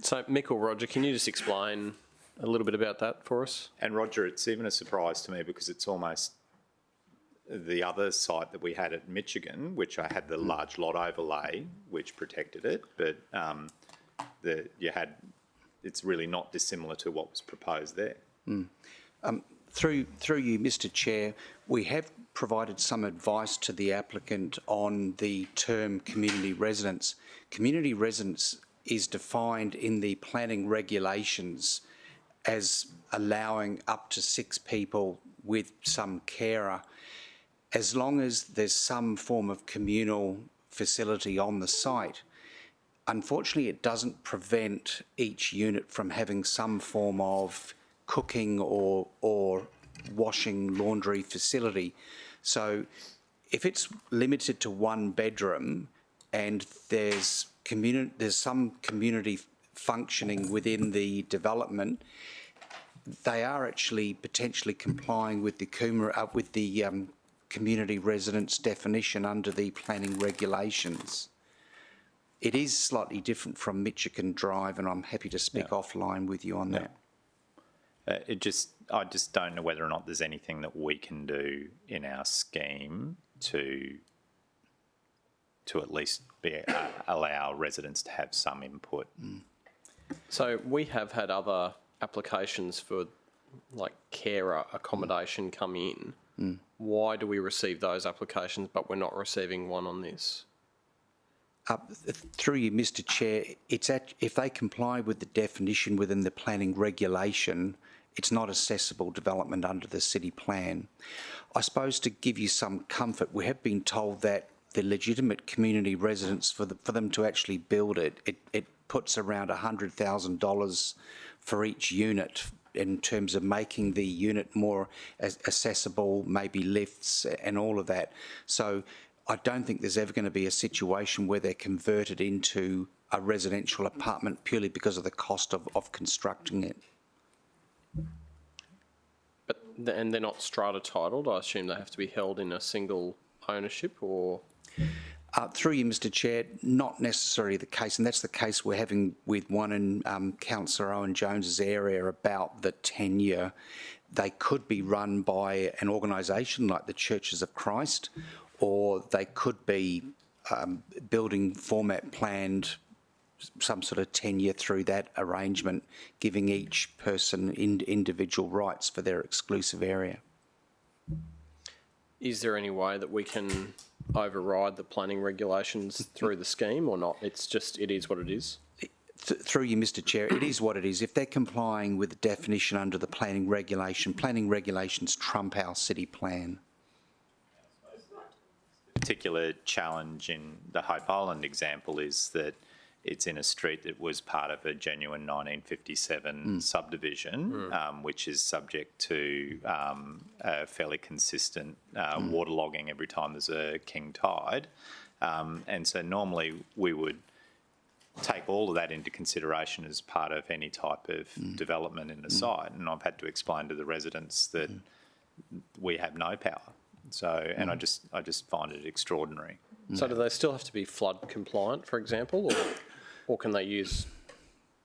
So Mick or Roger, can you just explain a little bit about that for us? And Roger, it's even a surprise to me because it's almost the other site that we had at Michigan, which I had the large lot overlay, which protected it, but it's really not dissimilar to what was proposed there. Through you, Mr. Chair, we have provided some advice to the applicant on the term community residence. Community residence is defined in the planning regulations as allowing up to 6 people with some carer, as long as there's some form of communal facility on the site. Unfortunately, it doesn't prevent each unit from having some form of cooking or washing, laundry facility. So if it's limited to 1 bedroom and there's some community functioning within the development, they are actually potentially complying with the community residence definition under the planning regulations. It is slightly different from Michigan Drive, and I'm happy to speak offline with you on that. I just don't know whether or not there's anything that we can do in our scheme to at least allow residents to have some input. So we have had other applications for like carer accommodation come in. Why do we receive those applications but we're not receiving one on this? Through you, Mr. Chair, if they comply with the definition within the planning regulation, it's not accessible development under the city plan. I suppose to give you some comfort, we have been told that the legitimate community residence for them to actually build it puts around $100,000 for each unit in terms of making the unit more accessible, maybe lifts and all of that. So I don't think there's ever going to be a situation where they're converted into a residential apartment purely because of the cost of constructing it. And they're not strata titled. I assume they have to be held in a single ownership, or? Through you, Mr. Chair, not necessarily the case, and that's the case we're having with one in Councillor Owen Jones's area about the tenure. They could be run by an organisation like the Churches of Christ, or they could be building format planned, some sort of tenure through that arrangement, giving each person individual rights for their exclusive area. Is there any way that we can override the planning regulations through the scheme or not? It's just, it is what it is? Through you, Mr. Chair, it is what it is. If they're complying with the definition under the planning regulations trump our city plan. Particular challenge in the Hope Island example is that it's in a street that was part of a genuine 1957 subdivision, which is subject to a fairly consistent waterlogging every time there's a king tide. And so normally we would take all of that into consideration as part of any type of development in the site. And I've had to explain to the residents that we have no power. So, and I just find it extraordinary. So do they still have to be flood compliant, for example, or can they use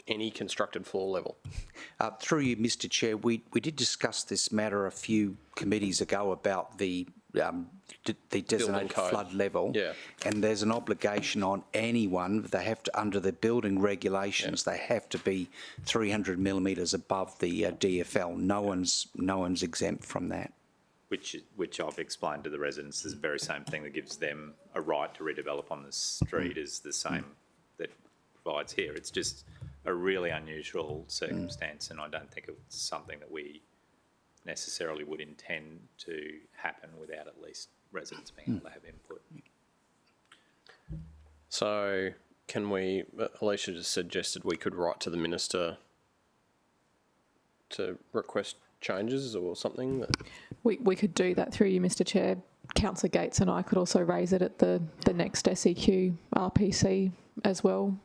any constructed floor level? Through you, Mr Chair, we did discuss this matter a few committees ago about the designated flood level, and there's an obligation on anyone. They have to, under the building regulations, they have to be 300 millimetres above the DFL. No one's exempt from that. Which I've explained to the residents is the very same thing that gives them a right to redevelop on the street is the same that provides here. It's just a really unusual circumstance, and I don't think it's something that we necessarily would intend to happen without at least residents being able to have input. So can we, Alicia just suggested we could write to the minister to request changes or something? We could do that through you, Mr Chair. Councillor Gates and I could also raise it at the next SEQ RPC as well.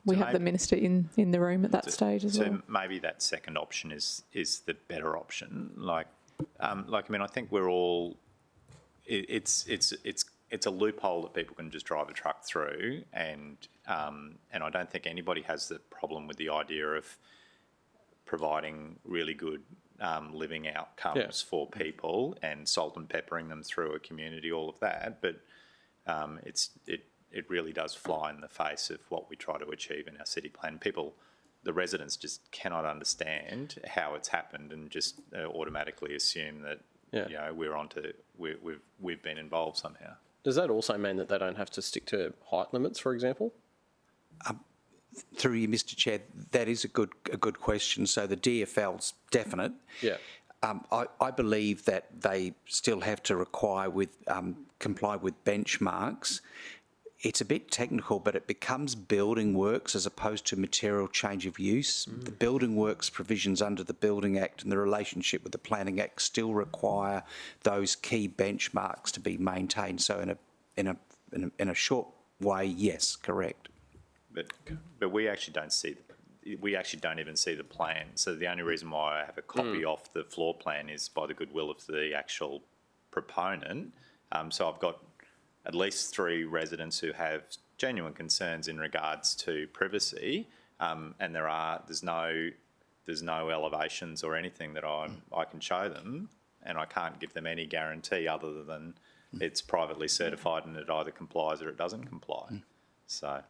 We have the minister in the room at that stage as well. So maybe that second option is the better option. I mean, I think we're all. It's a loophole that people can just drive a truck through, and I don't think anybody has the problem with the idea of providing really good living outcomes for people and salt and peppering them through a community, all of that. But it really does fly in the face of what we try to achieve in our city plan. The residents just cannot understand how it's happened and just automatically assume that you know we've been involved somehow. Does that also mean that they don't have to stick to height limits, for example? Through you, Mr Chair, that is a good question. So the DFL's definite. Yeah. I believe that they still have to comply with benchmarks. It's a bit technical, but it becomes building works as opposed to material change of use. The building works provisions under the Building Act and the relationship with the Planning Act still require those key benchmarks to be maintained. So in a short way, yes, correct. But we actually don't even see the plan. So the only reason why I have a copy off the floor plan is by the goodwill of the actual proponent. So I've got at least 3 residents who have genuine concerns in regards to privacy, and there's no elevations or anything that I can show them, and I can't give them any guarantee other than it's privately certified and it either complies or it doesn't comply. So.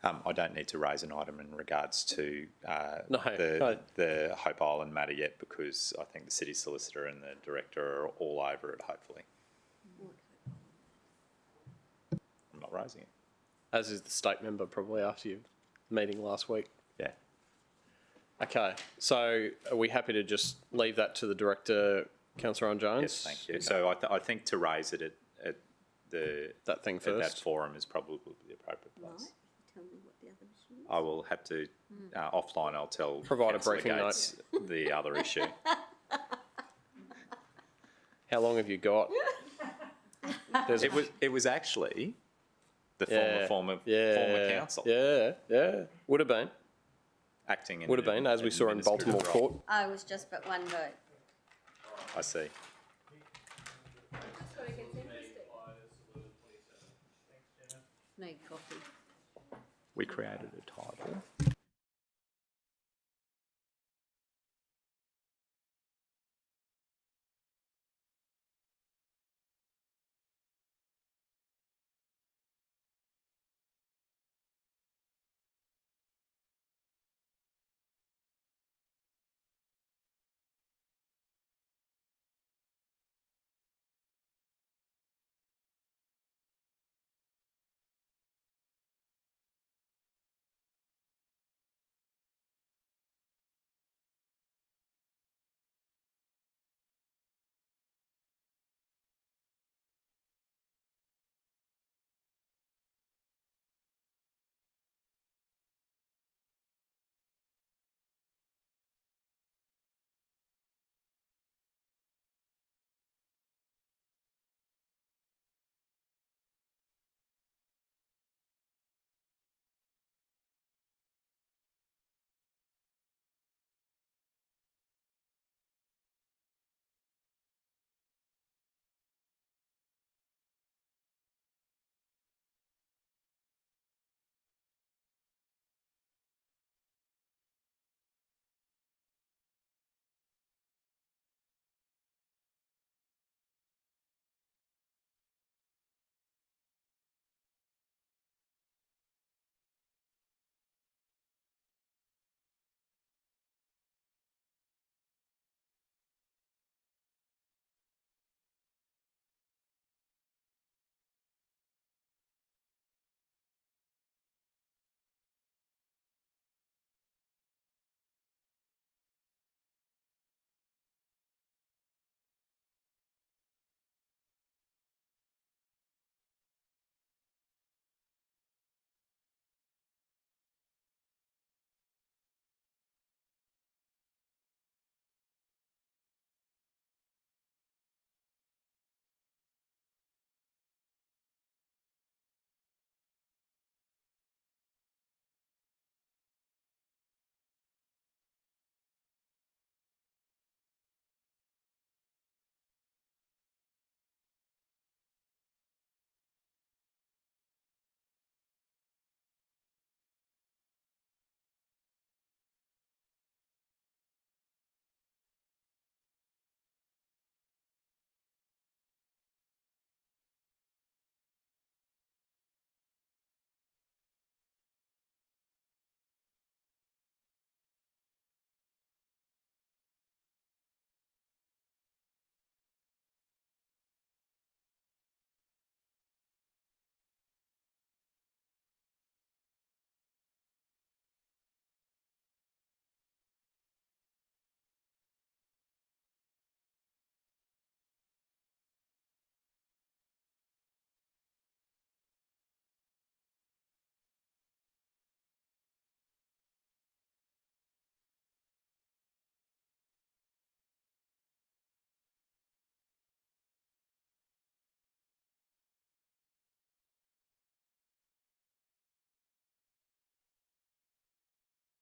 I don't need to raise an item in regards to the Hope Island matter yet, because I think the city solicitor and the director are all over it, hopefully. I'm not raising it. As is the state member probably after your meeting last week. Yeah. Okay, so are we happy to just leave that to the director, Councillor Owen Jones? Yes, thank you. Okay. So I think to raise it at that thing first, at that forum is probably the appropriate place. Tell me what the other issue is. I will have to, offline, I'll tell Provide Councillor a briefing Gates the other issue. How long have you got? It was actually the former council. Yeah. Would have been. Acting in Would have been, as we saw in Baltimore Court. I was just but one vote. I see. Need coffee. We created a title.